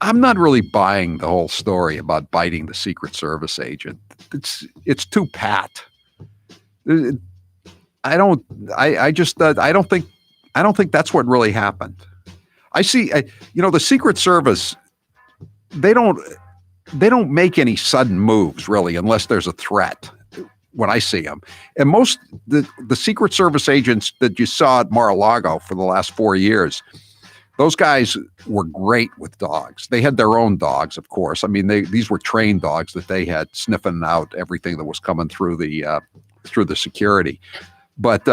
I'm not really buying the whole story about biting the Secret Service agent. It's too pat. I don't think that's what really happened. I see, the Secret Service, they don't make any sudden moves really, unless there's a threat when I see them. And most the Secret Service agents that you saw at Mar-a-Lago for the last 4 years, those guys were great with dogs. They had their own dogs, of course. I mean, these were trained dogs that they had sniffing out everything that was coming through the security. But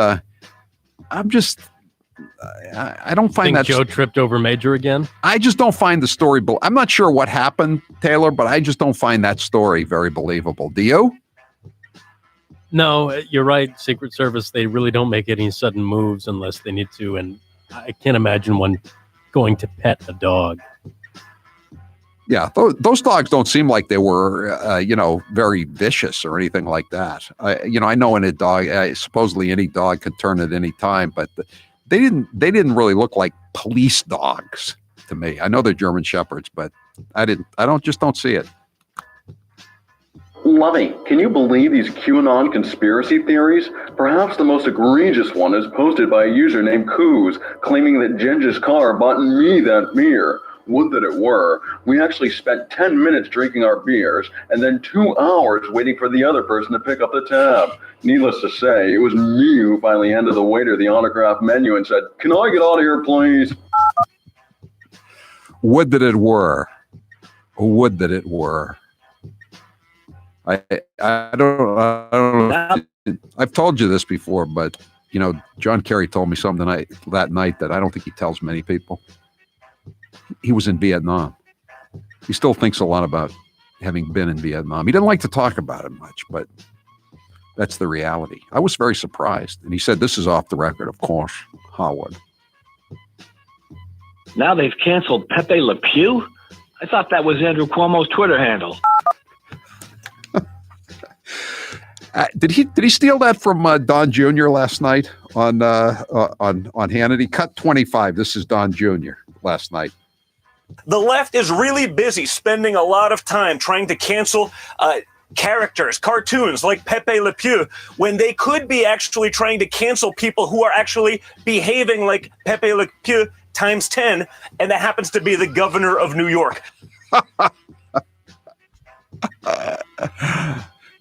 I don't find Think that Joe tripped over Major again. I just don't find the story. I'm not sure what happened, Taylor, but I just don't find that story very believable. Do you? No, you're right. Secret Service, they really don't make any sudden moves unless they need to. And I can't imagine one going to pet a dog. Yeah, those dogs don't seem like they were, very vicious or anything like that. I know in a dog, supposedly any dog could turn at any time, but they didn't really look like police dogs to me. I know they're German Shepherds, but I don't see it. Lovey, can you believe these QAnon conspiracy theories? Perhaps the most egregious one is posted by a user named Coos, claiming that Genghis Khan bought me that beer. Would that it were. We actually spent 10 minutes drinking our beers and then 2 hours waiting for the other person to pick up the tab. Needless to say, it was me who finally handed the waiter the autographed menu and said, "Can I get out of here, please?" Would that it were. Would that it were. I don't know. I've told you this before, but John Kerry told me something that night that I don't think he tells many people. He was in Vietnam. He still thinks a lot about having been in Vietnam. He didn't like to talk about it much, but that's the reality. I was very surprised. And he said, this is off the record, of course, Howard. Now they've canceled Pepe Le Pew? I thought that was Andrew Cuomo's Twitter handle. Did he steal that from Don Jr. last night on Hannity? Cut 25. This is Don Jr. last night. The left is really busy spending a lot of time trying to cancel characters, cartoons like Pepe Le Pew, when they could be actually trying to cancel people who are actually behaving like Pepe Le Pew times 10, and that happens to be the governor of New York.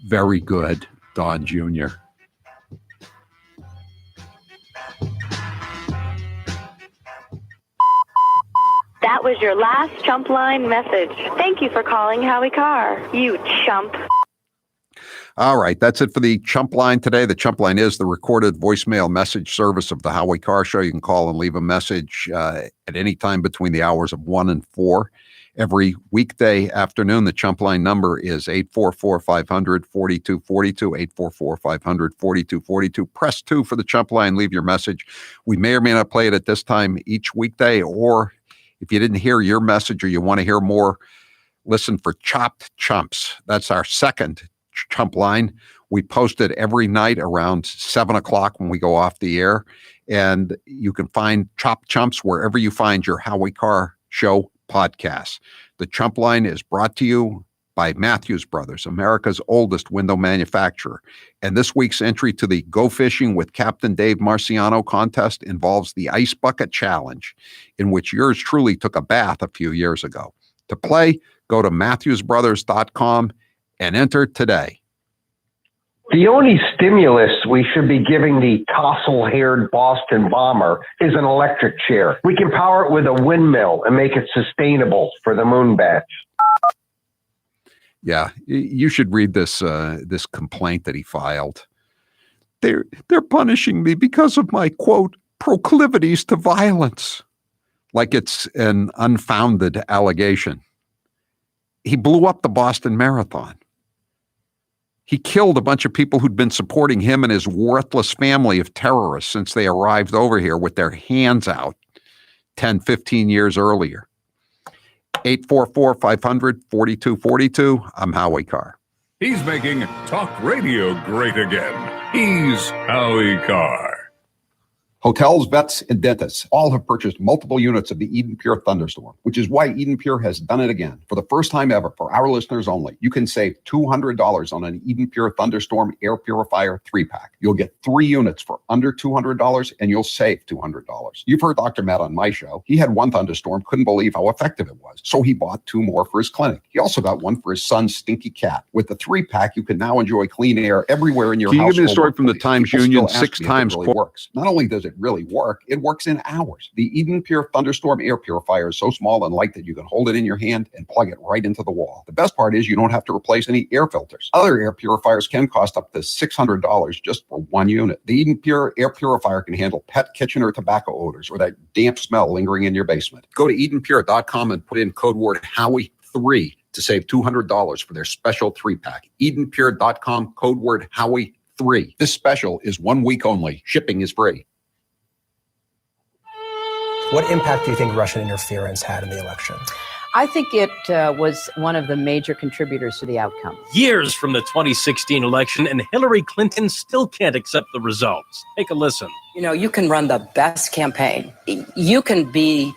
Very good, Don Jr. That was your last chump line message. Thank you for calling Howie Carr, you chump. All right, that's it for the Chump Line today. The Chump Line is the recorded voicemail message service of the Howie Carr Show. You can call and leave a message at any time between the hours of 1 and 4. Every weekday afternoon, the Chump Line number is 844-500-4242, 844-500-4242. Press 2 for the Chump Line. Leave your message. We may or may not play it at this time each weekday, or if you didn't hear your message or you want to hear more, listen for Chopped Chumps. That's our second Chump Line. We post it every night around 7 o'clock when we go off the air. And you can find Chopped Chumps wherever you find your Howie Carr Show podcasts. The Chump Line is brought to you by Matthews Brothers, America's oldest window manufacturer. And this week's entry to the Go Fishing with Captain Dave Marciano contest involves the Ice Bucket Challenge, in which yours truly took a bath a few years ago. To play, go to MatthewsBrothers.com and enter today. The only stimulus we should be giving the tousle-haired Boston bomber is an electric chair. We can power it with a windmill and make it sustainable for the moon batch. Yeah, you should read this this complaint that he filed. They're punishing me because of my, quote, proclivities to violence. Like it's an unfounded allegation. He blew up the Boston Marathon. He killed a bunch of people who'd been supporting him and his worthless family of terrorists since they arrived over here with their hands out 10, 15 years earlier. 844-500-4242. I'm Howie Carr. He's making talk radio great again. He's Howie Carr. Hotels, vets, and dentists all have purchased multiple units of the Eden Pure Thunderstorm, which is why Eden Pure has done it again. For the first time ever, for our listeners only, you can save $200 on an Eden Pure Thunderstorm Air Purifier 3-pack. You'll get 3 units for under $200, and you'll save $200. You've heard Dr. Matt on my show. He had one Thunderstorm, couldn't believe how effective it was, so he bought 2 more for his clinic. He also got one for his son's stinky cat. With the 3-pack, you can now enjoy clean air everywhere in your house. Can you give me a story from the Times Union 6 times? Really works. Not only does it really work, it works in hours. The Eden Pure Thunderstorm air purifier is so small and light that you can hold it in your hand and plug it right into the wall. The best part is you don't have to replace any air filters. Other air purifiers can cost up to $600 just for one unit. The Eden Pure air purifier can handle pet, kitchen, or tobacco odors or that damp smell lingering in your basement. Go to EdenPure.com and put in code word Howie3 to save $200 for their special 3-pack. EdenPure.com, code word Howie3. This special is 1 week only. Shipping is free. What impact do you think Russian interference had in the election? I think it was one of the major contributors to the outcome. Years from the 2016 election, and Hillary Clinton still can't accept the results. Take a listen. You know, you can run the best campaign. You can be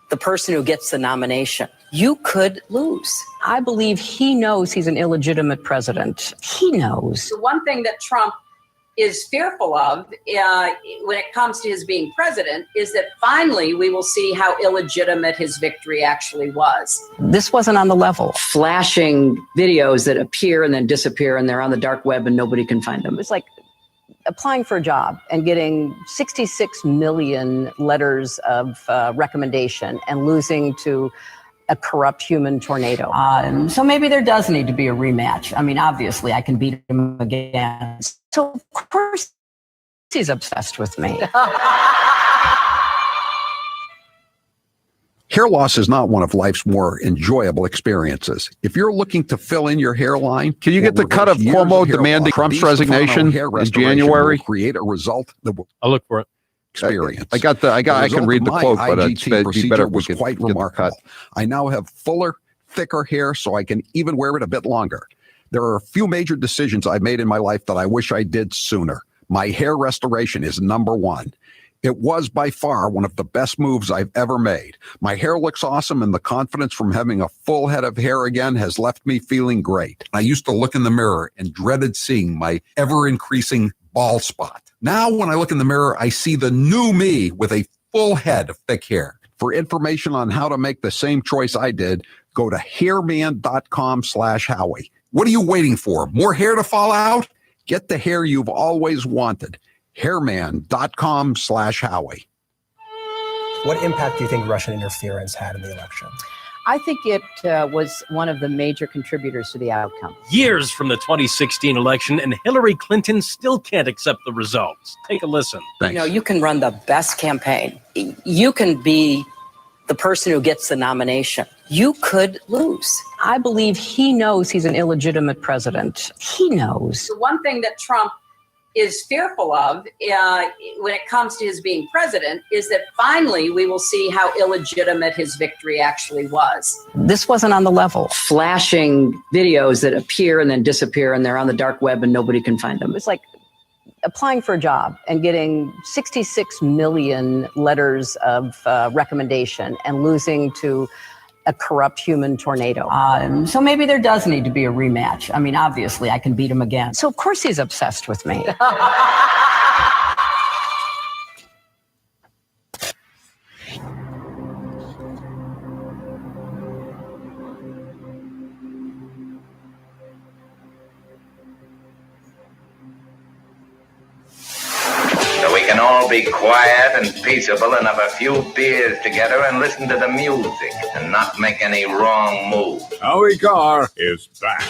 the person who gets the nomination. You could lose. I believe he knows he's an illegitimate president. He knows. The one thing that Trump is fearful of when it comes to his being president is that finally we will see how illegitimate his victory actually was. This wasn't on the level. Flashing videos that appear and then disappear, and they're on the dark web and nobody can find them. It's like applying for a job and getting 66 million letters of recommendation and losing to a corrupt human tornado. So maybe there does need to be a rematch. I mean, obviously, I can beat him again. So, of course, he's obsessed with me. Hair loss is not one of life's more enjoyable experiences. If you're looking to fill in your hairline, can you get the cut of Cuomo demanding Trump's resignation in January? Create a result that will I'll look for it. Experience. I can read the quote, but it's better was quite remarkable. I now have fuller, thicker hair, so I can even wear it a bit longer. There are a few major decisions I've made in my life that I wish I did sooner. My hair restoration is number one. It was by far one of the best moves I've ever made. My hair looks awesome, and the confidence from having a full head of hair again has left me feeling great. I used to look in the mirror and dreaded seeing my ever-increasing bald spot. Now, when I look in the mirror, I see the new me with a full head of thick hair. For information on how to make the same choice I did, go to hairman.com/Howie. What are you waiting for? More hair to fall out? Get the hair you've always wanted. Hairman.com/Howie. What impact do you think Russian interference had in the election? I think it was one of the major contributors to the outcome. Years from the 2016 election, and Hillary Clinton still can't accept the results. Take a listen. You know, you can run the best campaign. You can be the person who gets the nomination. You could lose. I believe he knows he's an illegitimate president. He knows. The one thing that Trump is fearful of when it comes to his being president is that finally we will see how illegitimate his victory actually was. This wasn't on the level. Flashing videos that appear and then disappear, and they're on the dark web and nobody can find them. It's like applying for a job and getting 66 million letters of recommendation and losing to a corrupt human tornado. So maybe there does need to be a rematch. I mean, obviously, I can beat him again. So, of course, he's obsessed with me. So we can all be quiet and peaceable and have a few beers together and listen to the music and not make any wrong moves. Howie Carr is back.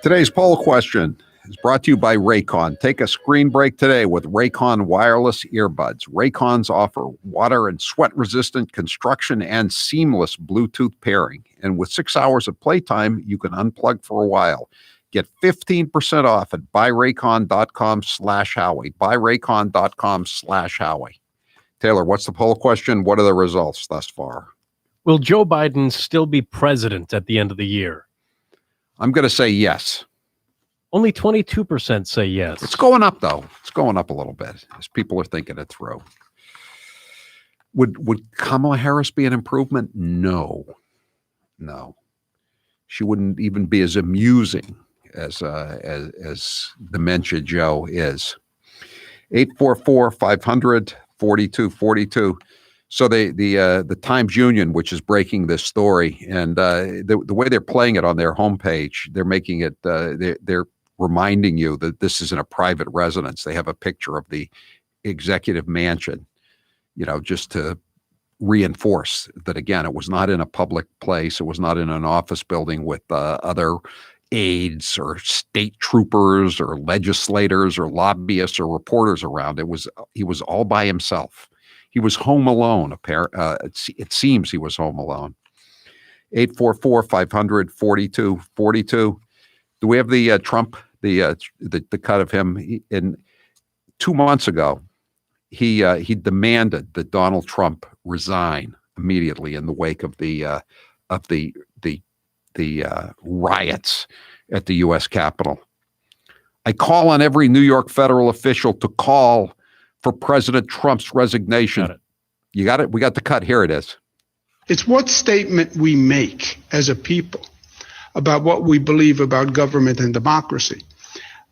Today's poll question is brought to you by Raycon. Take a screen break today with Raycon wireless earbuds. Raycons offer water and sweat-resistant construction and seamless Bluetooth pairing. And with 6 hours of playtime, you can unplug for a while. Get 15% off at buyraycon.com/Howie. Buyraycon.com/Howie. Taylor, what's the poll question? What are the results thus far? Will Joe Biden still be president at the end of the year? I'm going to say yes. Only 22% say yes. It's going up, though. It's going up a little bit as people are thinking it through. Would Kamala Harris be an improvement? No. She wouldn't even be as amusing as Dementia Joe is. 844-500-4242. So the Times Union, which is breaking this story, and the way they're playing it on their homepage, they're making it they're reminding you that this isn't a private residence. They have a picture of the executive mansion, just to reinforce that, again, it was not in a public place. It was not in an office building with other aides or state troopers or legislators or lobbyists or reporters around. He was all by himself. He was home alone. It seems he was home alone. 844-500-4242. Do we have the Trump, the cut of him? In 2 months ago, he demanded that Donald Trump resign immediately in the wake of the riots at the U.S. Capitol. I call on every New York federal official to call for President Trump's resignation. You got it? We got the cut. Here it is. It's what statement we make as a people about what we believe about government and democracy.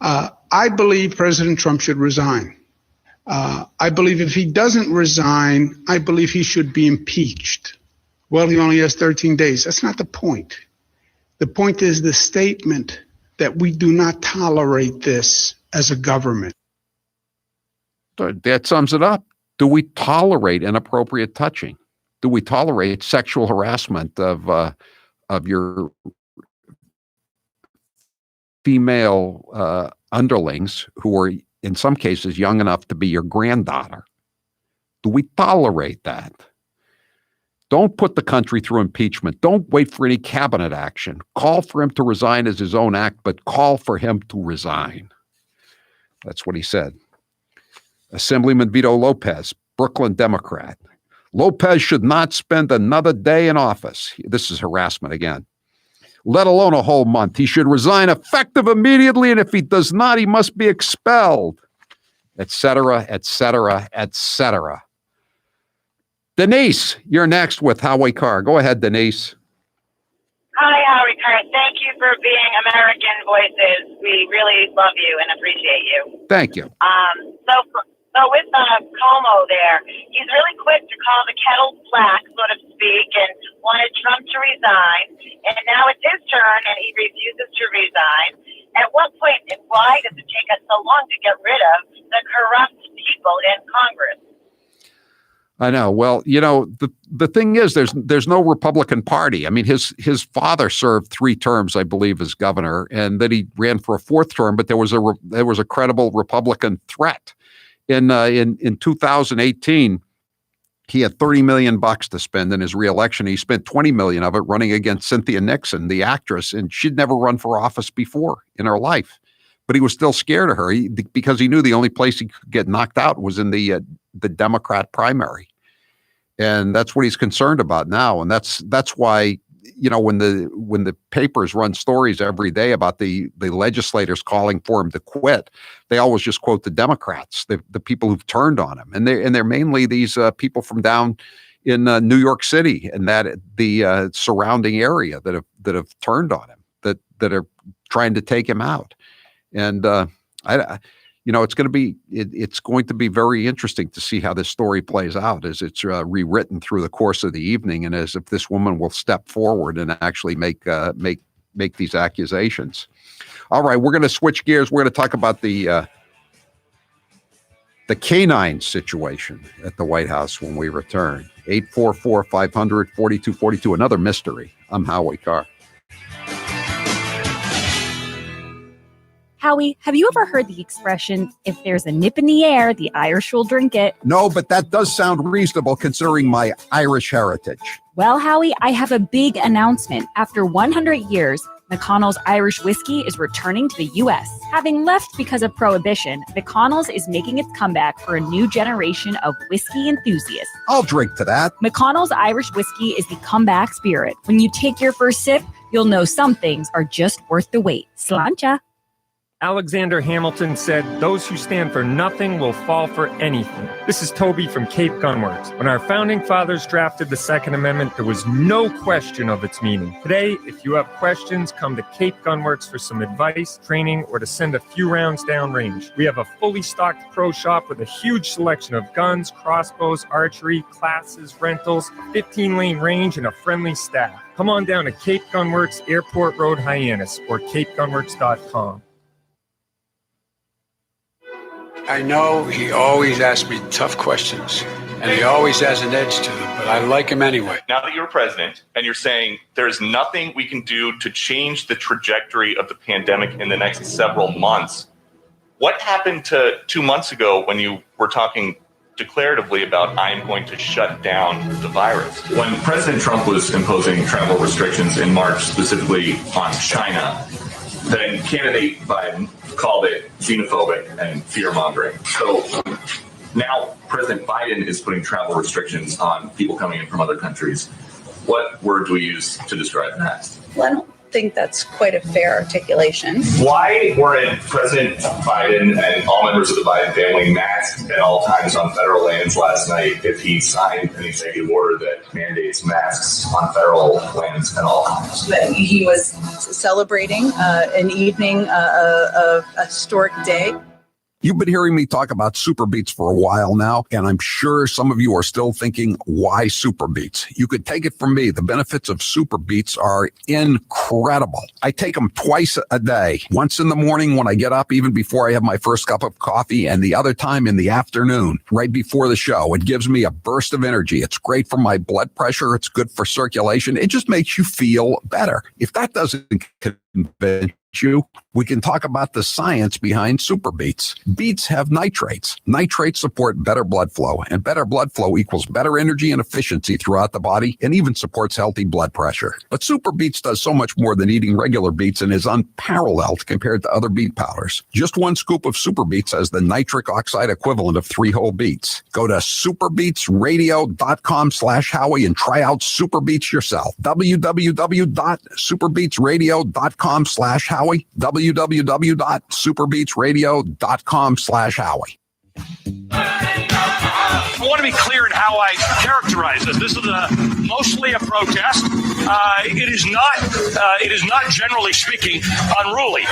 I believe President Trump should resign. I believe if he doesn't resign, I believe he should be impeached. Well, he only has 13 days. That's not the point. The point is the statement that we do not tolerate this as a government. That sums it up. Do we tolerate inappropriate touching? Do we tolerate sexual harassment of your female underlings who are, in some cases, young enough to be your granddaughter? Do we tolerate that? Don't put the country through impeachment. Don't wait for any cabinet action. Call for him to resign as his own act, but call for him to resign. That's what he said. Assemblyman Vito Lopez, Brooklyn Democrat. Lopez should not spend another day in office. This is harassment again. Let alone a whole month. He should resign effective immediately, and if he does not, he must be expelled, etc., etc., etc. Denise, you're next with Howie Carr. Go ahead, Denise. Hi, Howie Carr. Thank you for being American Voices. We really love you and appreciate you. Thank you. So with Como there, he's really quick to call the kettle black, so to speak, and wanted Trump to resign. And now it's his turn, and he refuses to resign. At what point and why does it take us so long to get rid of the corrupt people in Congress? I know. Well, the thing is, there's no Republican Party. I mean, his father served 3 terms, I believe, as governor, and then he ran for a 4th term. But there was a credible Republican threat. In 2018, he had $30 million to spend in his reelection. He spent $20 million of it running against Cynthia Nixon, the actress, and she'd never run for office before in her life. But he was still scared of her because he knew the only place he could get knocked out was in the Democrat primary, and that's what he's concerned about now. And that's why when the papers run stories every day about the legislators calling for him to quit, they always just quote the Democrats, the people who've turned on him, and they're mainly these people from down in New York City and the surrounding area that have turned on him, that are trying to take him out. And it's going to be very interesting to see how this story plays out as it's rewritten through the course of the evening, and as if this woman will step forward and actually make these accusations. All right, we're going to switch gears. We're going to talk about the canine situation at the White House when we return. 844-500-4242, another mystery. I'm Howie Carr. Howie, have you ever heard the expression, if there's a nip in the air, the Irish will drink it? No, but that does sound reasonable considering my Irish heritage. Well, Howie, I have a big announcement. After 100 years, McConnell's Irish whiskey is returning to the U.S. Having left because of Prohibition, McConnell's is making its comeback for a new generation of whiskey enthusiasts. I'll drink to that. McConnell's Irish whiskey is the comeback spirit. When you take your first sip, you'll know some things are just worth the wait. Sláinte. Alexander Hamilton said, "Those who stand for nothing will fall for anything." This is Toby from Cape Gunworks. When our founding fathers drafted the Second Amendment, there was no question of its meaning. Today, if you have questions, come to Cape Gunworks for some advice, training, or to send a few rounds downrange. We have a fully stocked pro shop with a huge selection of guns, crossbows, archery, classes, rentals, 15-lane range, and a friendly staff. Come on down to Cape Gunworks, Airport Road, Hyannis, or capegunworks.com. I know he always asks me tough questions, and he always has an edge to him, but I like him anyway. Now that you're president and you're saying there's nothing we can do to change the trajectory of the pandemic in the next several months, what happened to 2 months ago when you were talking declaratively about I'm going to shut down the virus? When President Trump was imposing travel restrictions in March, specifically on China, then candidate Biden called it xenophobic and fear-mongering. So now President Biden is putting travel restrictions on people coming in from other countries. What word do we use to describe that? Well, I don't think that's quite a fair articulation. Why weren't President Biden and all members of the Biden family masked at all times on federal lands last night if he signed an executive order that mandates masks on federal lands at all times? He was celebrating an evening, a historic day. You've been hearing me talk about Super Beats for a while now, and I'm sure some of you are still thinking, why Super Beats? You could take it from me. The benefits of Super Beats are incredible. I take them twice a day, once in the morning when I get up, even before I have my first cup of coffee, and the other time in the afternoon, right before the show. It gives me a burst of energy. It's great for my blood pressure. It's good for circulation. It just makes you feel better. If that doesn't convince you, we can talk about the science behind Super Beats. Beets have nitrates. Nitrates support better blood flow, and better blood flow equals better energy and efficiency throughout the body, and even supports healthy blood pressure. But Super Beets does so much more than eating regular beets and is unparalleled compared to other beet powders. Just one scoop of Super Beets has the nitric oxide equivalent of 3 whole beets. Go to superbeetsradio.com/Howie and try out Super Beets yourself. www.superbeetsradio.com/Howie. www.superbeetsradio.com/Howie. I want to be clear in how I characterize this. This is mostly a protest. It is not, generally speaking, unruly.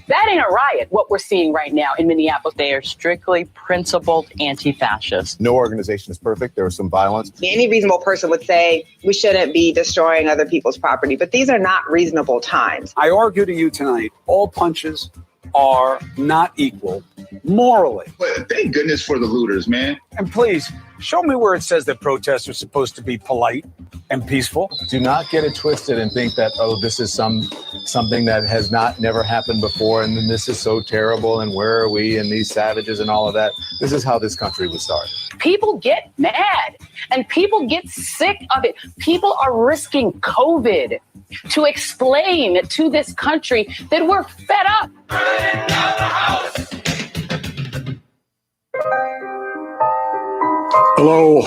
That ain't a riot, what we're seeing right now in Minneapolis. They are strictly principled anti-fascists. No organization is perfect. There was some violence. Any reasonable person would say we shouldn't be destroying other people's property, but these are not reasonable times. I argue to you tonight, all punches are not equal morally. But thank goodness for the looters, man. And please, show me where it says that protests are supposed to be polite and peaceful. Do not get it twisted and think that, oh, this is something that has never happened before, and then this is so terrible, and where are we, and these savages and all of that. This is how this country was started. People get mad, and people get sick of it. People are risking COVID to explain to this country that we're fed up. Hello,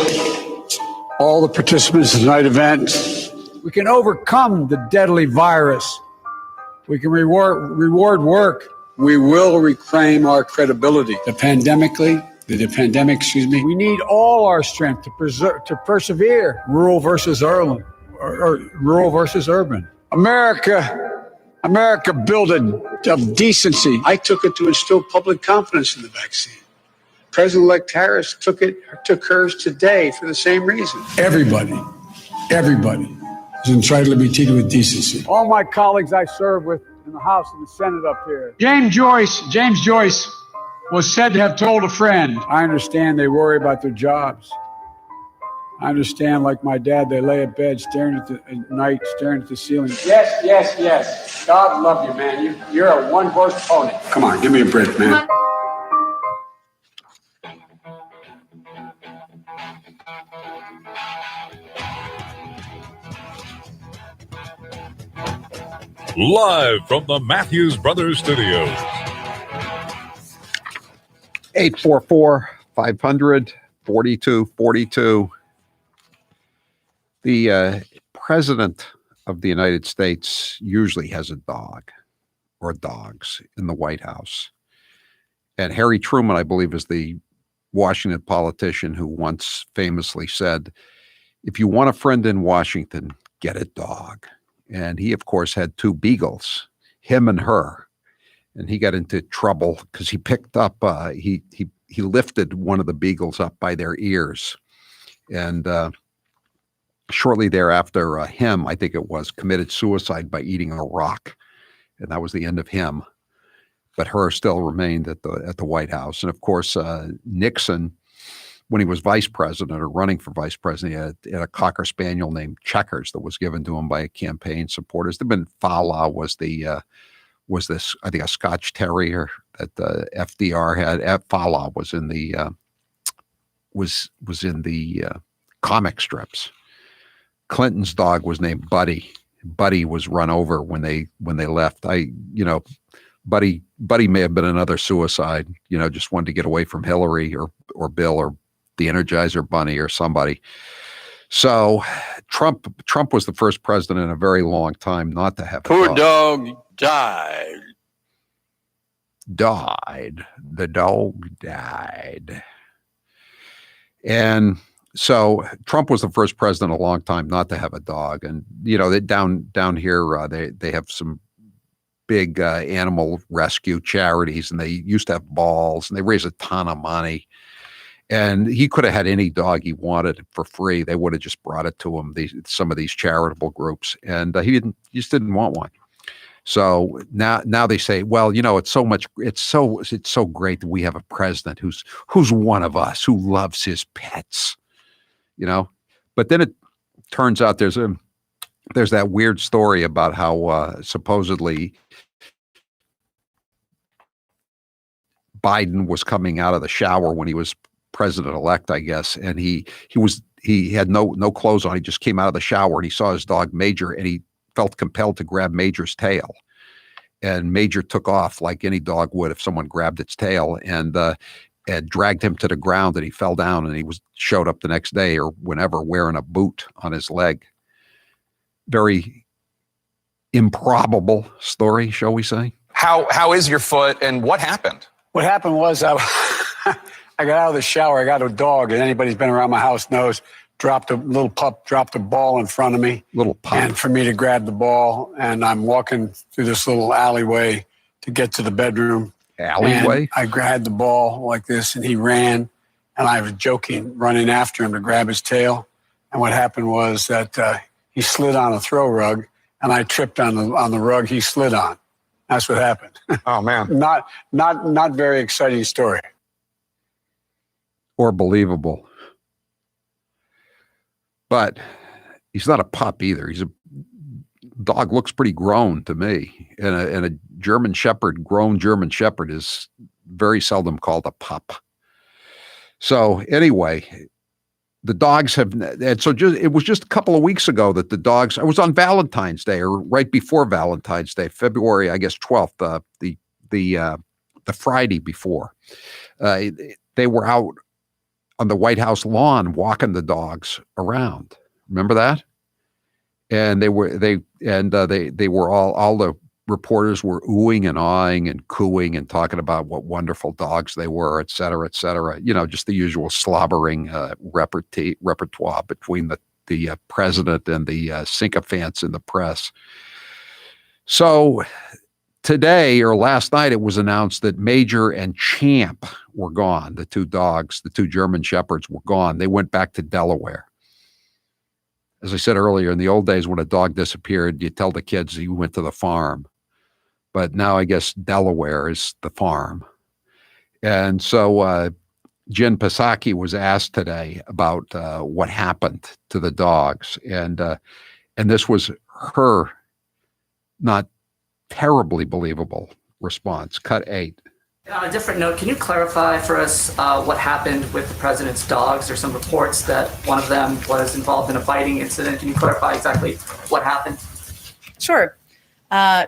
all the participants in tonight's event. We can overcome the deadly virus. We can reward work. We will reclaim our credibility. The pandemic, we need all our strength to persevere. Rural versus urban. America building of decency. I took it to instill public confidence in the vaccine. President-elect Harris took hers today for the same reason. Everybody is entitled to be treated with decency. All my colleagues I serve with in the House and the Senate up here. James Joyce was said to have told a friend, I understand they worry about their jobs. I understand, like my dad, they lay at bed staring at the ceiling. Yes. God love you, man. You're a one-horse pony. Come on, give me a break, man. Live from the Matthews Brothers Studios. 844-500-4242. The president of the United States usually has a dog or dogs in the White House. And Harry Truman, I believe, is the Washington politician who once famously said, if you want a friend in Washington, get a dog. And he, of course, had 2 beagles, him and her. And he got into trouble because he picked up, he lifted one of the beagles up by their ears. And shortly thereafter, him, I think it was, committed suicide by eating a rock. And that was the end of him. but Herr still remained at the White House. And of course, Nixon, when he was vice president or running for vice president, he had a Cocker Spaniel named Checkers that was given to him by campaign supporters. There'd been Fala was this, I think, a Scotch Terrier that FDR had. Fala was in the comic strips. Clinton's dog was named Buddy. Buddy was run over when they left. Buddy may have been another suicide. Just wanted to get away from Hillary or Bill or the Energizer Bunny or somebody. So Trump was the first president in a very long time not to have a Poor dog. died. The dog died. And so Trump was the first president in a long time not to have a dog. And, they down here, they have some big animal rescue charities, and they used to have balls, and they raise a ton of money. And he could have had any dog he wanted for free. They would have just brought it to him, some of these charitable groups. And he just didn't want one. So now they say, well, it's so great that we have a president who's one of us, who loves his pets, But then it turns out there's that weird story about how supposedly Biden was coming out of the shower when he was president-elect, I guess, and he had no clothes on. He just came out of the shower and he saw his dog Major, and he felt compelled to grab Major's tail. And Major took off like any dog would if someone grabbed its tail, and dragged him to the ground, and he fell down, and he showed up the next day or whenever wearing a boot on his leg. Very improbable story, shall we say? How is your foot, and what happened? What happened was I got out of the shower. I got a dog, and anybody who's been around my house knows, dropped a ball in front of me. Little pup. And for me to grab the ball, and I'm walking through this little alleyway to get to the bedroom. Alleyway? And I grabbed the ball like this, and he ran, and I was joking, running after him to grab his tail. And what happened was that he slid on a throw rug, and I tripped on the rug he slid on. That's what happened. Oh man! Not very exciting story. Or believable. But he's not a pup either. He's a dog, looks pretty grown to me. And a German Shepherd, grown German Shepherd, is very seldom called a pup. So anyway, the dogs have, and so it was just a couple of weeks ago that the dogs, I was on Valentine's Day, or right before Valentine's Day, February, I guess, 12th, the Friday before. They were out on the White House lawn walking the dogs around. Remember that? And they were all the reporters were oohing and awing and cooing and talking about what wonderful dogs they were, et cetera, just the usual slobbering repertoire between the president and the sycophants in the press. So today or last night, it was announced that Major and Champ were gone. The two dogs, the two German Shepherds, were gone. They went back to Delaware. As I said earlier, in the old days when a dog disappeared, you tell the kids he went to the farm. But now I guess Delaware is the farm. And so Jen Psaki was asked today about what happened to the dogs. And this was her not terribly believable response. Cut 8. On a different note, can you clarify for us what happened with the president's dogs? There's some reports that one of them was involved in a biting incident. Can you clarify exactly what happened? Sure.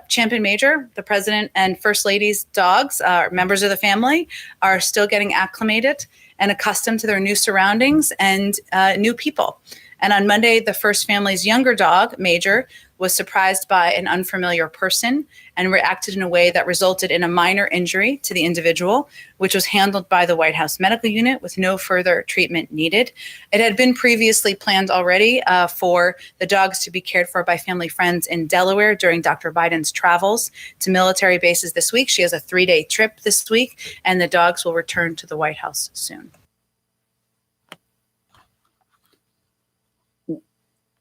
Champ and Major, the president and first lady's dogs, members of the family, are still getting acclimated and accustomed to their new surroundings and new people. And on Monday, the first family's younger dog, Major, was surprised by an unfamiliar person and reacted in a way that resulted in a minor injury to the individual, which was handled by the White House medical unit with no further treatment needed. It had been previously planned already for the dogs to be cared for by family friends in Delaware during Dr. Biden's travels to military bases this week. She has a 3-day trip this week, and the dogs will return to the White House soon.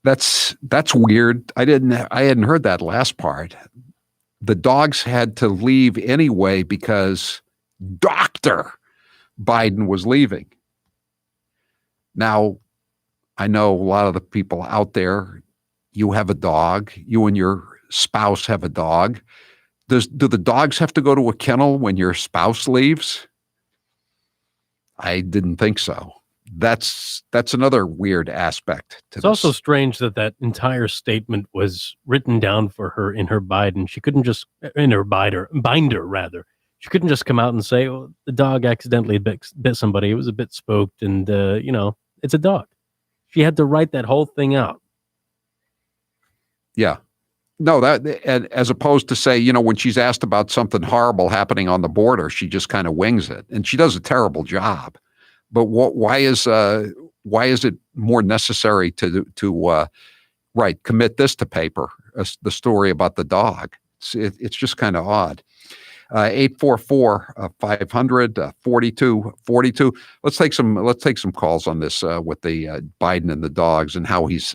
That's weird. I hadn't heard that last part. the dogs had to leave anyway because Dr. Biden was leaving. Now, I know a lot of the people out there, you have a dog, you and your spouse have a dog. Do the dogs have to go to a kennel when your spouse leaves? I didn't think so. That's another weird aspect to It's this. also strange that that entire statement was written down for her in her binder. She couldn't just, in her binder rather. She couldn't just come out and say, "Oh, the dog accidentally bit somebody. It was a bit spooked, and it's a dog." She had to write that whole thing out. Yeah. No, and as opposed to say, when she's asked about something horrible happening on the border, she just kind of wings it, and she does a terrible job. But why is it more necessary to commit this to paper? The story about the dog. It's just kind of odd. 844-500-4242. Let's take some calls on this with the Biden and the dogs and how he's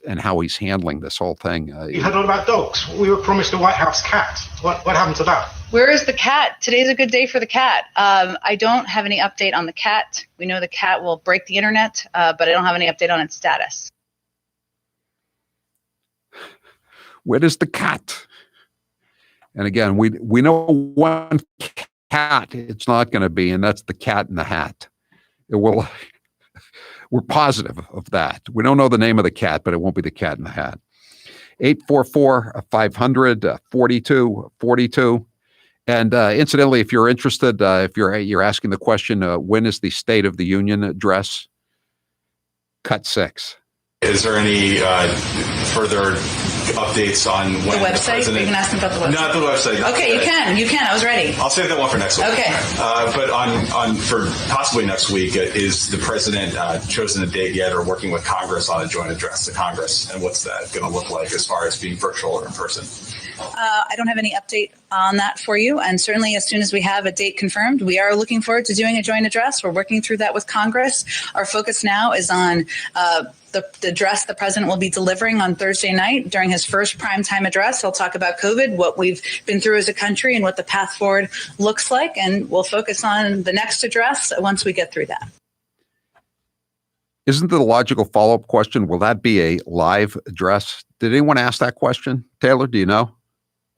handling this whole thing. You heard all about dogs. We were promised a White House cat. What happened to that? Where is the cat? Today's a good day for the cat. I don't have any update on the cat. We know the cat will break the internet, but I don't have any update on its status. Where is the cat? And again, we know one cat it's not going to be, and that's the Cat in the Hat. It will. We're positive of that. We don't know the name of the cat, but it won't be the Cat in the Hat. 844-500-4242. And incidentally, if you're interested, if you're asking the question, when is the State of the Union address? Cut 6. Is there any further updates on when The website? You can ask them about the website. Not the website. Okay, you can. I was ready. I'll save that one for next week. Okay. But for possibly next week, is the president chosen a date yet, or working with Congress on a joint address to Congress? And what's that going to look like as far as being virtual or in person? I don't have any update on that for you. And certainly as soon as we have a date confirmed, we are looking forward to doing a joint address. We're working through that with Congress. Our focus now is on the address the president will be delivering on Thursday night during his first primetime address. He'll talk about COVID, what we've been through as a country, and what the path forward looks like. And we'll focus on the next address once we get through that. Isn't the logical follow-up question, will that be a live address? Did anyone ask that question? Taylor, do you know?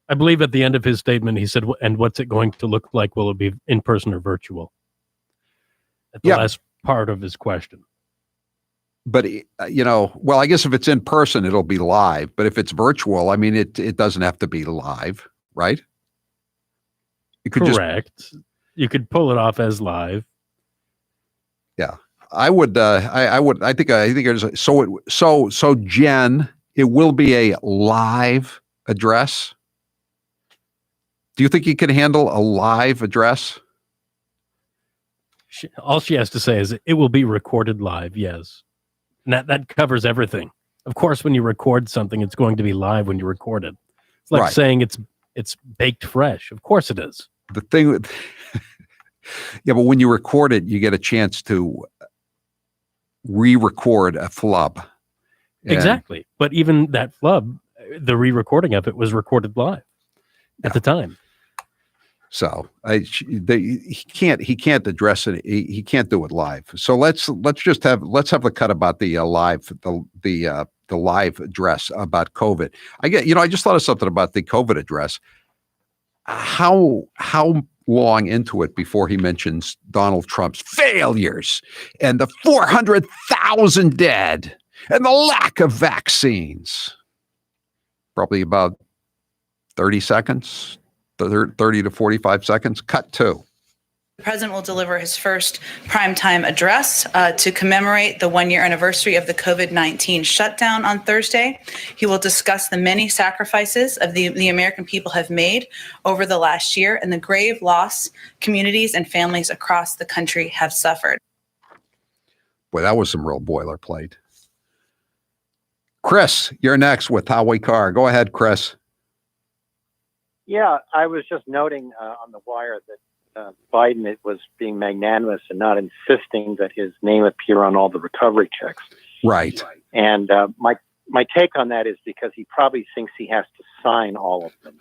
I believe at the end of his statement, he said, "And what's it going to look like? Will it be in person or virtual?" At the last part of his question. But, well, I guess if it's in person, it'll be live. But if it's virtual, I mean, it doesn't have to be live, right? You could Correct. You could pull it off as live. Yeah. I would, I think there's, so Jen, it will be a live address. Do you think you can handle a live address? All she has to say is it will be recorded live. Yes. And that covers everything. Of course, when you record something, it's going to be live when you record it. It's like saying it's baked fresh. Of course it is. The thing, yeah, but when you record it, you get a chance to re-record a flub. Exactly. But even that flub, the re-recording of it was recorded live at the time. So he can't address it. He can't do it live. So let's have the cut about the live address about COVID. I just thought of something about the COVID address. How long into it before he mentions Donald Trump's failures and the 400,000 dead and the lack of vaccines? Probably about 30 seconds. 30 to 45 seconds. Cut 2. The president will deliver his first primetime address to commemorate the 1-year anniversary of the COVID-19 shutdown on Thursday. He will discuss the many sacrifices of the American people have made over the last year and the grave loss communities and families across the country have suffered. Boy, that was some real boilerplate. Chris, you're next with Howie Carr. Go ahead, Chris. Yeah, I was just noting on the wire that Biden was being magnanimous and not insisting that his name appear on all the recovery checks. Right. And My take on that is because he probably thinks he has to sign all of them.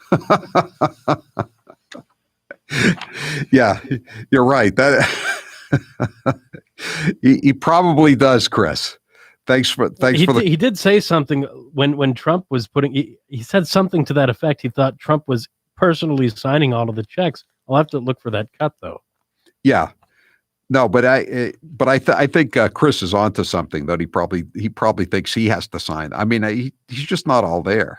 Yeah, you're right. That he probably does, Chris. He did say something when Trump was he said something to that effect. He thought Trump was personally signing all of the checks. I'll have to look for that cut though. Yeah. No, but I think Chris is onto something that he probably thinks he has to sign. I mean, he's just not all there.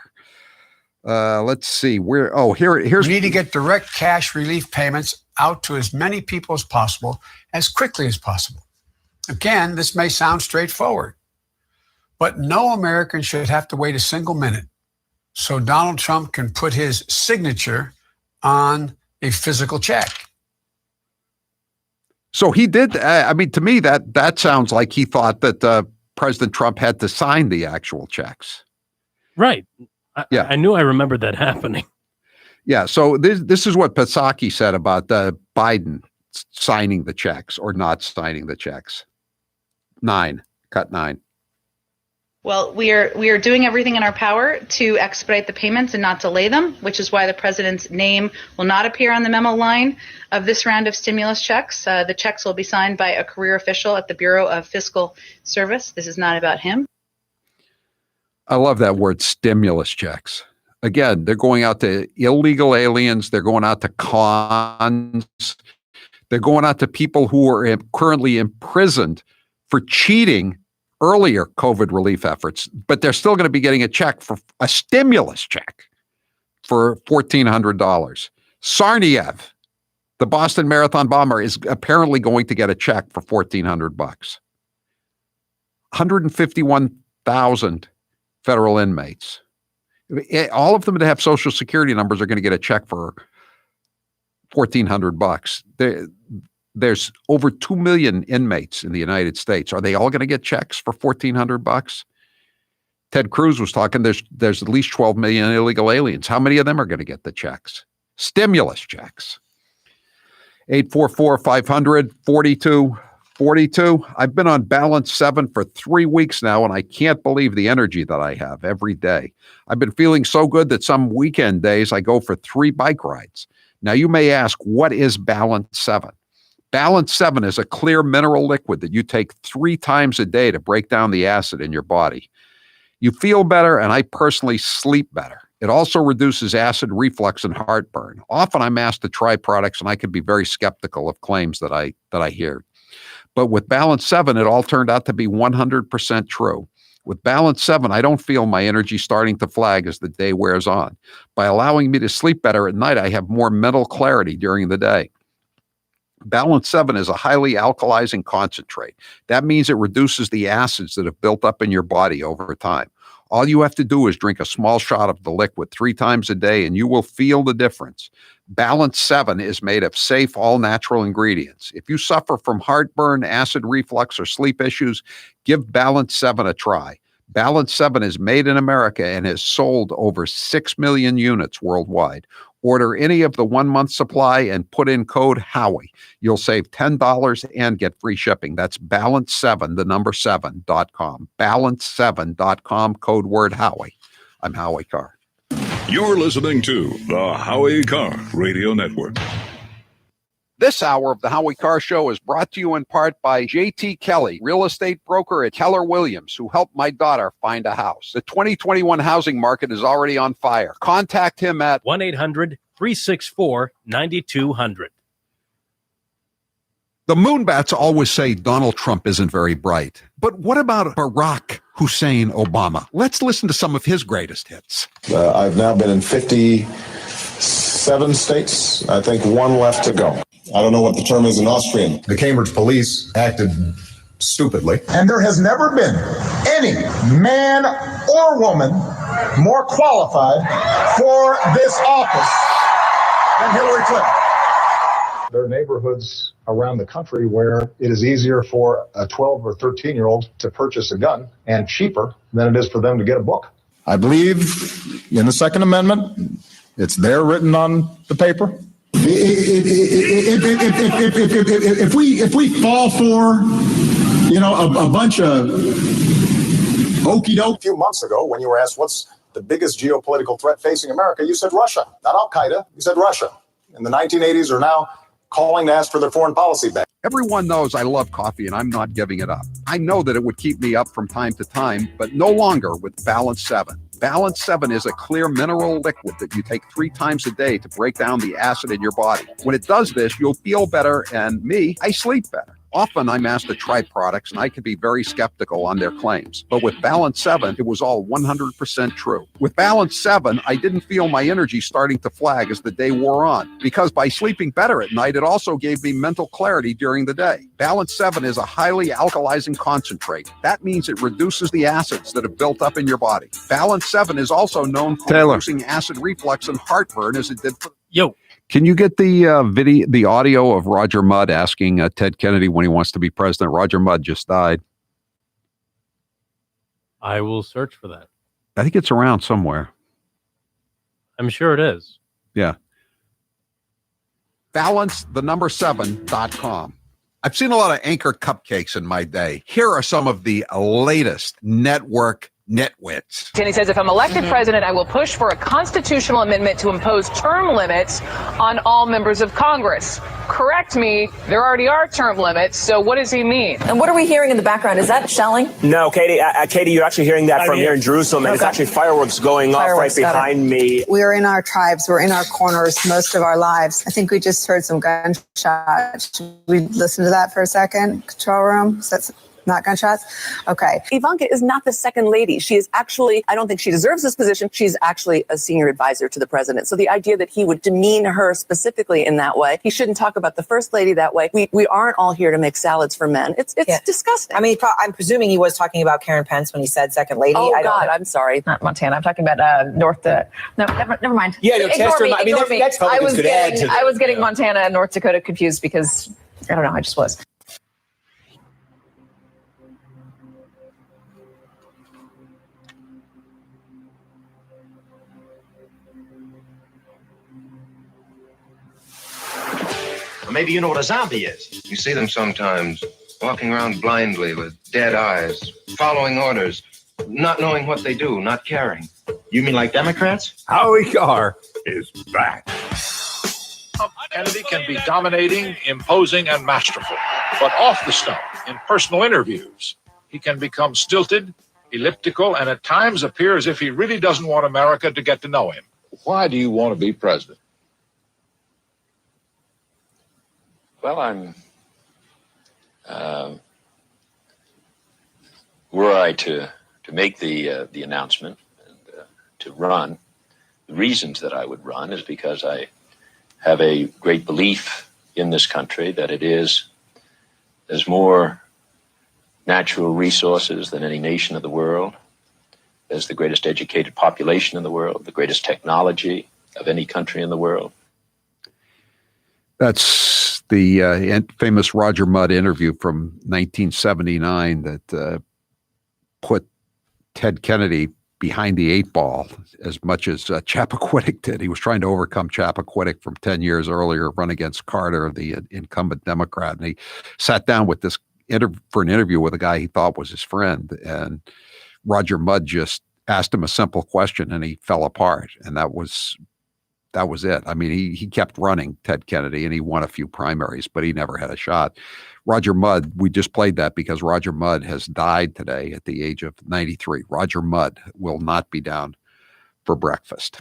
Let's see here's. We need to get direct cash relief payments out to as many people as possible, as quickly as possible. Again, this may sound straightforward, but no American should have to wait a single minute so Donald Trump can put his signature on a physical check. So he did. I mean, to me, that sounds like he thought that President Trump had to sign the actual checks. Right. I knew I remembered that happening. Yeah. So this is what Psaki said about Biden signing the checks or not signing the checks. Cut 9. Well, we are doing everything in our power to expedite the payments and not delay them, which is why the president's name will not appear on the memo line of this round of stimulus checks. The checks will be signed by a career official at the Bureau of Fiscal Service. This is not about him. I love that word, stimulus checks. Again, they're going out to illegal aliens. They're going out to cons. They're going out to people who are currently imprisoned for cheating earlier COVID relief efforts, but they're still going to be getting a stimulus check for $1,400. Sarniev, the Boston Marathon bomber, is apparently going to get a check for $1,400. 151,000 federal inmates. All of them that have Social Security numbers are going to get a check for $1,400. There's over 2 million inmates in the United States. Are they all going to get checks for $1,400? Ted Cruz was talking. There's at least 12 million illegal aliens. How many of them are going to get the checks? Stimulus checks. 844-500-4242. I've been on balance 7 for 3 weeks now, and I can't believe the energy that I have every day. I've been feeling so good that some weekend days I go for 3 bike rides. Now you may ask, what is balance 7? Balance 7 is a clear mineral liquid that you take 3 times a day to break down the acid in your body. You feel better, and I personally sleep better. It also reduces acid reflux and heartburn. Often I'm asked to try products, and I can be very skeptical of claims that I hear. But with Balance 7, it all turned out to be 100% true. With Balance 7, I don't feel my energy starting to flag as the day wears on. By allowing me to sleep better at night, I have more mental clarity during the day. Balance 7 is a highly alkalizing concentrate. That means it reduces the acids that have built up in your body over time. All you have to do is drink a small shot of the liquid 3 times a day, and you will feel the difference. Balance 7 is made of safe, all-natural ingredients. If you suffer from heartburn, acid reflux, or sleep issues, give Balance 7 a try. Balance 7 is made in America and has sold over 6 million units worldwide. Order any of the 1-month supply and put in code Howie. You'll save $10 and get free shipping. That's balance7, the number 7.com. Balance7.com, code word Howie. I'm Howie Carr. You're listening to the Howie Carr Radio Network. This hour of the Howie Carr Show is brought to you in part by J.T. Kelly, real estate broker at Keller Williams, who helped my daughter find a house. The 2021 housing market is already on fire. Contact him at 1-800-364-9200. The Moonbats always say Donald Trump isn't very bright. But what about Barack Hussein Obama? Let's listen to some of his greatest hits. I've now been in 57 states. I think 1 left to go. I don't know what the term is in Austrian. The Cambridge police acted stupidly. And there has never been any man or woman more qualified for this office than Hillary Clinton. There are neighborhoods around the country where it is easier for a 12 or 13-year-old to purchase a gun and cheaper than it is for them to get a book. I believe in the Second Amendment. It's there written on the paper. If we fall for, a bunch of Okie doke. A few months ago, when you were asked what's the biggest geopolitical threat facing America, you said Russia, not Al-Qaeda. You said Russia. In the 1980s are now calling to ask for their foreign policy back. Everyone knows I love coffee and I'm not giving it up. I know that it would keep me up from time to time, but no longer with Balance 7. Balance 7 is a clear mineral liquid that you take 3 times a day to break down the acid in your body. When it does this, you'll feel better, and me, I sleep better. Often I'm asked to try products and I can be very skeptical on their claims. But with Balance 7, it was all 100% true. With Balance 7, I didn't feel my energy starting to flag as the day wore on. Because by sleeping better at night, it also gave me mental clarity during the day. Balance 7 is a highly alkalizing concentrate. That means it reduces the acids that have built up in your body. Balance 7 is also known for reducing acid reflux and heartburn as it did for... Yo. Can you get the audio of Roger Mudd asking Ted Kennedy when he wants to be president? Roger Mudd just died. I will search for that. I think it's around somewhere. I'm sure it is. Yeah. Balance7.com. I've seen a lot of Anchor cupcakes in my day. Here are some of the latest network nitwits. And he says, if I'm elected president, I will push for a constitutional amendment to impose term limits on all members of Congress. Correct me, there already are term limits, so what does he mean? And what are we hearing in the background? Is that shelling? No, Katie, Katie, you're actually hearing that from here in Jerusalem, and it's actually fireworks going off right behind me. We're in our tribes, we're in our corners most of our lives. I think we just heard some gunshots. Should we listen to that for a second? Control room? That's not gunshots? Okay. Ivanka is not the second lady. She is actually, I don't think she deserves this position. She's actually a senior advisor to the president. So the idea that he would demean her specifically in that way, he shouldn't talk about the first lady that way. We aren't all here to make salads for men. It's disgusting. I mean, I'm presuming he was talking about Karen Pence when he said second lady. Oh, God, I'm sorry. Not Montana. I'm talking about North Dakota. No, never mind. Yeah, no, Chester, I mean, that's I was could add to I was getting Montana and North Dakota confused because, I don't know, I just was. Maybe you know what a zombie is. You see them sometimes, walking around blindly with dead eyes, following orders, not knowing what they do, not caring. You mean like Democrats? Howie Carr is back. Kennedy can be dominating, imposing, and masterful. But off the stone, in personal interviews, he can become stilted, elliptical, and at times appear as if he really doesn't want America to get to know him. Why do you want to be president? Well, I'm, were I to make the announcement and to run, the reasons that I would run is because I have a great belief in this country that there's more natural resources than any nation of the world. There's the greatest educated population in the world, the greatest technology of any country in the world. That's the famous Roger Mudd interview from 1979 that put Ted Kennedy behind the 8 ball as much as Chappaquiddick did. He was trying to overcome Chappaquiddick from 10 years earlier, run against Carter, the incumbent Democrat. And he sat down with this for an interview with a guy he thought was his friend. And Roger Mudd just asked him a simple question and he fell apart. And that was it. I mean, he kept running, Ted Kennedy, and he won a few primaries, but he never had a shot. Roger Mudd, we just played that because Roger Mudd has died today at the age of 93. Roger Mudd will not be down for breakfast.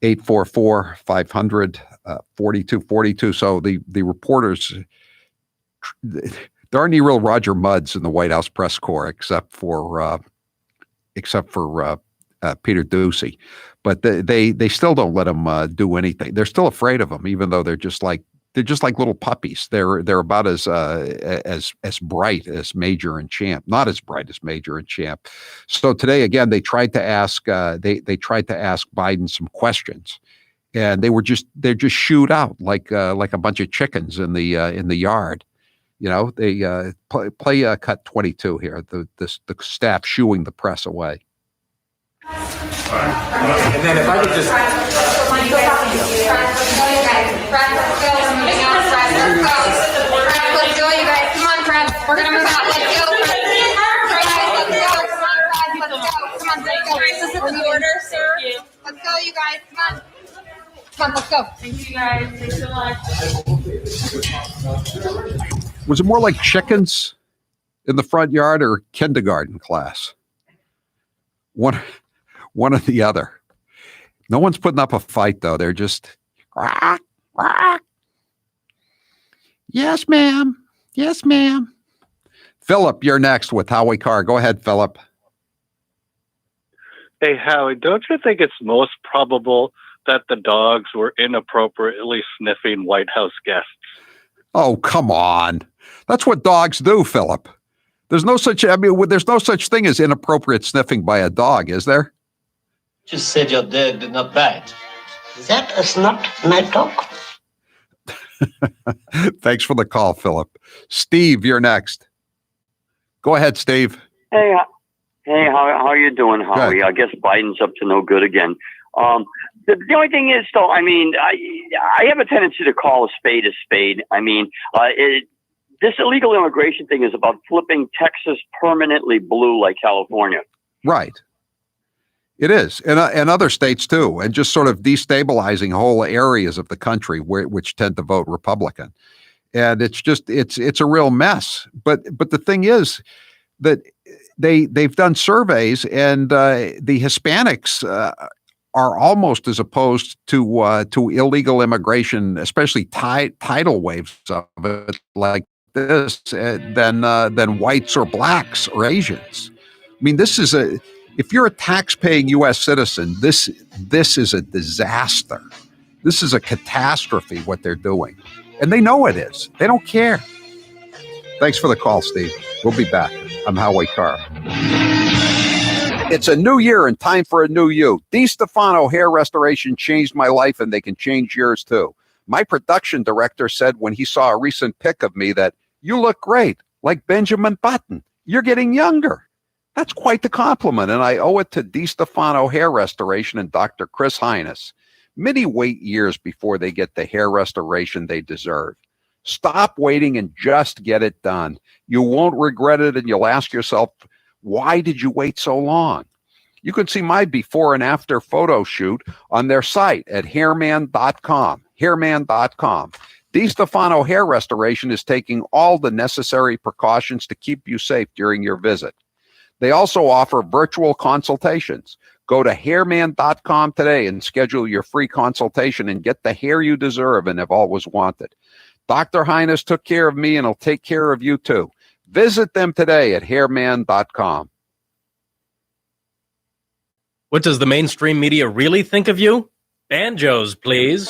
844-500-4242. So the reporters, there aren't any real Roger Mudds in the White House press corps except for Peter Doocy. But they still don't let him do anything. They're still afraid of him, even though they're just like little puppies. They're about as bright as Major and Champ, not as bright as Major and Champ. So today again, they tried to ask Biden some questions, and they're just shooed out like a bunch of chickens in the yard. You know, they play cut 22 here. The staff shooing the press away. And then if I could just... Let's go, you guys. Come on, friends. We're going to move out. Let's go. Come on, let's go. Thank you, guys. Thanks so much. Was it more like chickens in the front yard or kindergarten class? One or the other. No one's putting up a fight, though. They're just, quack, quack. Yes, ma'am. Yes, ma'am. Philip, you're next with Howie Carr. Go ahead, Philip. Hey, Howie, don't you think it's most probable that the dogs were inappropriately sniffing White House guests? Oh, come on. That's what dogs do, Philip. There's no such thing as inappropriate sniffing by a dog, is there? Just said your dog did not bite. Is that a snot, night dog? Thanks for the call, Philip. Steve, you're next. Go ahead, Steve. Hey, how are you doing, Howie? Good. I guess Biden's up to no good again. The only thing is, though, I mean, I have a tendency to call a spade. I mean, this illegal immigration thing is about flipping Texas permanently blue like California. Right. It is, and other states too, and just sort of destabilizing whole areas of the country which tend to vote Republican, and it's a real mess. But the thing is that they've done surveys, and the Hispanics are almost as opposed to illegal immigration, especially tidal waves of it like this, than whites or blacks or Asians. I mean, if you're a tax-paying U.S. citizen, this is a disaster. This is a catastrophe, what they're doing. And they know it is. They don't care. Thanks for the call, Steve. We'll be back. I'm Howie Carr. It's a new year and time for a new you. DiStefano Hair Restoration changed my life, and they can change yours too. My production director said when he saw a recent pic of me that, "You look great, like Benjamin Button. You're getting younger." That's quite the compliment, and I owe it to DiStefano Hair Restoration and Dr. Chris Hines. Many wait years before they get the hair restoration they deserve. Stop waiting and just get it done. You won't regret it, and you'll ask yourself, why did you wait so long? You can see my before and after photo shoot on their site at hairman.com. Hairman.com. DiStefano Hair Restoration is taking all the necessary precautions to keep you safe during your visit. They also offer virtual consultations. Go to hairman.com today and schedule your free consultation and get the hair you deserve and have always wanted. Dr. Hines took care of me and he'll take care of you too. Visit them today at hairman.com. What does the mainstream media really think of you? Banjos, please.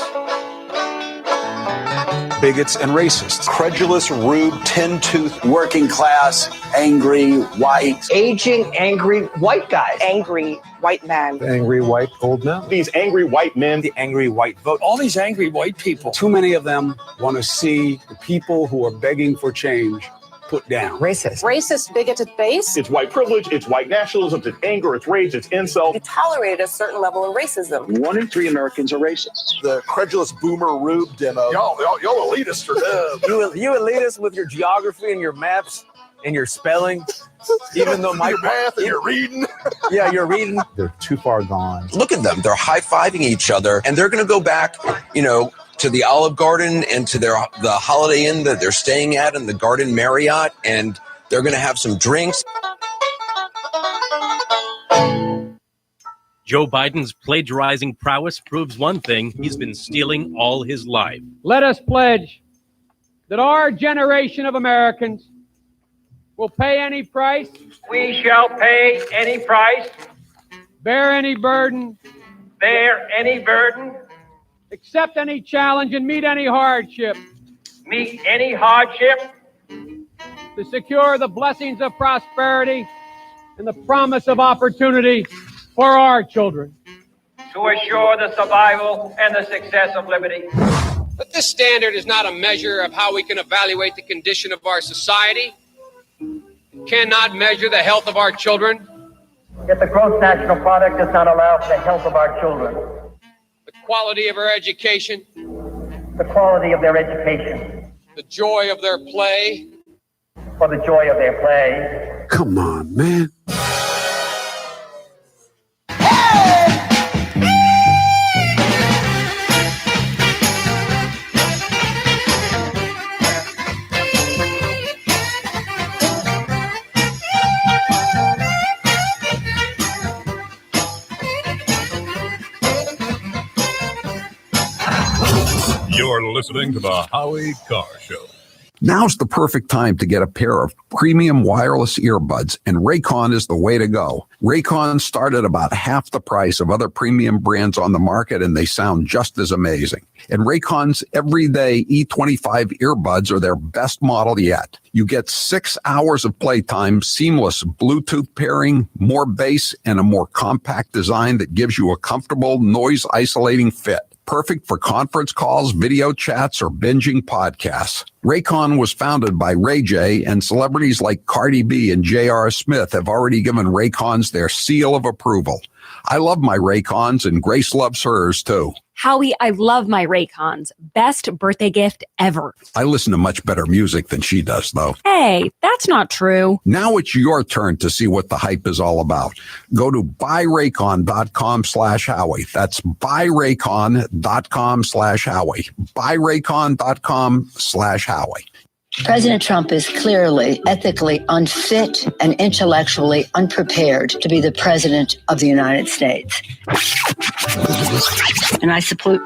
Bigots and racists. Credulous, rude, tin-toothed, working class, angry, white. Aging, angry, white guys. Angry, white man. Angry, white, old men. These angry white men. The angry white vote. All these angry white people. Too many of them want to see the people who are begging for change put down. Racist, bigoted base. It's white privilege, it's white nationalism, it's anger, it's rage, it's insult. We tolerate a certain level of racism. 1 in 3 Americans are racist. The credulous boomer rube demo. Y'all elitists are dumb. You elitists with your geography and your maps and your spelling. Even though my math and your reading. Yeah, you're reading. They're too far gone. Look at them. They're high-fiving each other, and they're going to go back, to the Olive Garden and to the Holiday Inn that they're staying at and the Garden Marriott, and they're going to have some drinks. Joe Biden's plagiarizing prowess proves one thing: he's been stealing all his life. Let us pledge that our generation of Americans will pay any price. We shall pay any price. Bear any burden. Bear any burden. Accept any challenge and meet any hardship. Meet any hardship. To secure the blessings of prosperity and the promise of opportunity for our children. To assure the survival and the success of liberty. But this standard is not a measure of how we can evaluate the condition of our society. It cannot measure the health of our children. Yet the gross national product does not allow for the health of our children. The quality of our education. The quality of their education. The joy of their play. For the joy of their play. Come on, man. You're listening to the Howie Carr Show. Now's the perfect time to get a pair of premium wireless earbuds, and Raycon is the way to go. Raycon start at about half the price of other premium brands on the market, and they sound just as amazing. And Raycon's everyday E25 earbuds are their best model yet. You get 6 hours of playtime, seamless Bluetooth pairing, more bass, and a more compact design that gives you a comfortable, noise-isolating fit. Perfect for conference calls, video chats, or binging podcasts. Raycon was founded by Ray J, and celebrities like Cardi B and J.R. Smith have already given Raycons their seal of approval. I love my Raycons, and Grace loves hers, too. Howie, I love my Raycons. Best birthday gift ever. I listen to much better music than she does, though. Hey, that's not true. Now it's your turn to see what the hype is all about. Go to buyraycon.com/Howie. That's buyraycon.com/Howie. buyraycon.com/Howie. President Trump is clearly ethically unfit and intellectually unprepared to be the president of the United States. And I support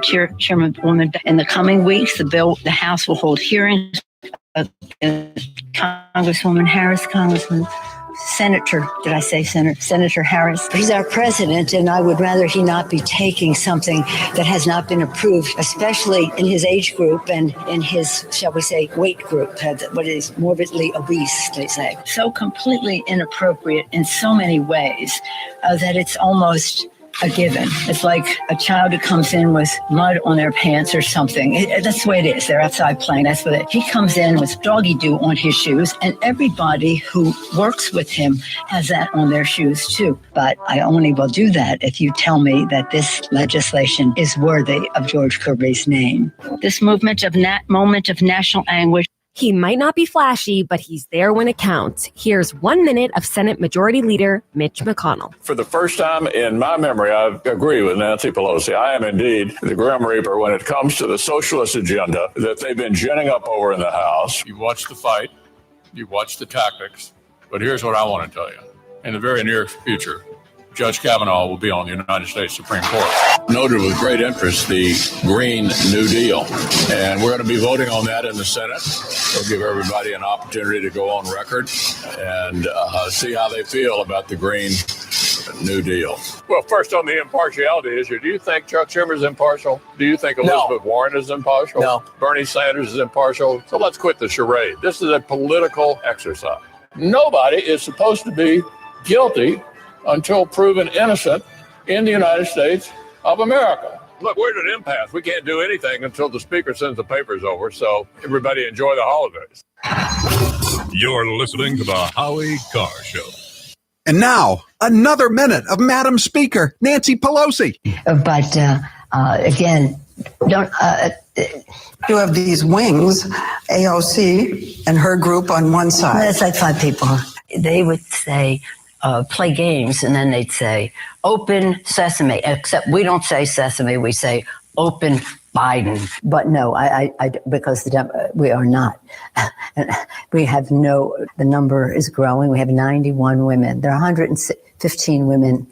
Chairwoman. In the coming weeks, the House will hold hearings. Congresswoman Harris, Congressman Senator Harris. He's our president, and I would rather he not be taking something that has not been approved, especially in his age group and in his, shall we say, weight group, what is morbidly obese, they say. So completely inappropriate in so many ways that it's almost a given. It's like a child who comes in with mud on their pants or something. That's the way it is. They're outside playing. That's what he comes in with doggy doo on his shoes, and everybody who works with him has that on their shoes too. But I only will do that if you tell me that this legislation is worthy of George Kirby's name. This moment of national anguish. He might not be flashy, but he's there when it counts. Here's 1 minute of Senate Majority Leader Mitch McConnell. For the first time in my memory, I agree with Nancy Pelosi. I am indeed the Grim Reaper when it comes to the socialist agenda that they've been ginning up over in the House. You watch the fight, you watch the tactics, but here's what I want to tell you. In the very near future, Judge Kavanaugh will be on the United States Supreme Court. Noted with great interest the Green New Deal, and we're going to be voting on that in the Senate. We'll give everybody an opportunity to go on record and see how they feel about the Green New Deal. Well, first on the impartiality issue, do you think Chuck Schumer is impartial? Do you think Elizabeth Warren is impartial? No. Bernie Sanders is impartial? So let's quit the charade. This is a political exercise. Nobody is supposed to be guilty until proven innocent in the United States of America. Look, we're at an impasse. We can't do anything until the speaker sends the papers over. So everybody enjoy the holidays. You're listening to the Howie Carr Show. And now, another minute of Madam Speaker Nancy Pelosi. But again, you have these wings, AOC and her group on one side. That's like 5 people. They would say, play games, and then they'd say, open sesame, except we don't say sesame, we say open Biden. But no, because we are not. We have the number is growing. We have 91 women. There are 115 women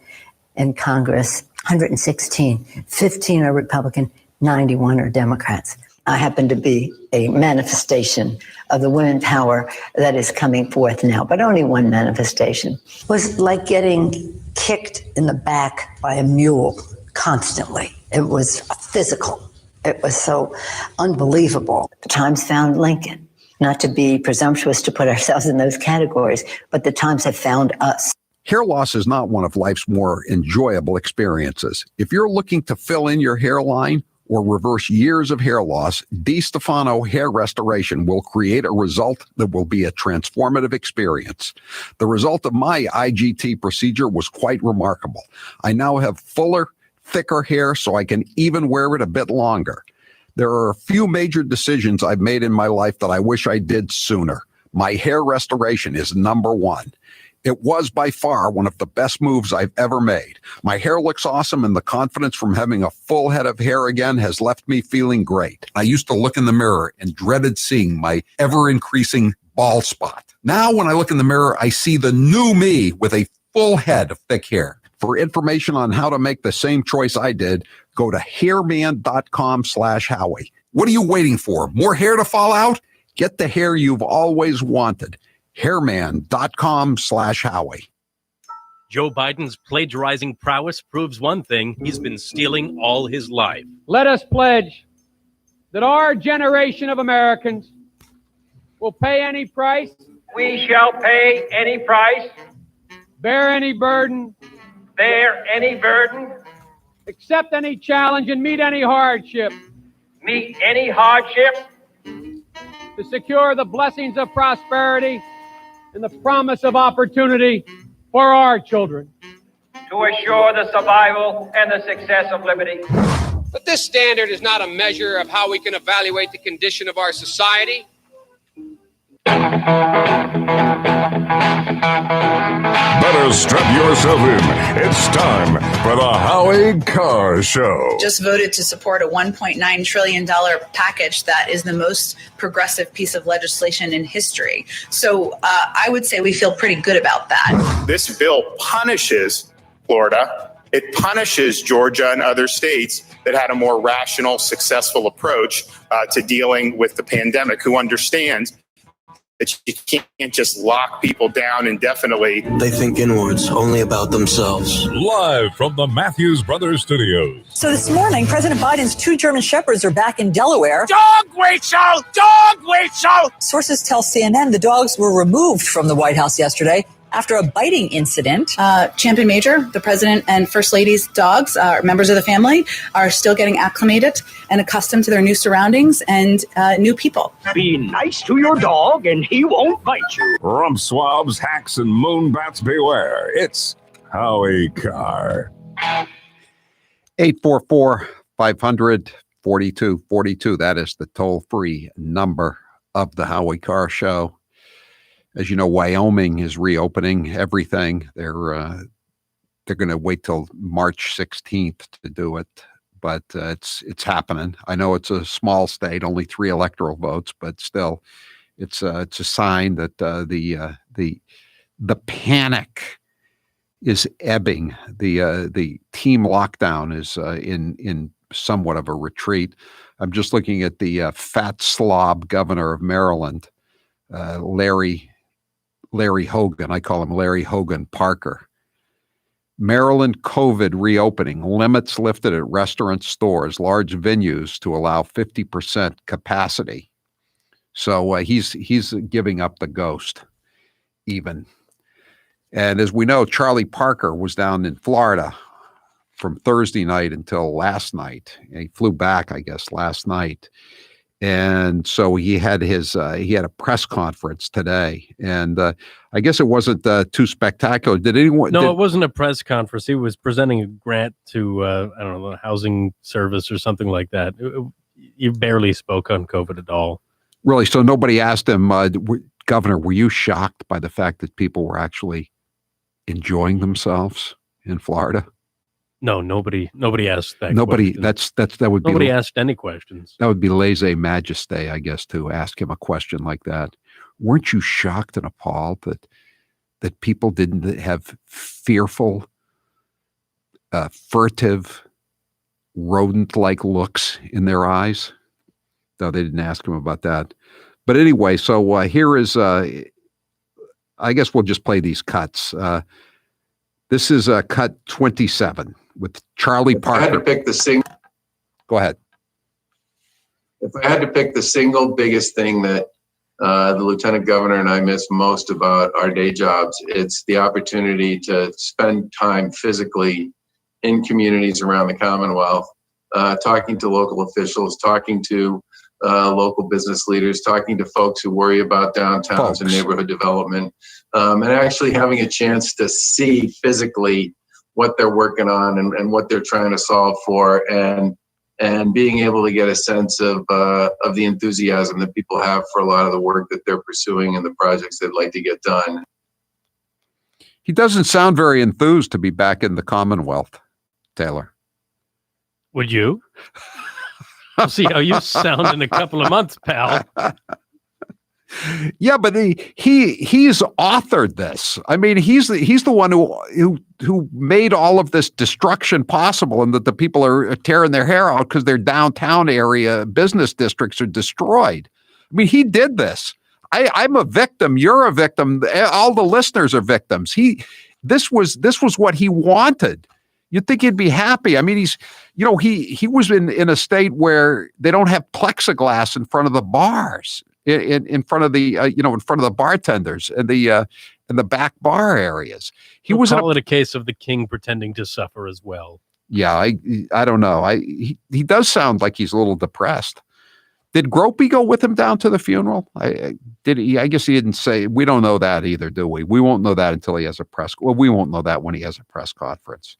in Congress, 116. 15 are Republican, 91 are Democrats. I happen to be a manifestation of the women power that is coming forth now, but only one manifestation. It was like getting kicked in the back by a mule constantly. It was physical. It was so unbelievable. The Times found Lincoln. Not to be presumptuous to put ourselves in those categories, but the Times have found us. Hair loss is not one of life's more enjoyable experiences. If you're looking to fill in your hairline or reverse years of hair loss, DiStefano Hair Restoration will create a result that will be a transformative experience. The result of my IGT procedure was quite remarkable. I now have fuller, thicker hair, so I can even wear it a bit longer. There are a few major decisions I've made in my life that I wish I did sooner. My hair restoration is number one. It was by far one of the best moves I've ever made. My hair looks awesome, and the confidence from having a full head of hair again has left me feeling great. I used to look in the mirror and dreaded seeing my ever-increasing bald spot. Now when I look in the mirror, I see the new me with a full head of thick hair. For information on how to make the same choice I did, Go to hairman.com/Howie. What are you waiting for? More hair to fall out? Get the hair you've always wanted. Hairman.com/Howie. Joe Biden's plagiarizing prowess proves one thing: he's been stealing all his life. Let us pledge that our generation of Americans will pay any price. We shall pay any price. Bear any burden. Bear any burden. Accept any challenge and meet any hardship. Meet any hardship. To secure the blessings of prosperity and the promise of opportunity for our children. To assure the survival and the success of liberty. But this standard is not a measure of how we can evaluate the condition of our society. Better strap yourself in. It's time for the Howie Carr Show. Just voted to support a $1.9 trillion package that is the most progressive piece of legislation in history. So I would say we feel pretty good about that. This bill punishes Florida. It punishes Georgia and other states that had a more rational, successful approach to dealing with the pandemic, who understands that you can't just lock people down indefinitely. They think inwards, only about themselves. Live from the Matthews Brothers Studios. So this morning, President Biden's 2 German Shepherds are back in Delaware. Dog whistle! Dog whistle! Sources tell CNN the dogs were removed from the White House yesterday after a biting incident. Champion Major, the president and first lady's dogs, members of the family, are still getting acclimated and accustomed to their new surroundings and new people. Be nice to your dog and he won't bite you. Rump swabs, hacks, and moonbats beware. It's Howie Carr. 844-500-4242. That is the toll-free number of the Howie Carr Show. As you know, Wyoming is reopening everything. They're going to wait till March 16th to do it, but it's happening. I know it's a small state, only 3 electoral votes, but still, it's a sign that the panic is ebbing. The team lockdown is in somewhat of a retreat. I'm just looking at the fat slob governor of Maryland, Larry Hogan. I call him Larry Hogan Parker. Maryland COVID reopening, limits lifted at restaurants, stores, large venues to allow 50% capacity. So he's giving up the ghost even. And as we know, Charlie Parker was down in Florida from Thursday night until last night. He flew back, I guess, last night. And so he had a press conference today, and I guess it wasn't too spectacular. Did anyone? No, it wasn't a press conference. He was presenting a grant to I don't know, the housing service or something like that. He barely spoke on COVID at all. Really? So nobody asked him, Governor, were you shocked by the fact that people were actually enjoying themselves in Florida? No, nobody asked that. Nobody. Question. That would be. Nobody asked any questions. That would be lèse-majesté, I guess, to ask him a question like that. Weren't you shocked and appalled that people didn't have fearful, furtive, rodent-like looks in their eyes? No, they didn't ask him about that. But anyway, so here is. I guess we'll just play these cuts. This is cut 27 with Charlie Parker. I had to pick Go ahead. If I had to pick the single biggest thing that the lieutenant governor and I miss most about our day jobs, it's the opportunity to spend time physically in communities around the Commonwealth, talking to local officials, talking to local business leaders, talking to folks who worry about downtowns and neighborhood development, and actually having a chance to see physically what they're working on and what they're trying to solve for, and being able to get a sense of the enthusiasm that people have for a lot of the work that they're pursuing and the projects they'd like to get done. He doesn't sound very enthused to be back in the Commonwealth, Taylor. Would you? We'll see how you sound in a couple of months, pal. Yeah, but he's authored this. I mean, he's the one who made all of this destruction possible, and that the people are tearing their hair out because their downtown area business districts are destroyed. I mean, he did this. I'm a victim. You're a victim. All the listeners are victims. This was what he wanted. You'd think he'd be happy. I mean, he was in a state where they don't have plexiglass in front of the bars, in front of the in front of the bartenders and the back bar areas. We'll call it a case of the king pretending to suffer as well. Yeah, I don't know. He does sound like he's a little depressed. Did Gropey go with him down to the funeral? Did he? I guess he didn't say. We don't know that either, do we? We won't know that until he has a press. Well, we won't know that when he has a press conference.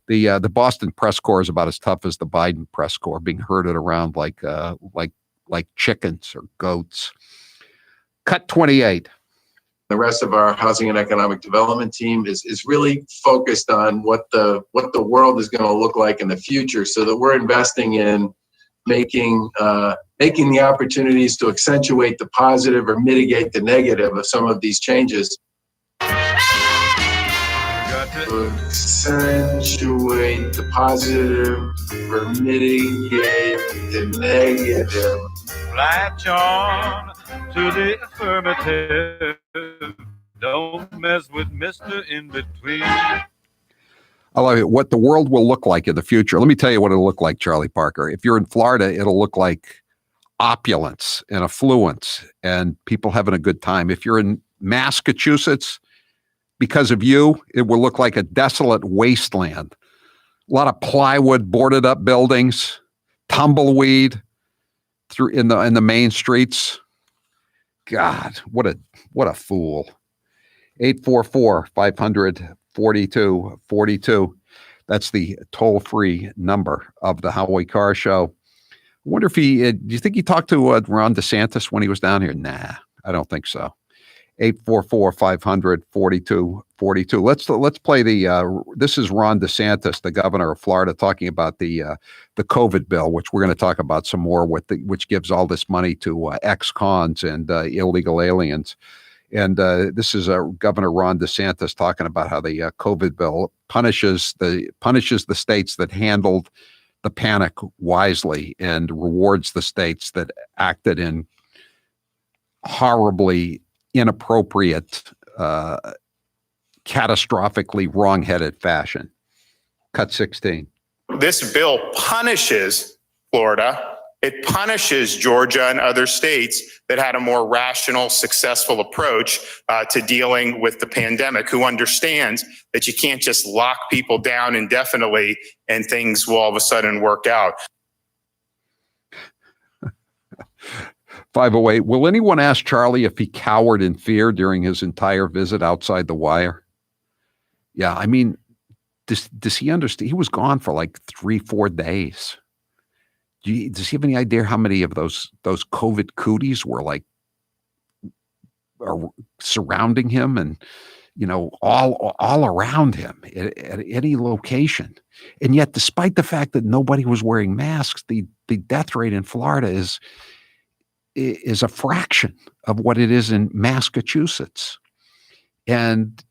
The Boston press corps is about as tough as the Biden press corps, being herded around like chickens or goats. Cut 28. The rest of our housing and economic development team is really focused on what the world is going to look like in the future, so that we're investing in making the opportunities to accentuate the positive or mitigate the negative of some of these changes. To accentuate the positive or mitigate the negative. Latch on to the affirmative. Don't mess with Mr. In-Between. I love it. What the world will look like in the future. Let me tell you what it'll look like, Charlie Parker. If you're in Florida, it'll look like opulence and affluence and people having a good time. If you're in Massachusetts, because of you, it will look like a desolate wasteland. A lot of plywood, boarded up buildings, tumbleweed through in the main streets. God, what a fool. 844-500-4242. That's the toll-free number of the Howie Carr Show. I wonder if do you think he talked to Ron DeSantis when he was down here? Nah, I don't think so. 844-500-4242. Let's play this is Ron DeSantis, the governor of Florida, talking about the COVID bill, which we're going to talk about some more which gives all this money to ex-cons and illegal aliens. And this is Governor Ron DeSantis talking about how the COVID bill punishes the states that handled the panic wisely and rewards the states that acted in horribly inappropriate, catastrophically wrong-headed fashion. Cut 16. This bill punishes Florida. It punishes Georgia and other states that had a more rational, successful approach to dealing with the pandemic, who understands that you can't just lock people down indefinitely and things will all of a sudden work out. 508. Will anyone ask Charlie if he cowered in fear during his entire visit outside the wire? Yeah, I mean, does he understand? He was gone for like 3-4 days. Does he have any idea how many of those COVID cooties were are surrounding him and, all around him at any location? And yet, despite the fact that nobody was wearing masks, the death rate in Florida is a fraction of what it is in Massachusetts. And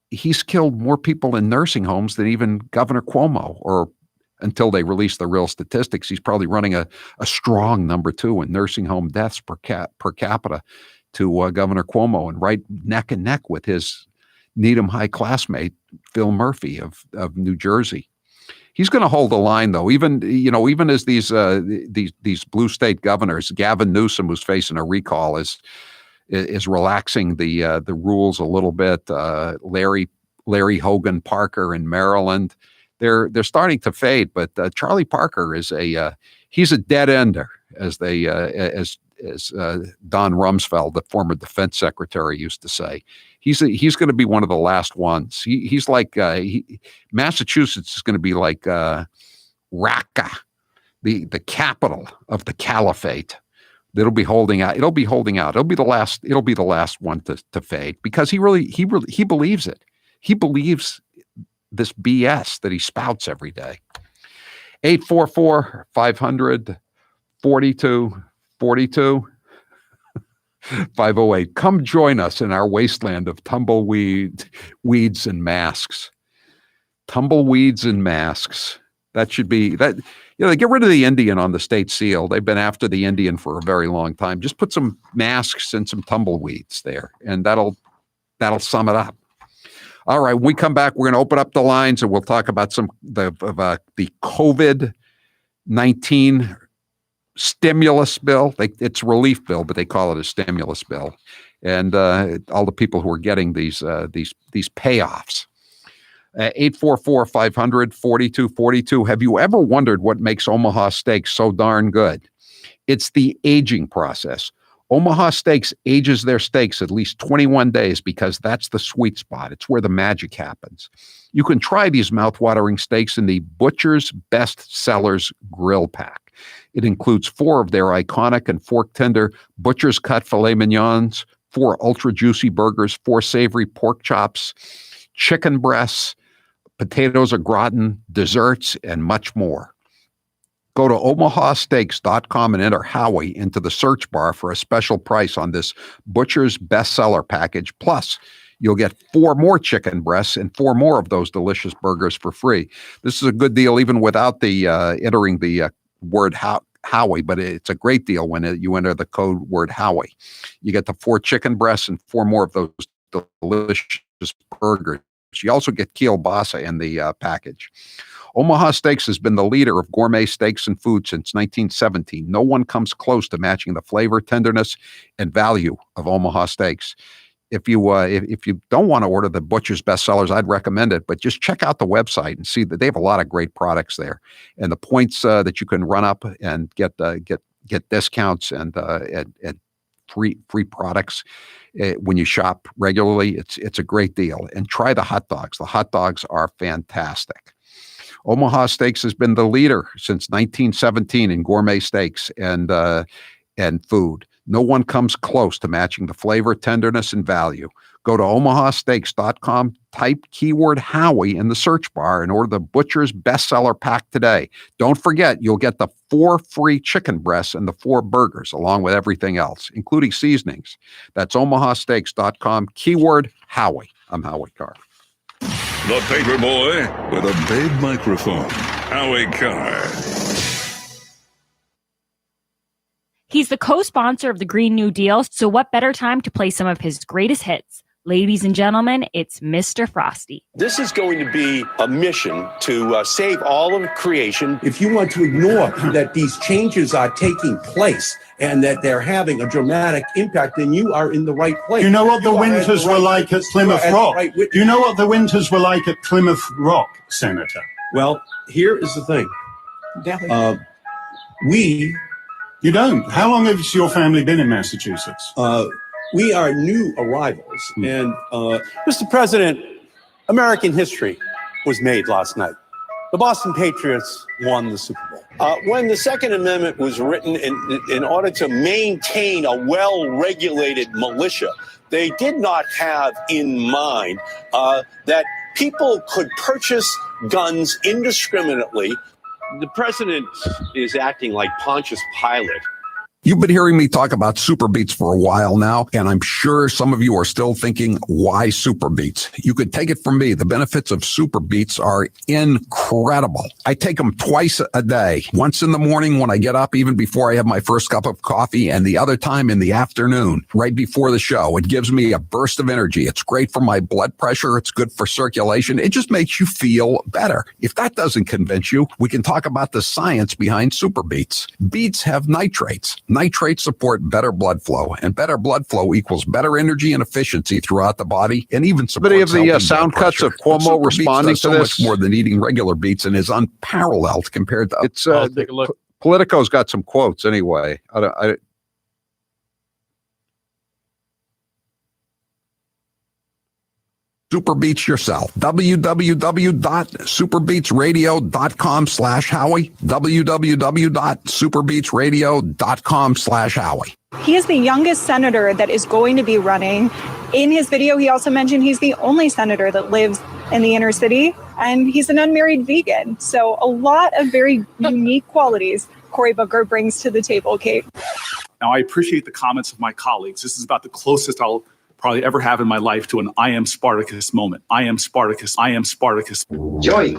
he's killed more people in nursing homes than even Governor Cuomo, or until they release the real statistics, he's probably running a strong number 2 in nursing home deaths per capita to Governor Cuomo, and right neck and neck with his Needham High classmate, Phil Murphy of New Jersey. He's going to hold the line, though. Even as these blue state governors, Gavin Newsom, who's facing a recall, is relaxing the rules a little bit. Larry Hogan Parker in Maryland, they're starting to fade. But Charlie Parker is he's a dead ender, as Don Rumsfeld, the former defense secretary, used to say. He's going to be one of the last ones. He's like Massachusetts is going to be like Raqqa, the capital of the caliphate. That'll be holding out. It'll be holding out. It'll be the last one to fade, because he believes it. He believes this BS that he spouts every day. 844-500-4242. 508. Come join us in our wasteland of weeds and masks. Tumbleweeds and masks. That should be that. Get rid of the Indian on the state seal. They've been after the Indian for a very long time. Just put some masks and some tumbleweeds there, and that'll sum it up. All right, when we come back, we're going to open up the lines and we'll talk about the COVID-19 stimulus bill. It's a relief bill, but they call it a stimulus bill, and all the people who are getting these payoffs. 844-500-4242. Have you ever wondered what makes Omaha Steaks so darn good? It's the aging process. Omaha Steaks ages their steaks at least 21 days because that's the sweet spot. It's where the magic happens. You can try these mouthwatering steaks in the Butcher's Best Sellers Grill Pack. It includes 4 of their iconic and fork-tender Butcher's Cut filet mignons, 4 ultra-juicy burgers, 4 savory pork chops, chicken breasts, potatoes au gratin, desserts, and much more. Go to omahasteaks.com and enter Howie into the search bar for a special price on this Butcher's Bestseller package. Plus, you'll get 4 more chicken breasts and 4 more of those delicious burgers for free. This is a good deal even without the entering the word Howie, but it's a great deal when you enter the code word Howie. You get the 4 chicken breasts and 4 more of those delicious burgers. You also get kielbasa in the package. Omaha Steaks has been the leader of gourmet steaks and food since 1917. No one comes close to matching the flavor, tenderness, and value of Omaha Steaks. If you don't want to order the Butcher's Bestsellers, I'd recommend it, but just check out the website and see that they have a lot of great products there. And the points that you can run up and get discounts and free products when you shop regularly, it's a great deal. And try the hot dogs. The hot dogs are fantastic. Omaha Steaks has been the leader since 1917 in gourmet steaks and food. No one comes close to matching the flavor, tenderness, and value. Go to omahasteaks.com, type keyword Howie in the search bar, and order the Butcher's Bestseller Pack today. Don't forget, you'll get the 4 free chicken breasts and the 4 burgers, along with everything else, including seasonings. That's omahasteaks.com, keyword Howie. I'm Howie Carr. The paper boy with a big microphone, Howie Carr. He's the co-sponsor of the Green New Deal, so what better time to play some of his greatest hits? Ladies and gentlemen, it's Mr. Frosty. This is going to be a mission to save all of creation. If you want to ignore that these changes are taking place and that they're having a dramatic impact, then you are in the right place. You know what the winters were like at Plymouth Rock? Do you know what the winters were like at Plymouth Rock, Senator? Well, here is the thing. You don't. How long has your family been in Massachusetts? We are new arrivals. And Mr. President, American history was made last night. The Boston Patriots won the Super Bowl. When the Second Amendment was written in order to maintain a well-regulated militia, they did not have in mind that people could purchase guns indiscriminately. The president is acting like Pontius Pilate. You've been hearing me talk about Super Beets for a while now, and I'm sure some of you are still thinking, why Super Beets? You could take it from me. The benefits of Super Beets are incredible. I take them twice a day, once in the morning when I get up, even before I have my first cup of coffee, and the other time in the afternoon, right before the show. It gives me a burst of energy. It's great for my blood pressure. It's good for circulation. It just makes you feel better. If that doesn't convince you, we can talk about the science behind Super Beets. Beets have nitrates. Nitrates support better blood flow, and better blood flow equals better energy and efficiency throughout the body, and even supports of the sound cuts of Cuomo responding to so this much more than eating regular beets, and is unparalleled compared to. It's take a look. Politico's got some quotes anyway. Super Beets yourself. www.superbeetsradio.com/Howie. www.superbeetsradio.com/Howie. He is the youngest senator that is going to be running. In his video, he also mentioned he's the only senator that lives in the inner city, and he's an unmarried vegan. So a lot of very unique qualities Cory Booker brings to the table, Kate. Now, I appreciate the comments of my colleagues. This is about the closest I'll probably ever have in my life to an I am Spartacus moment. I am Spartacus. I am Spartacus. Joey,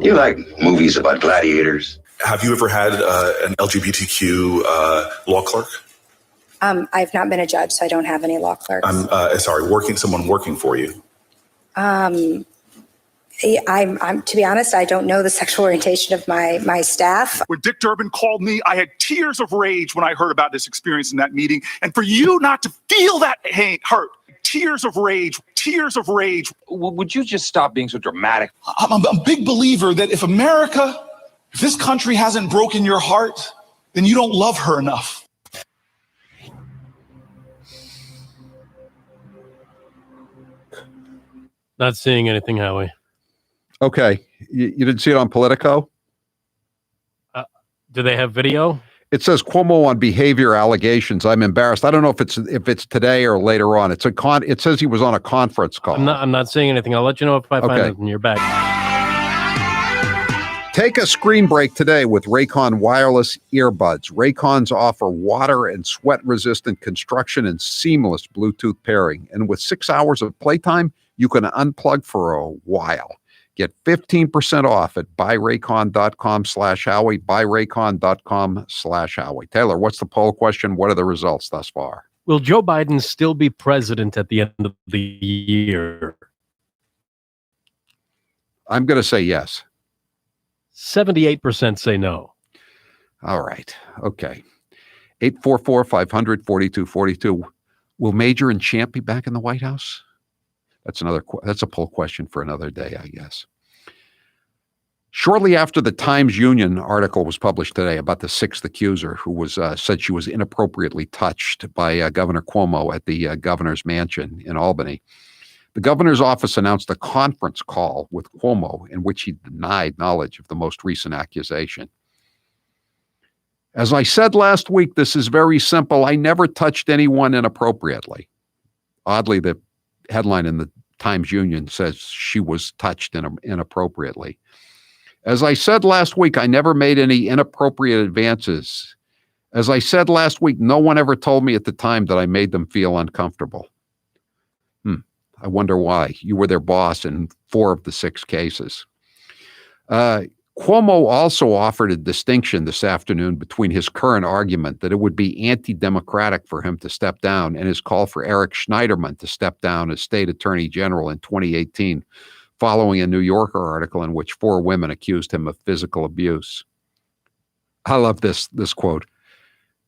you like movies about gladiators? Have you ever had an LGBTQ law clerk? I've not been a judge, so I don't have any law clerks. Someone working for you. I'm to be honest, I don't know the sexual orientation of my staff. When Dick Durbin called me, I had tears of rage when I heard about this experience in that meeting. And for you not to feel that hurt, tears of rage. Would you just stop being so dramatic? I'm a big believer that if this country hasn't broken your heart, then you don't love her enough. Not seeing anything, Howie. Okay. You didn't see it on Politico? Do they have video? It says Cuomo on behavior allegations. I'm embarrassed. I don't know if it's today or later on. It says he was on a conference call. I'm not seeing anything. I'll let you know if I find it in your bag. Take a screen break today with Raycon wireless earbuds. Raycons offer water and sweat-resistant construction and seamless Bluetooth pairing. And with 6 hours of playtime, you can unplug for a while. Get 15% off at buyraycon.com/Howie, buyraycon.com/Howie. Taylor, what's the poll question? What are the results thus far? Will Joe Biden still be president at the end of the year? I'm going to say yes. 78% say no. All right. Okay. 844-500-4242. Will Major and Champ be back in the White House? That's a poll question for another day, I guess. Shortly after the Times Union article was published today about the sixth accuser who was said she was inappropriately touched by Governor Cuomo at the governor's mansion in Albany, the governor's office announced a conference call with Cuomo in which he denied knowledge of the most recent accusation. As I said last week, this is very simple. I never touched anyone inappropriately. Oddly, the headline in the Times Union says she was touched inappropriately. As I said last week, I never made any inappropriate advances. As I said last week, no one ever told me at the time that I made them feel uncomfortable. I wonder why. You were their boss in 4 of the 6 cases. Cuomo also offered a distinction this afternoon between his current argument that it would be anti-democratic for him to step down and his call for Eric Schneiderman to step down as state attorney general in 2018, following a New Yorker article in which 4 women accused him of physical abuse. I love this quote.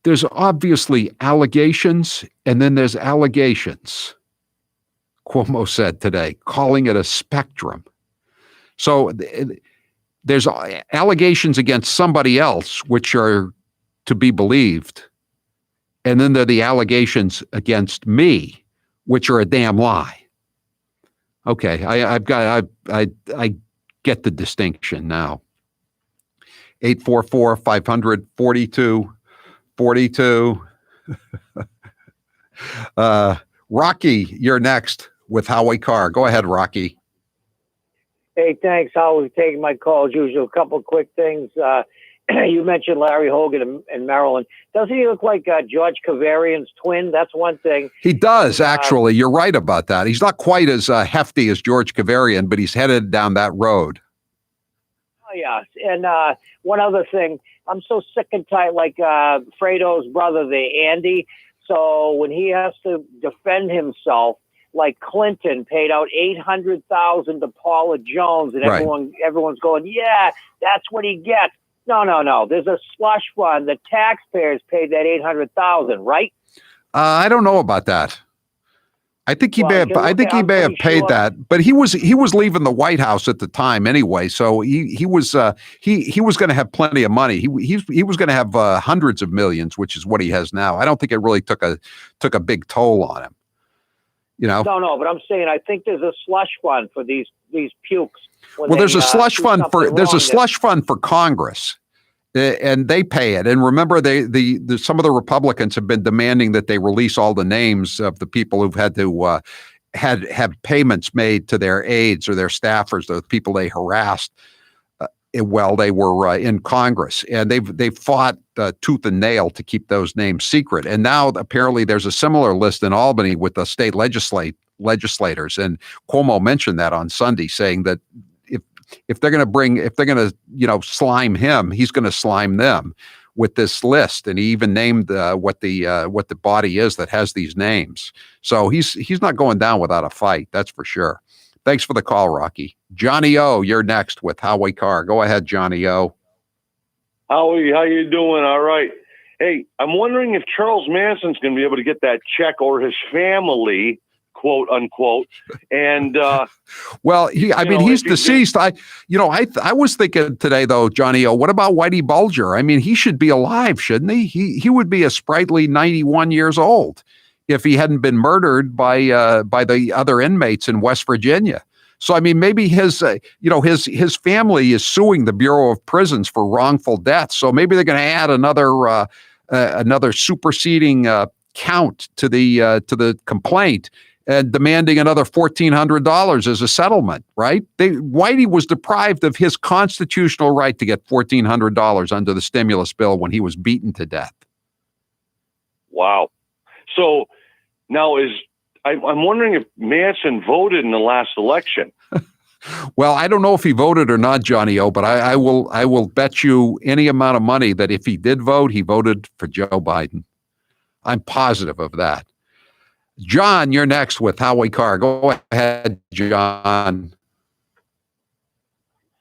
There's obviously allegations, and then there's allegations, Cuomo said today, calling it a spectrum. So there's allegations against somebody else, which are to be believed. And then there are the allegations against me, which are a damn lie. Okay, I get the distinction now. 844-500-4242. Rocky, you're next with Howie Carr. Go ahead, Rocky. Hey, thanks, Howie, for taking my call as usual. A couple of quick things. You mentioned Larry Hogan in Maryland. Doesn't he look like George Kavarian's twin? That's one thing. He does, actually. You're right about that. He's not quite as hefty as George Kavarian, but he's headed down that road. Oh, yeah. And one other thing. I'm so sick and tired, like Fredo's brother, the Andy. So when he has to defend himself, like Clinton paid out $800,000 to Paula Jones, and everyone's going, yeah, that's what he gets. No. There's a slush fund. The taxpayers paid that $800,000, right? I don't know about that. I think he may have paid that, but he was leaving the White House at the time anyway, so he was going to have plenty of money. He was going to have hundreds of millions, which is what he has now. I don't think it really took a big toll on him. You know? No, but I'm saying I think there's a slush fund for these pukes. Well, there's a slush fund for Congress, and they pay it. And remember, some of the Republicans have been demanding that they release all the names of the people who've had to have payments made to their aides or their staffers, the people they harassed. while they were in Congress, and they've fought tooth and nail to keep those names secret. And now apparently there's a similar list in Albany with the state legislators, and Cuomo mentioned that on Sunday, saying that if they're going to slime him, he's going to slime them with this list. And he even named what the body is that has these names. So he's not going down without a fight, that's for sure. Thanks for the call, Rocky. Johnny O, you're next with Howie Carr. Go ahead, Johnny O. Howie, how you doing? All right. Hey, I'm wondering if Charles Manson's going to be able to get that check, or his family, quote unquote. And well, he's deceased. I was thinking today though, Johnny O, what about Whitey Bulger? I mean, he should be alive, shouldn't he? He would be a sprightly 91 years old if he hadn't been murdered by the other inmates in West Virginia. So, I mean, maybe his family is suing the Bureau of Prisons for wrongful death. So maybe they're going to add another superseding count to the complaint and demanding another $1,400 as a settlement, right? Whitey was deprived of his constitutional right to get $1,400 under the stimulus bill when he was beaten to death. Wow. So now I'm wondering if Manson voted in the last election. Well, I don't know if he voted or not, Johnny O, but I will bet you any amount of money that if he did vote, he voted for Joe Biden. I'm positive of that. John, you're next with Howie Carr. Go ahead, John.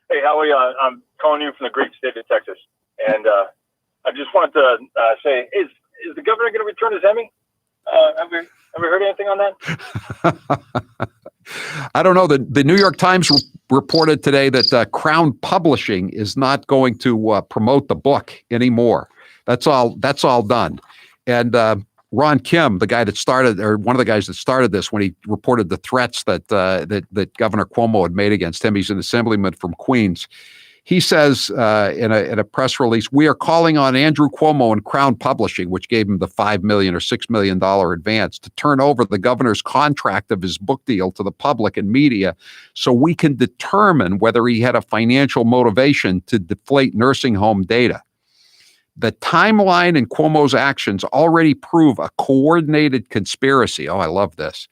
Hey, Howie, I'm calling you from the great state of Texas. And I just wanted to say, is the governor going to return his Emmy? Have we heard anything on that? I don't know. The New York Times reported today that Crown Publishing is not going to promote the book anymore. That's all done. And Ron Kim, the guy that started, or one of the guys that started this, when he reported the threats that Governor Cuomo had made against him, he's an assemblyman from Queens. He says in a press release, "We are calling on Andrew Cuomo and Crown Publishing," which gave him the $5 million or $6 million advance, "to turn over the governor's contract of his book deal to the public and media so we can determine whether he had a financial motivation to deflate nursing home data. The timeline in Cuomo's actions already prove a coordinated conspiracy." Oh, I love this.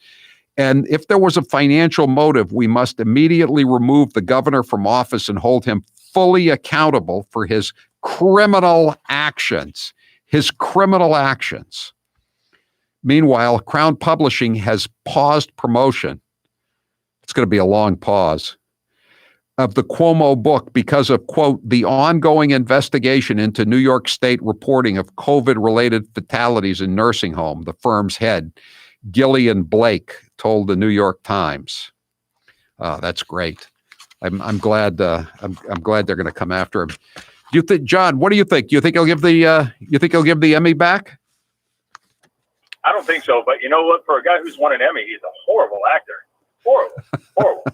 "And if there was a financial motive, we must immediately remove the governor from office and hold him fully accountable for his criminal actions." Meanwhile, Crown Publishing has paused promotion. It's going to be a long pause of the Cuomo book because of, quote, "the ongoing investigation into New York State reporting of COVID-related fatalities in nursing home," the firm's head, Gillian Blake, told the New York Times. That's great. I'm glad. I'm glad they're going to come after him. Do you think, John? What do you think? Do you think he'll give the Emmy back? I don't think so. But you know what? For a guy who's won an Emmy, he's a horrible actor. Horrible.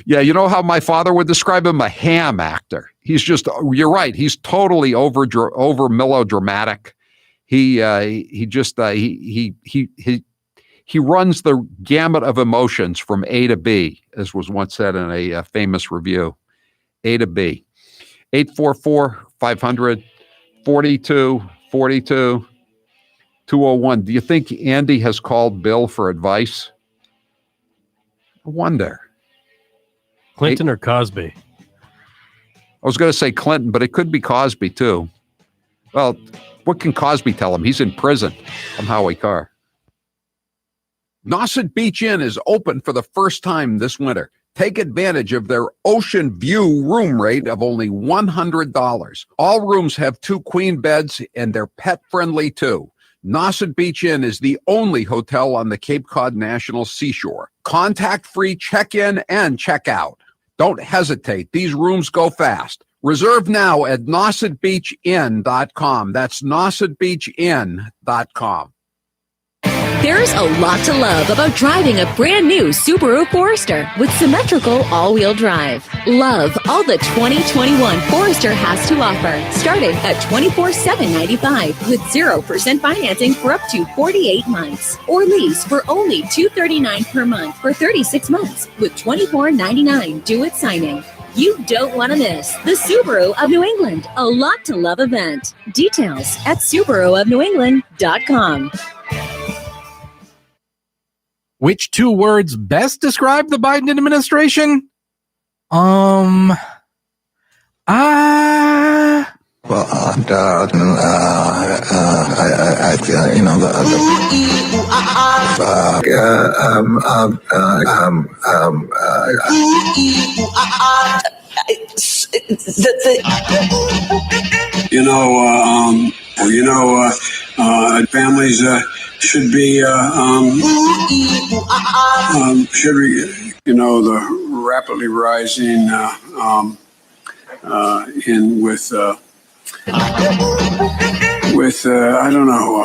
Yeah, you know how my father would describe him? A ham actor. He's just. You're right. He's totally over melodramatic. He runs the gamut of emotions from A to B, as was once said in a famous review. A to B. 844-500-4242, 201. Do you think Andy has called Bill for advice? I wonder. Clinton or Cosby? I was going to say Clinton, but it could be Cosby too. Well, what can Cosby tell him? He's in prison. I'm Howie Carr. Nauset Beach Inn is open for the first time this winter. Take advantage of their ocean view room rate of only $100. All rooms have 2 queen beds and they're pet friendly too. Nauset Beach Inn is the only hotel on the Cape Cod National Seashore. Contact-free check-in and check-out. Don't hesitate. These rooms go fast. Reserve now at nausetbeachinn.com. That's nausetbeachinn.com. There's a lot to love about driving a brand new Subaru Forester with symmetrical all-wheel drive. Love all the 2021 Forester has to offer, starting at $24,795 with 0% financing for up to 48 months. Or lease for only $239 per month for 36 months with $24.99 due at signing. you don't want to miss the Subaru of New England A Lot to Love event. Details at SubaruofNewEngland.com. Which two words best describe the Biden administration? Families should be, the rapidly rising in with I don't know.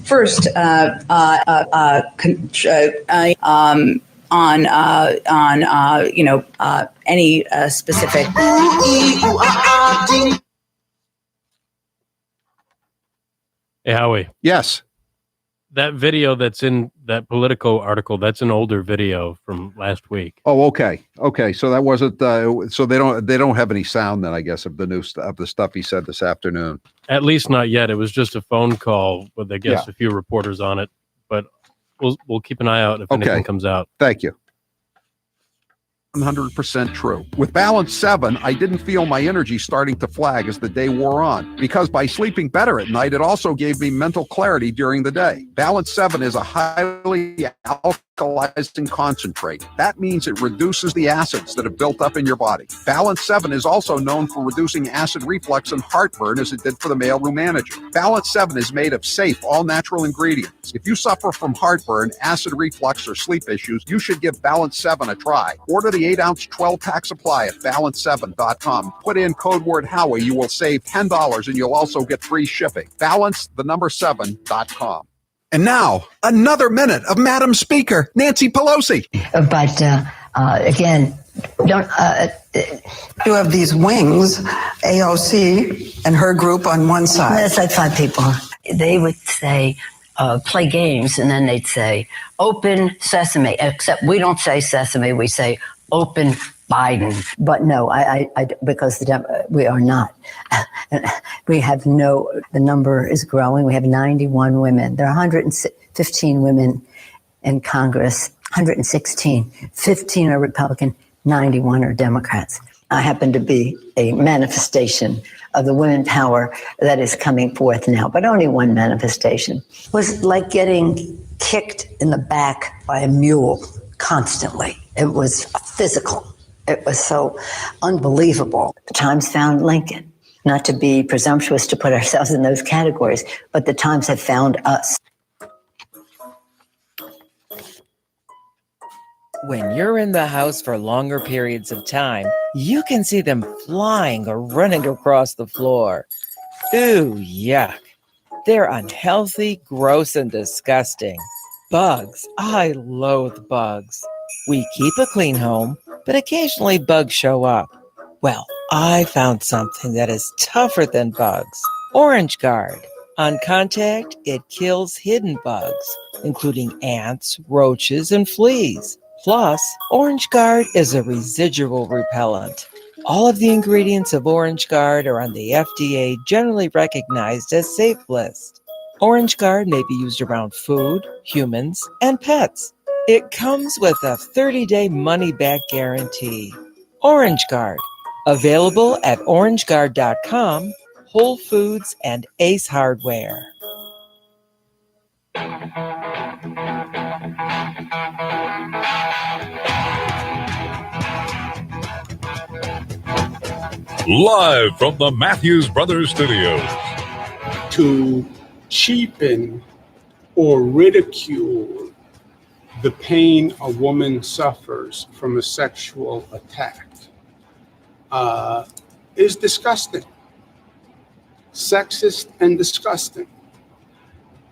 First, any specific. Hey, Howie. Yes. That video that's in that Politico article, that's an older video from last week. Oh, okay. Okay. So that wasn't, so they don't have any sound then, I guess, of the stuff he said this afternoon. At least not yet. It was just a phone call with, I guess, a few reporters on it, but we'll keep an eye out if anything comes out. Thank you. 100% true. With Balance 7, I didn't feel my energy starting to flag as the day wore on, because by sleeping better at night, it also gave me mental clarity during the day. Balance 7 is a highly alkalizing concentrate. That means it reduces the acids that have built up in your body. Balance 7 is also known for reducing acid reflux and heartburn, as it did for the mailroom manager. Balance 7 is made of safe, all-natural ingredients. If you suffer from heartburn, acid reflux, or sleep issues, you should give Balance 7 a try. Order the 8-ounce 12-pack supply at balance7.com. Put in code word Howie. You will save $10 and you'll also get free shipping. Balance7.com. And now, another minute of Madam Speaker, Nancy Pelosi. But again, you have these wings, AOC and her group on one side. That's like 5 people. They would say, play games, and then they'd say, open sesame, except we don't say sesame, we say open Biden. But no, I because we are not. We have the number is growing. We have 91 women. There are 115 women in Congress, 116. 15 are Republican, 91 are Democrats. I happen to be a manifestation of the women power that is coming forth now, but only one manifestation. It was like getting kicked in the back by a mule constantly. It was physical. It was so unbelievable. The Times found Lincoln. Not to be presumptuous to put ourselves in those categories, but the Times have found us. When you're in the house for longer periods of time, you can see them flying or running across the floor. Ooh, yuck. They're unhealthy, gross, and disgusting. Bugs. I loathe bugs. We keep a clean home, but occasionally bugs show up. Well, I found something that is tougher than bugs. Orange Guard. On contact, it kills hidden bugs, including ants, roaches, and fleas. Plus, Orange Guard is a residual repellent. All of the ingredients of Orange Guard are on the FDA generally recognized as safe list. Orange Guard may be used around food, humans, and pets. It comes with a 30-day money-back guarantee. Orange Guard. Available at orangeguard.com, Whole Foods, and Ace Hardware. Live from the Matthews Brothers Studios. To cheapen or ridicule the pain a woman suffers from a sexual attack is disgusting, sexist and disgusting.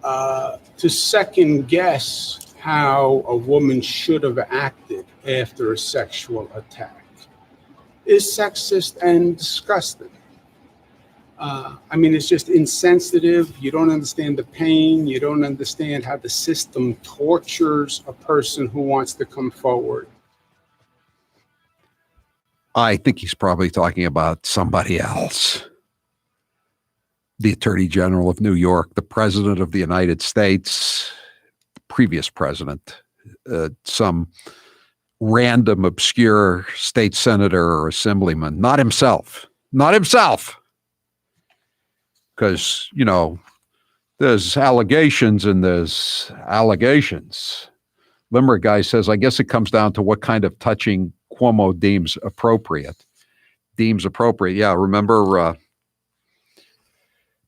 To second guess how a woman should have acted after a sexual attack is sexist and disgusting. It's just insensitive. You don't understand the pain. You don't understand how the system tortures a person who wants to come forward. I think he's probably talking about somebody else. The Attorney General of New York, the President of the United States, previous president, some random obscure state senator or assemblyman, not himself. Because, there's allegations and there's allegations. Limerick guy says, I guess it comes down to what kind of touching Cuomo deems appropriate. Yeah, remember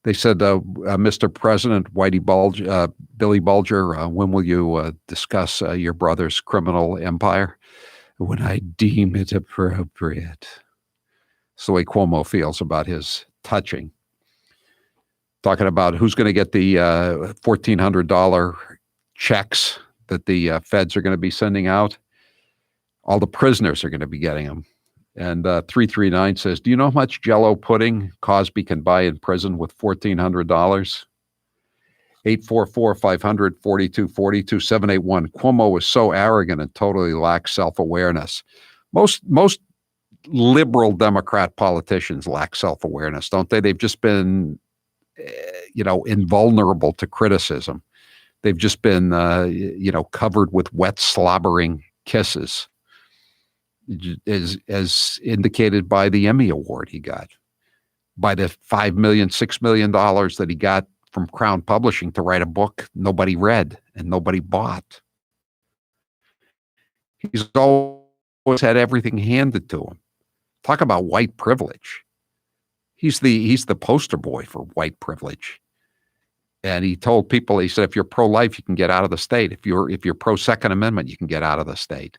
they said, Mr. President, Billy Bulger, when will you discuss your brother's criminal empire? When I deem it appropriate. It's the way Cuomo feels about his touching. Talking about who's going to get the $1,400 checks that the feds are going to be sending out. All the prisoners are going to be getting them. And 339 says, do you know how much Jell-O pudding Cosby can buy in prison with $1,400? 844-500-4242, 781. Cuomo is so arrogant and totally lacks self-awareness. Most liberal Democrat politicians lack self-awareness, don't they? They've just been, invulnerable to criticism. They've just been, covered with wet, slobbering kisses, as indicated by the Emmy Award he got, by the $5 million, $6 million that he got from Crown Publishing to write a book nobody read and nobody bought. He's always had everything handed to him. Talk about white privilege. He's the poster boy for white privilege. And he told people, he said, if you're pro-life, you can get out of the state. If you're pro-Second Amendment, you can get out of the state.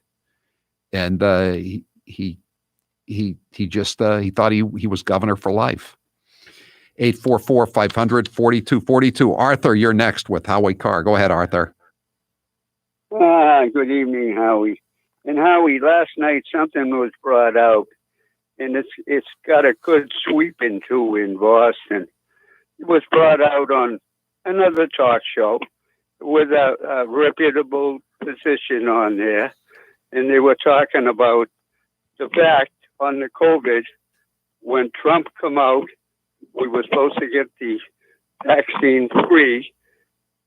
And he thought he was governor for life. 844-500-4242. Arthur, you're next with Howie Carr. Go ahead, Arthur. Good evening, Howie. And Howie, last night something was brought out, and it's got a good sweeping too in Boston. It was brought out on another talk show with a reputable physician on there, and they were talking about the fact on the COVID, when Trump come out, we were supposed to get the vaccine free,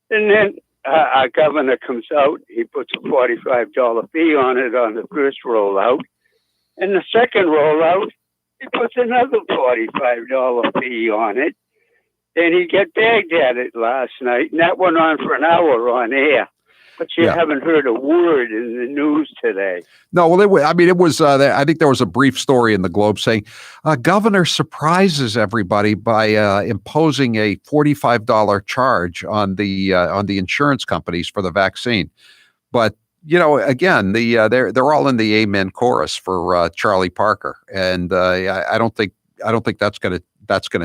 and then our governor comes out, he puts a $45 fee on it on the first rollout, and the second rollout, he puts another $45 fee on it, and he got bagged at it last night, and that went on for an hour on air. But you haven't heard a word in the news today. No, well, it was. I think there was a brief story in the Globe saying governor surprises everybody by imposing a $45 charge on the insurance companies for the vaccine. But again, they're all in the amen chorus for Charlie Parker, and I don't think that's gonna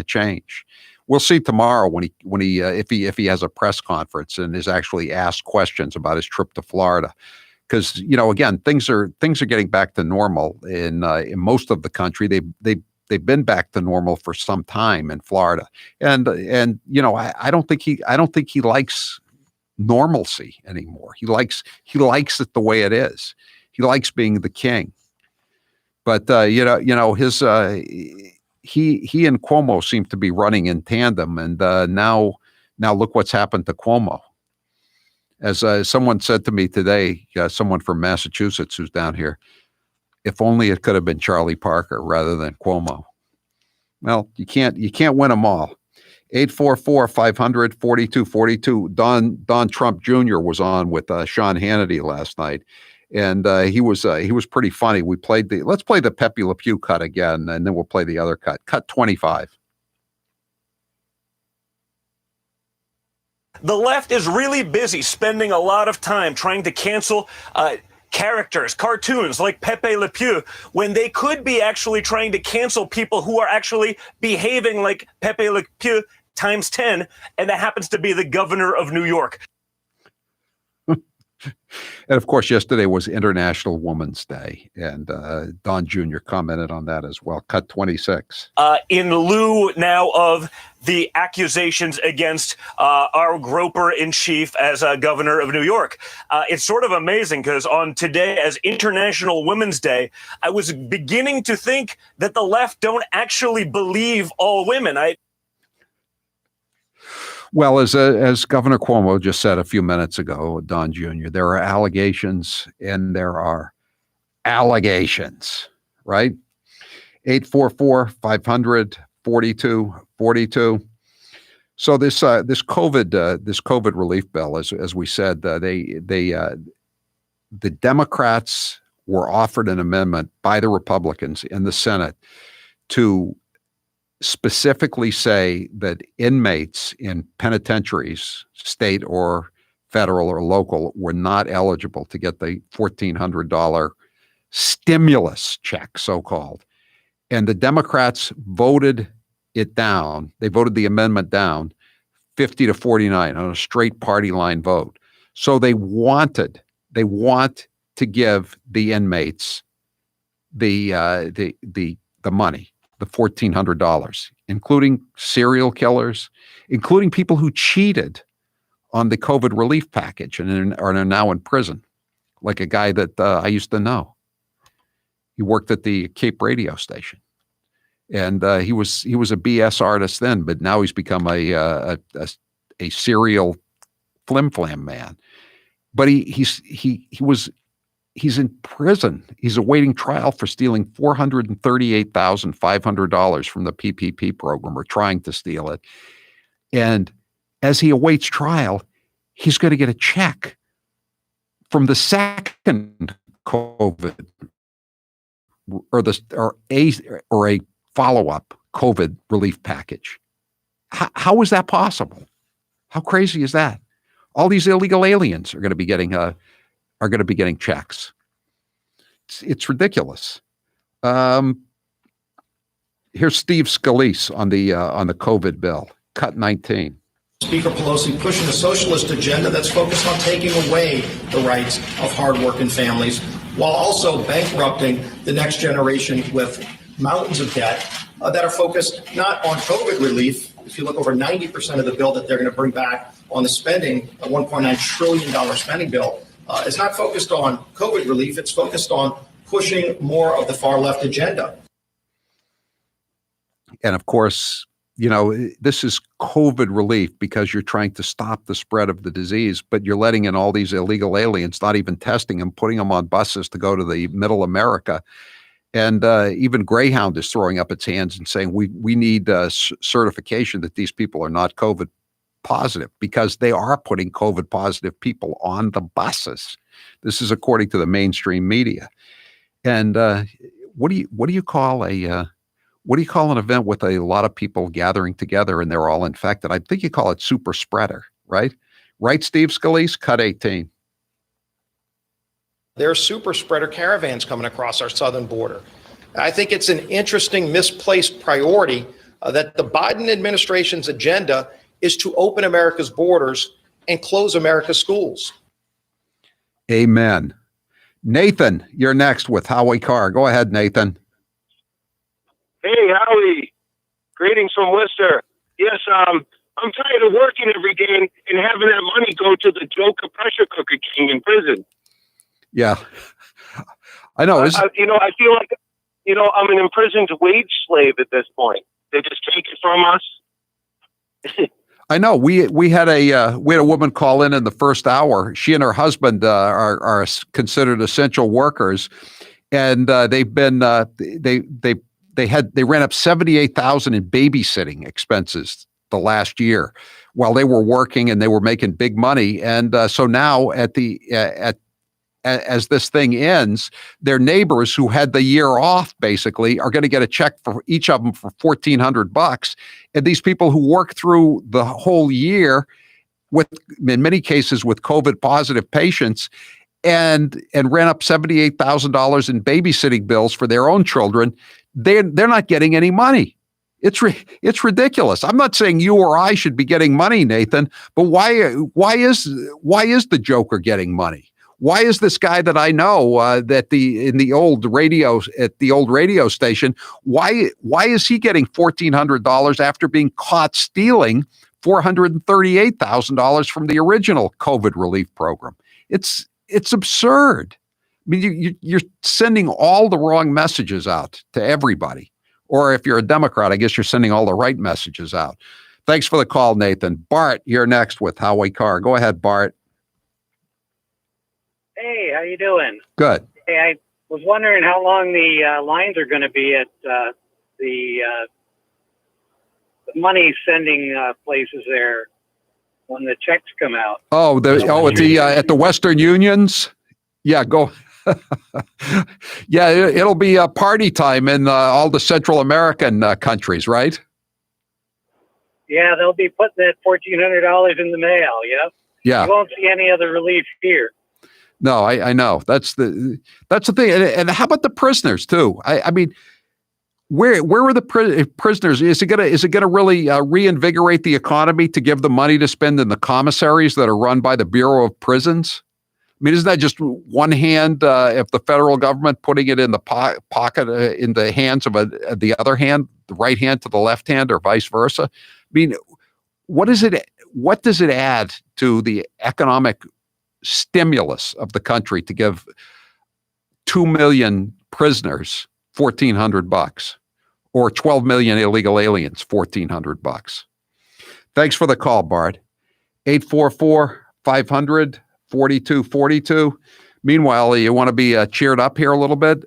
change. We'll see tomorrow when he if he has a press conference and is actually asked questions about his trip to Florida, because again things are getting back to normal in most of the country. They've been back to normal for some time in Florida, and I don't think he likes normalcy anymore. He likes it the way it is. He likes being the king, but his. He and Cuomo seem to be running in tandem, and now look what's happened to Cuomo. As someone said to me today, someone from Massachusetts who's down here, if only it could have been Charlie Parker rather than Cuomo. Well, you can't win them all. 844-500-4242. Don Trump Jr. was on with Sean Hannity last night. And he was pretty funny. Let's play the Pepe Le Pew cut again, and then we'll play the other cut. Cut 25. The left is really busy spending a lot of time trying to cancel characters, cartoons like Pepe Le Pew, when they could be actually trying to cancel people who are actually behaving like Pepe Le Pew times 10, and that happens to be the governor of New York. And of course, yesterday was International Women's Day, and Don Jr. commented on that as well. Cut 26. In lieu now of the accusations against our groper in chief as governor of New York. It's sort of amazing because on today, as International Women's Day, I was beginning to think that the left don't actually believe all women. Well, as Governor Cuomo just said a few minutes ago, Don Jr., there are allegations and there are allegations, right? 844-500-4242. So this COVID relief bill, as we said, the Democrats were offered an amendment by the Republicans in the Senate to specifically say that inmates in penitentiaries, state or federal or local, were not eligible to get the $1,400 stimulus check, so-called. And the Democrats voted it down. They voted the amendment down 50 to 49 on a straight party line vote. So they want to give the inmates the money, the $1,400, including serial killers, including people who cheated on the COVID relief package and are now in prison, like a guy that I used to know. He worked at the Cape radio station, and he was a BS artist then, but now he's become a serial flim-flam man. But he's in prison. He's awaiting trial for stealing $438,500 from the PPP program, or trying to steal it. And as he awaits trial, he's going to get a check from the second COVID or a follow-up COVID relief package. How is that possible? How crazy is that? All these illegal aliens are going to be getting checks. It's ridiculous. Here's Steve Scalise on the COVID bill, cut 19. Speaker Pelosi pushing a socialist agenda that's focused on taking away the rights of hardworking families, while also bankrupting the next generation with mountains of debt that are focused not on COVID relief. If you look, over 90% of the bill that they're going to bring back on the spending, a $1.9 trillion spending bill, it's not focused on COVID relief. It's focused on pushing more of the far left agenda. And of course, this is COVID relief because you're trying to stop the spread of the disease, but you're letting in all these illegal aliens, not even testing them, putting them on buses to go to the middle America. And even Greyhound is throwing up its hands and saying, we need certification that these people are not COVID positive, because they are putting COVID positive people on the buses. This is according to the mainstream media. And what do you call an event with a lot of people gathering together and they're all infected? I think you call it super spreader, right? Right, Steve Scalise? Cut 18. There are super spreader caravans coming across our southern border. I think it's an interesting misplaced priority that the Biden administration's agenda is to open America's borders and close America's schools. Amen. Nathan, you're next with Howie Carr. Go ahead, Nathan. Hey, Howie. Greetings from Worcester. Yes, I'm tired of working every day and having that money go to the Joker pressure cooker king in prison. Yeah, I know. I feel like, I'm an imprisoned wage slave at this point. They just take it from us. I know. We had a woman call in the first hour. She and her husband are considered essential workers, and they've been they ran up $78,000 in babysitting expenses the last year while they were working, and they were making big money. And so now as this thing ends, their neighbors who had the year off basically are going to get a check for each of them for $1,400. And these people who work through the whole year in many cases with COVID positive patients and ran up $78,000 in babysitting bills for their own children, they're not getting any money. It's ridiculous. I'm not saying you or I should be getting money, Nathan, but why is the Joker getting money? Why is this guy that I know at the old radio station? Why is he getting $1,400 after being caught stealing $438,000 from the original COVID relief program? It's absurd. I mean, you're sending all the wrong messages out to everybody. Or if you're a Democrat, I guess you're sending all the right messages out. Thanks for the call, Nathan. Bart, you're next with Howie Carr. Go ahead, Bart. Hey, how you doing? Good. Hey, I was wondering how long the lines are going to be at the money sending places there when the checks come out. Oh, at the Western Unions. Yeah, go. Yeah, it'll be a party time in all the Central American countries, right? Yeah, they'll be putting that $1,400 in the mail. Yep. Yeah. You won't see any other relief here. No, I know. That's the thing. And how about the prisoners too? I mean, where are the prisoners? Is it gonna really reinvigorate the economy to give them money to spend in the commissaries that are run by the Bureau of Prisons? I mean, isn't that just one hand if the federal government putting it in the pocket in the hands of the other hand, the right hand to the left hand, or vice versa? I mean, what does it add to the economic stimulus of the country to give 2 million prisoners $1,400 or 12 million illegal aliens $1,400? Thanks for the call, Bart. 844-500-4242. Meanwhile, you want to be cheered up here a little bit?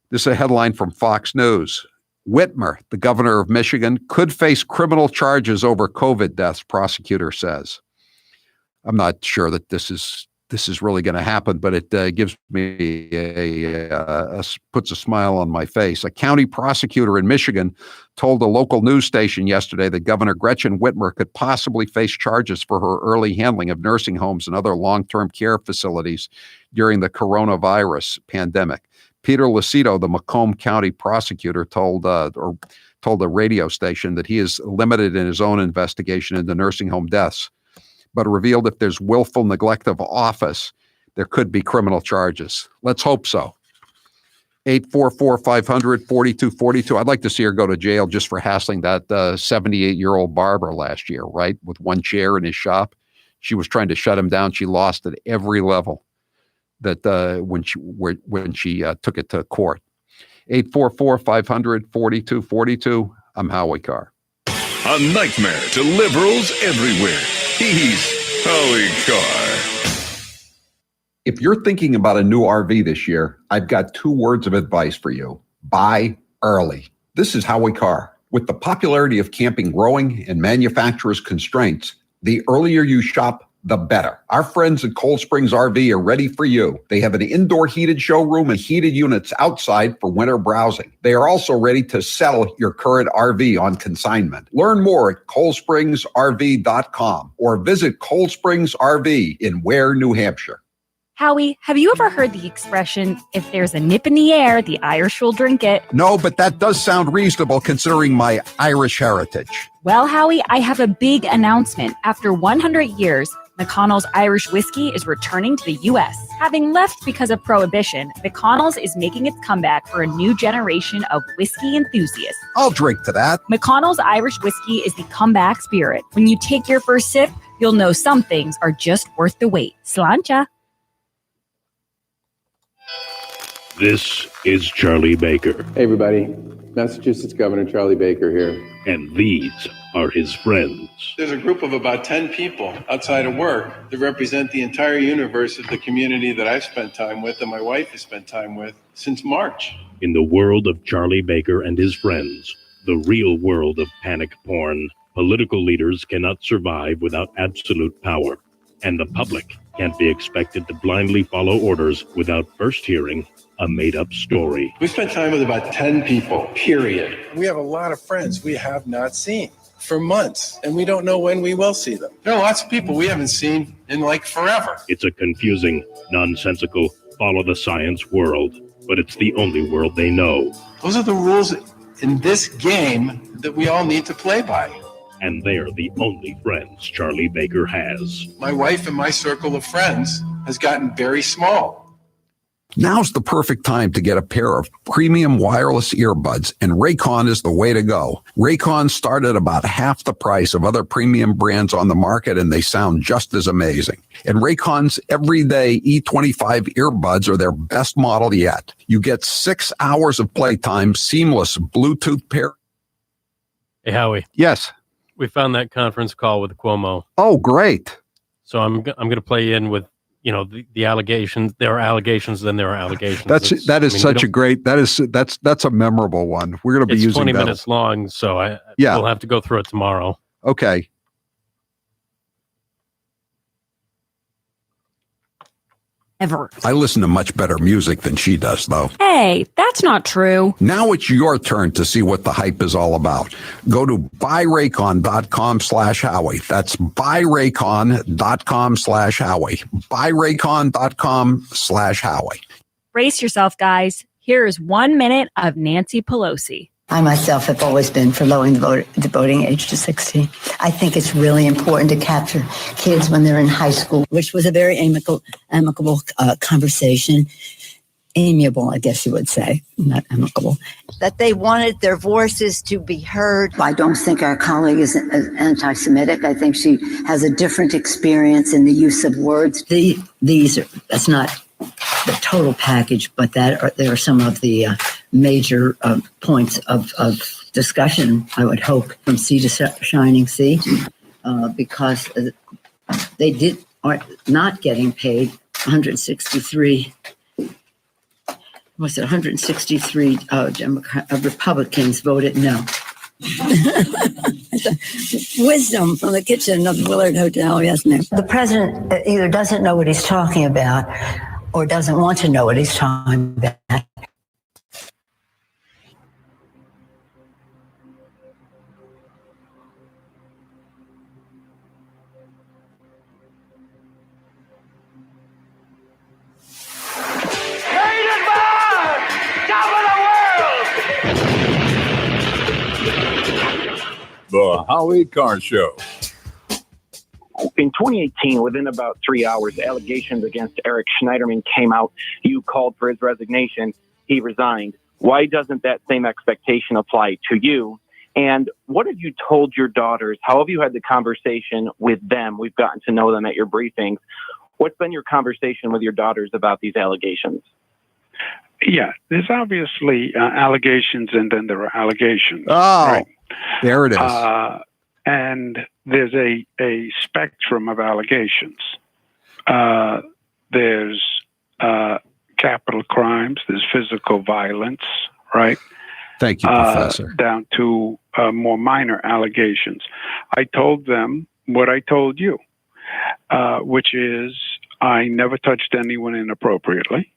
This is a headline from Fox News. Whitmer, the governor of Michigan, could face criminal charges over COVID deaths, prosecutor says. I'm not sure that this is really going to happen, but it gives me puts a smile on my face. A county prosecutor in Michigan told a local news station yesterday that Governor Gretchen Whitmer could possibly face charges for her early handling of nursing homes and other long-term care facilities during the coronavirus pandemic. Peter Lucido, the Macomb County prosecutor, told a radio station that he is limited in his own investigation into nursing home deaths, but revealed if there's willful neglect of office, there could be criminal charges. Let's hope so. 844-500-4242. I'd like to see her go to jail just for hassling that 78-year-old barber last year, right? With one chair in his shop. She was trying to shut him down. She lost at every level that when she took it to court. 844-500-4242. I'm Howie Carr. A nightmare to liberals everywhere. He's Howie Carr. If you're thinking about a new RV this year, I've got 2 words of advice for you. Buy early. This is Howie Carr. With the popularity of camping growing and manufacturers' constraints, the earlier you shop, the better. Our friends at Cold Springs RV are ready for you. They have an indoor heated showroom and heated units outside for winter browsing. They are also ready to sell your current RV on consignment. Learn more at coldspringsrv.com or visit Cold Springs RV in Ware, New Hampshire. Howie, have you ever heard the expression, if there's a nip in the air, the Irish will drink it? No, but that does sound reasonable considering my Irish heritage. Well, Howie, I have a big announcement. After 100 years, McConnell's Irish whiskey is returning to the U.S. Having left because of Prohibition, McConnell's is making its comeback for a new generation of whiskey enthusiasts. I'll drink to that. McConnell's Irish whiskey is the comeback spirit. When you take your first sip, you'll know some things are just worth the wait. Sláinte. This is Charlie Baker. Hey, everybody. Massachusetts Governor Charlie Baker here. And these are his friends. There's a group of about 10 people outside of work that represent the entire universe of the community that I've spent time with and my wife has spent time with since March. In the world of Charlie Baker and his friends, the real world of panic porn, political leaders cannot survive without absolute power. And the public can't be expected to blindly follow orders without first hearing a made-up story. We spent time with about 10 people, period. We have a lot of friends we have not seen for months, and we don't know when we will see them. There are lots of people we haven't seen in like forever. It's a confusing, nonsensical, follow-the-science world, but it's the only world they know. Those are the rules in this game that we all need to play by. And they're the only friends Charlie Baker has. My wife and my circle of friends has gotten very small. Now's the perfect time to get a pair of premium wireless earbuds, and Raycon is the way to go. Raycon start at about half the price of other premium brands on the market, and they sound just as amazing. And Raycon's everyday E25 earbuds are their best model yet. You get 6 hours of playtime, seamless Bluetooth pair. Hey, Howie. Yes. We found that conference call with Cuomo. Oh, great. So I'm going to play in with, the allegations. There are allegations, then there are allegations. That's a memorable one. We're going to be using 20 that. minutes long, so we'll have to go through it tomorrow. Okay. Ever. I listen to much better music than she does, though. Hey, that's not true. Now it's your turn to see what the hype is all about. Go to buyraycon.com/Howie. That's buyraycon.com/Howie. Buyraycon.com/Howie. Brace yourself, guys. Here is 1 minute of Nancy Pelosi. I myself have always been for lowering the voting age to 16. I think it's really important to capture kids when they're in high school, which was a very amicable conversation. Amiable, I guess you would say, not amicable. That they wanted their voices to be heard. I don't think our colleague is anti-Semitic. I think she has a different experience in the use of words. That's not the total package, but there are some of the major points of discussion, I would hope, from sea to shining sea, because they are not getting paid 163. Was it 163 Republicans voted no? Wisdom from the kitchen of the Willard Hotel, yes, ma'am. The president either doesn't know what he's talking about or doesn't want to know what he's talking about. The Howie Carr Show. In 2018, within about 3 hours, allegations against Eric Schneiderman came out. You called for his resignation. He resigned. Why doesn't that same expectation apply to you? And what have you told your daughters? How have you had the conversation with them? We've gotten to know them at your briefings. What's been your conversation with your daughters about these allegations? Yeah, there's obviously allegations, and then there are allegations. Oh, right? There it is. And there's a spectrum of allegations. There's capital crimes. There's physical violence, right? Thank you, Professor. Down to more minor allegations. I told them what I told you, which is I never touched anyone inappropriately.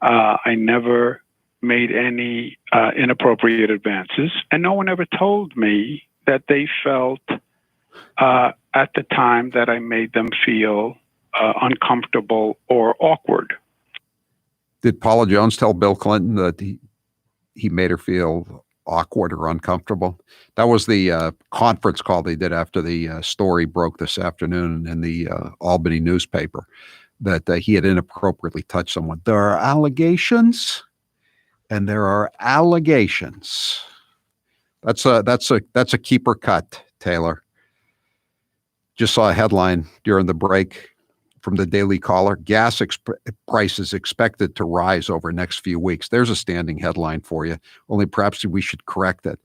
I never made any inappropriate advances, and no one ever told me that they felt at the time that I made them feel uncomfortable or awkward. Did Paula Jones tell Bill Clinton that he made her feel awkward or uncomfortable? That was the conference call they did after the story broke this afternoon in the Albany newspaper, that he had inappropriately touched someone. There are allegations, and there are allegations. That's a keeper cut, Taylor. Just saw a headline during the break from the Daily Caller. Gas prices expected to rise over next few weeks. There's a standing headline for you. Only perhaps we should correct it.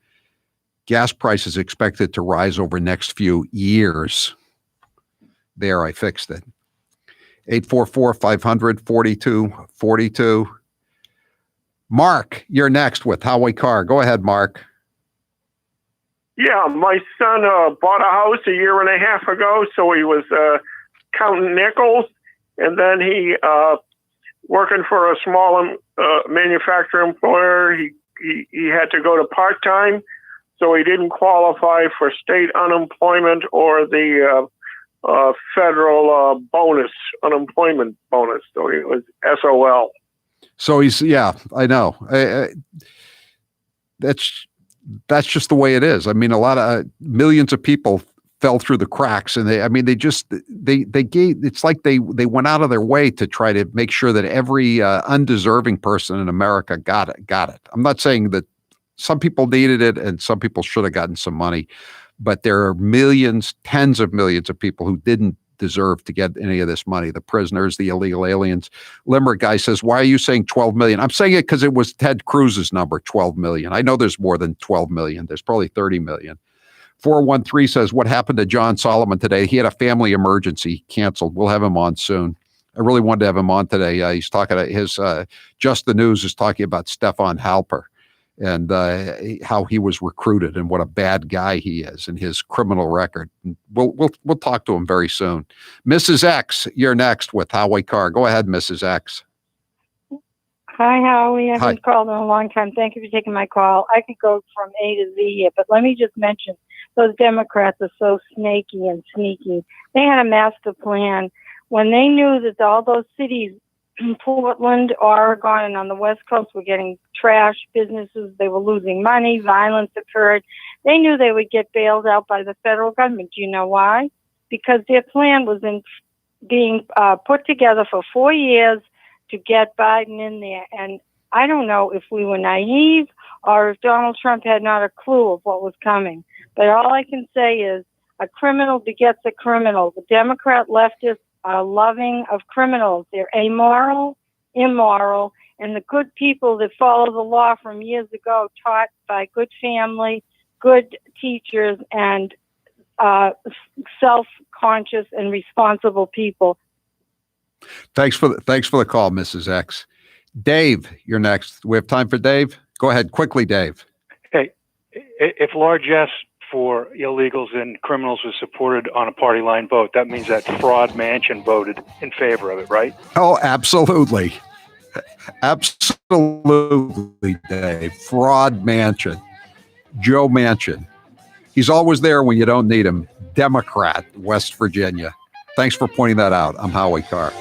Gas prices expected to rise over next few years. There, I fixed it. 844-500-4242. Mark, you're next with Howie Carr. Go ahead, Mark. Yeah, my son bought a house a year and a half ago, so he was counting nickels, and then he working for a small manufacturer employer. He had to go to part-time, so he didn't qualify for state unemployment or the federal unemployment bonus. So he was SOL. So I know. That's just the way it is. I mean, a lot of millions of people fell through the cracks, and they gave, it's like they went out of their way to try to make sure that every undeserving person in America got it. I'm not saying that some people needed it and some people should have gotten some money, but there are millions, tens of millions of people who didn't deserve to get any of this money. The prisoners, the illegal aliens. Limerick guy says, why are you saying 12 million? I'm saying it because it was Ted Cruz's number, 12 million. I know there's more than 12 million. There's probably 30 million. 413 says, what happened to John Solomon today? He had a family emergency, canceled. We'll have him on soon. I really wanted to have him on today. He's talking to his, Just the News is talking about Stefan Halper and how he was recruited and what a bad guy he is and his criminal record. We'll talk to him very soon. Mrs. X, you're next with Howie Carr. Go ahead, Mrs. X. Hi, Howie. I Hi. haven't called in a long time. Thank you for taking my call. I could go from A to Z here, but let me just mention those Democrats are so snaky and sneaky. They had a master plan when they knew that all those cities, Portland, Oregon, and on the West Coast were getting trash businesses. They were losing money. Violence occurred. They knew they would get bailed out by the federal government. Do you know why? Because their plan was being put together for 4 years to get Biden in there. And I don't know if we were naive or if Donald Trump had not a clue of what was coming. But all I can say is a criminal begets a criminal. The Democrat leftists are loving of criminals. They're amoral, immoral, and the good people that follow the law from years ago, taught by good family, good teachers, and self-conscious and responsible people. Thanks for the call, Mrs. X. Dave, you're next. Do we have time for Dave? Go ahead quickly, Dave. Hey, if largesse for illegals and criminals was supported on a party line vote, that means that Fraud Manchin voted in favor of it, right? Oh, absolutely. Absolutely, Dave. Fraud Manchin. Joe Manchin. He's always there when you don't need him. Democrat, West Virginia. Thanks for pointing that out. I'm Howie Carr.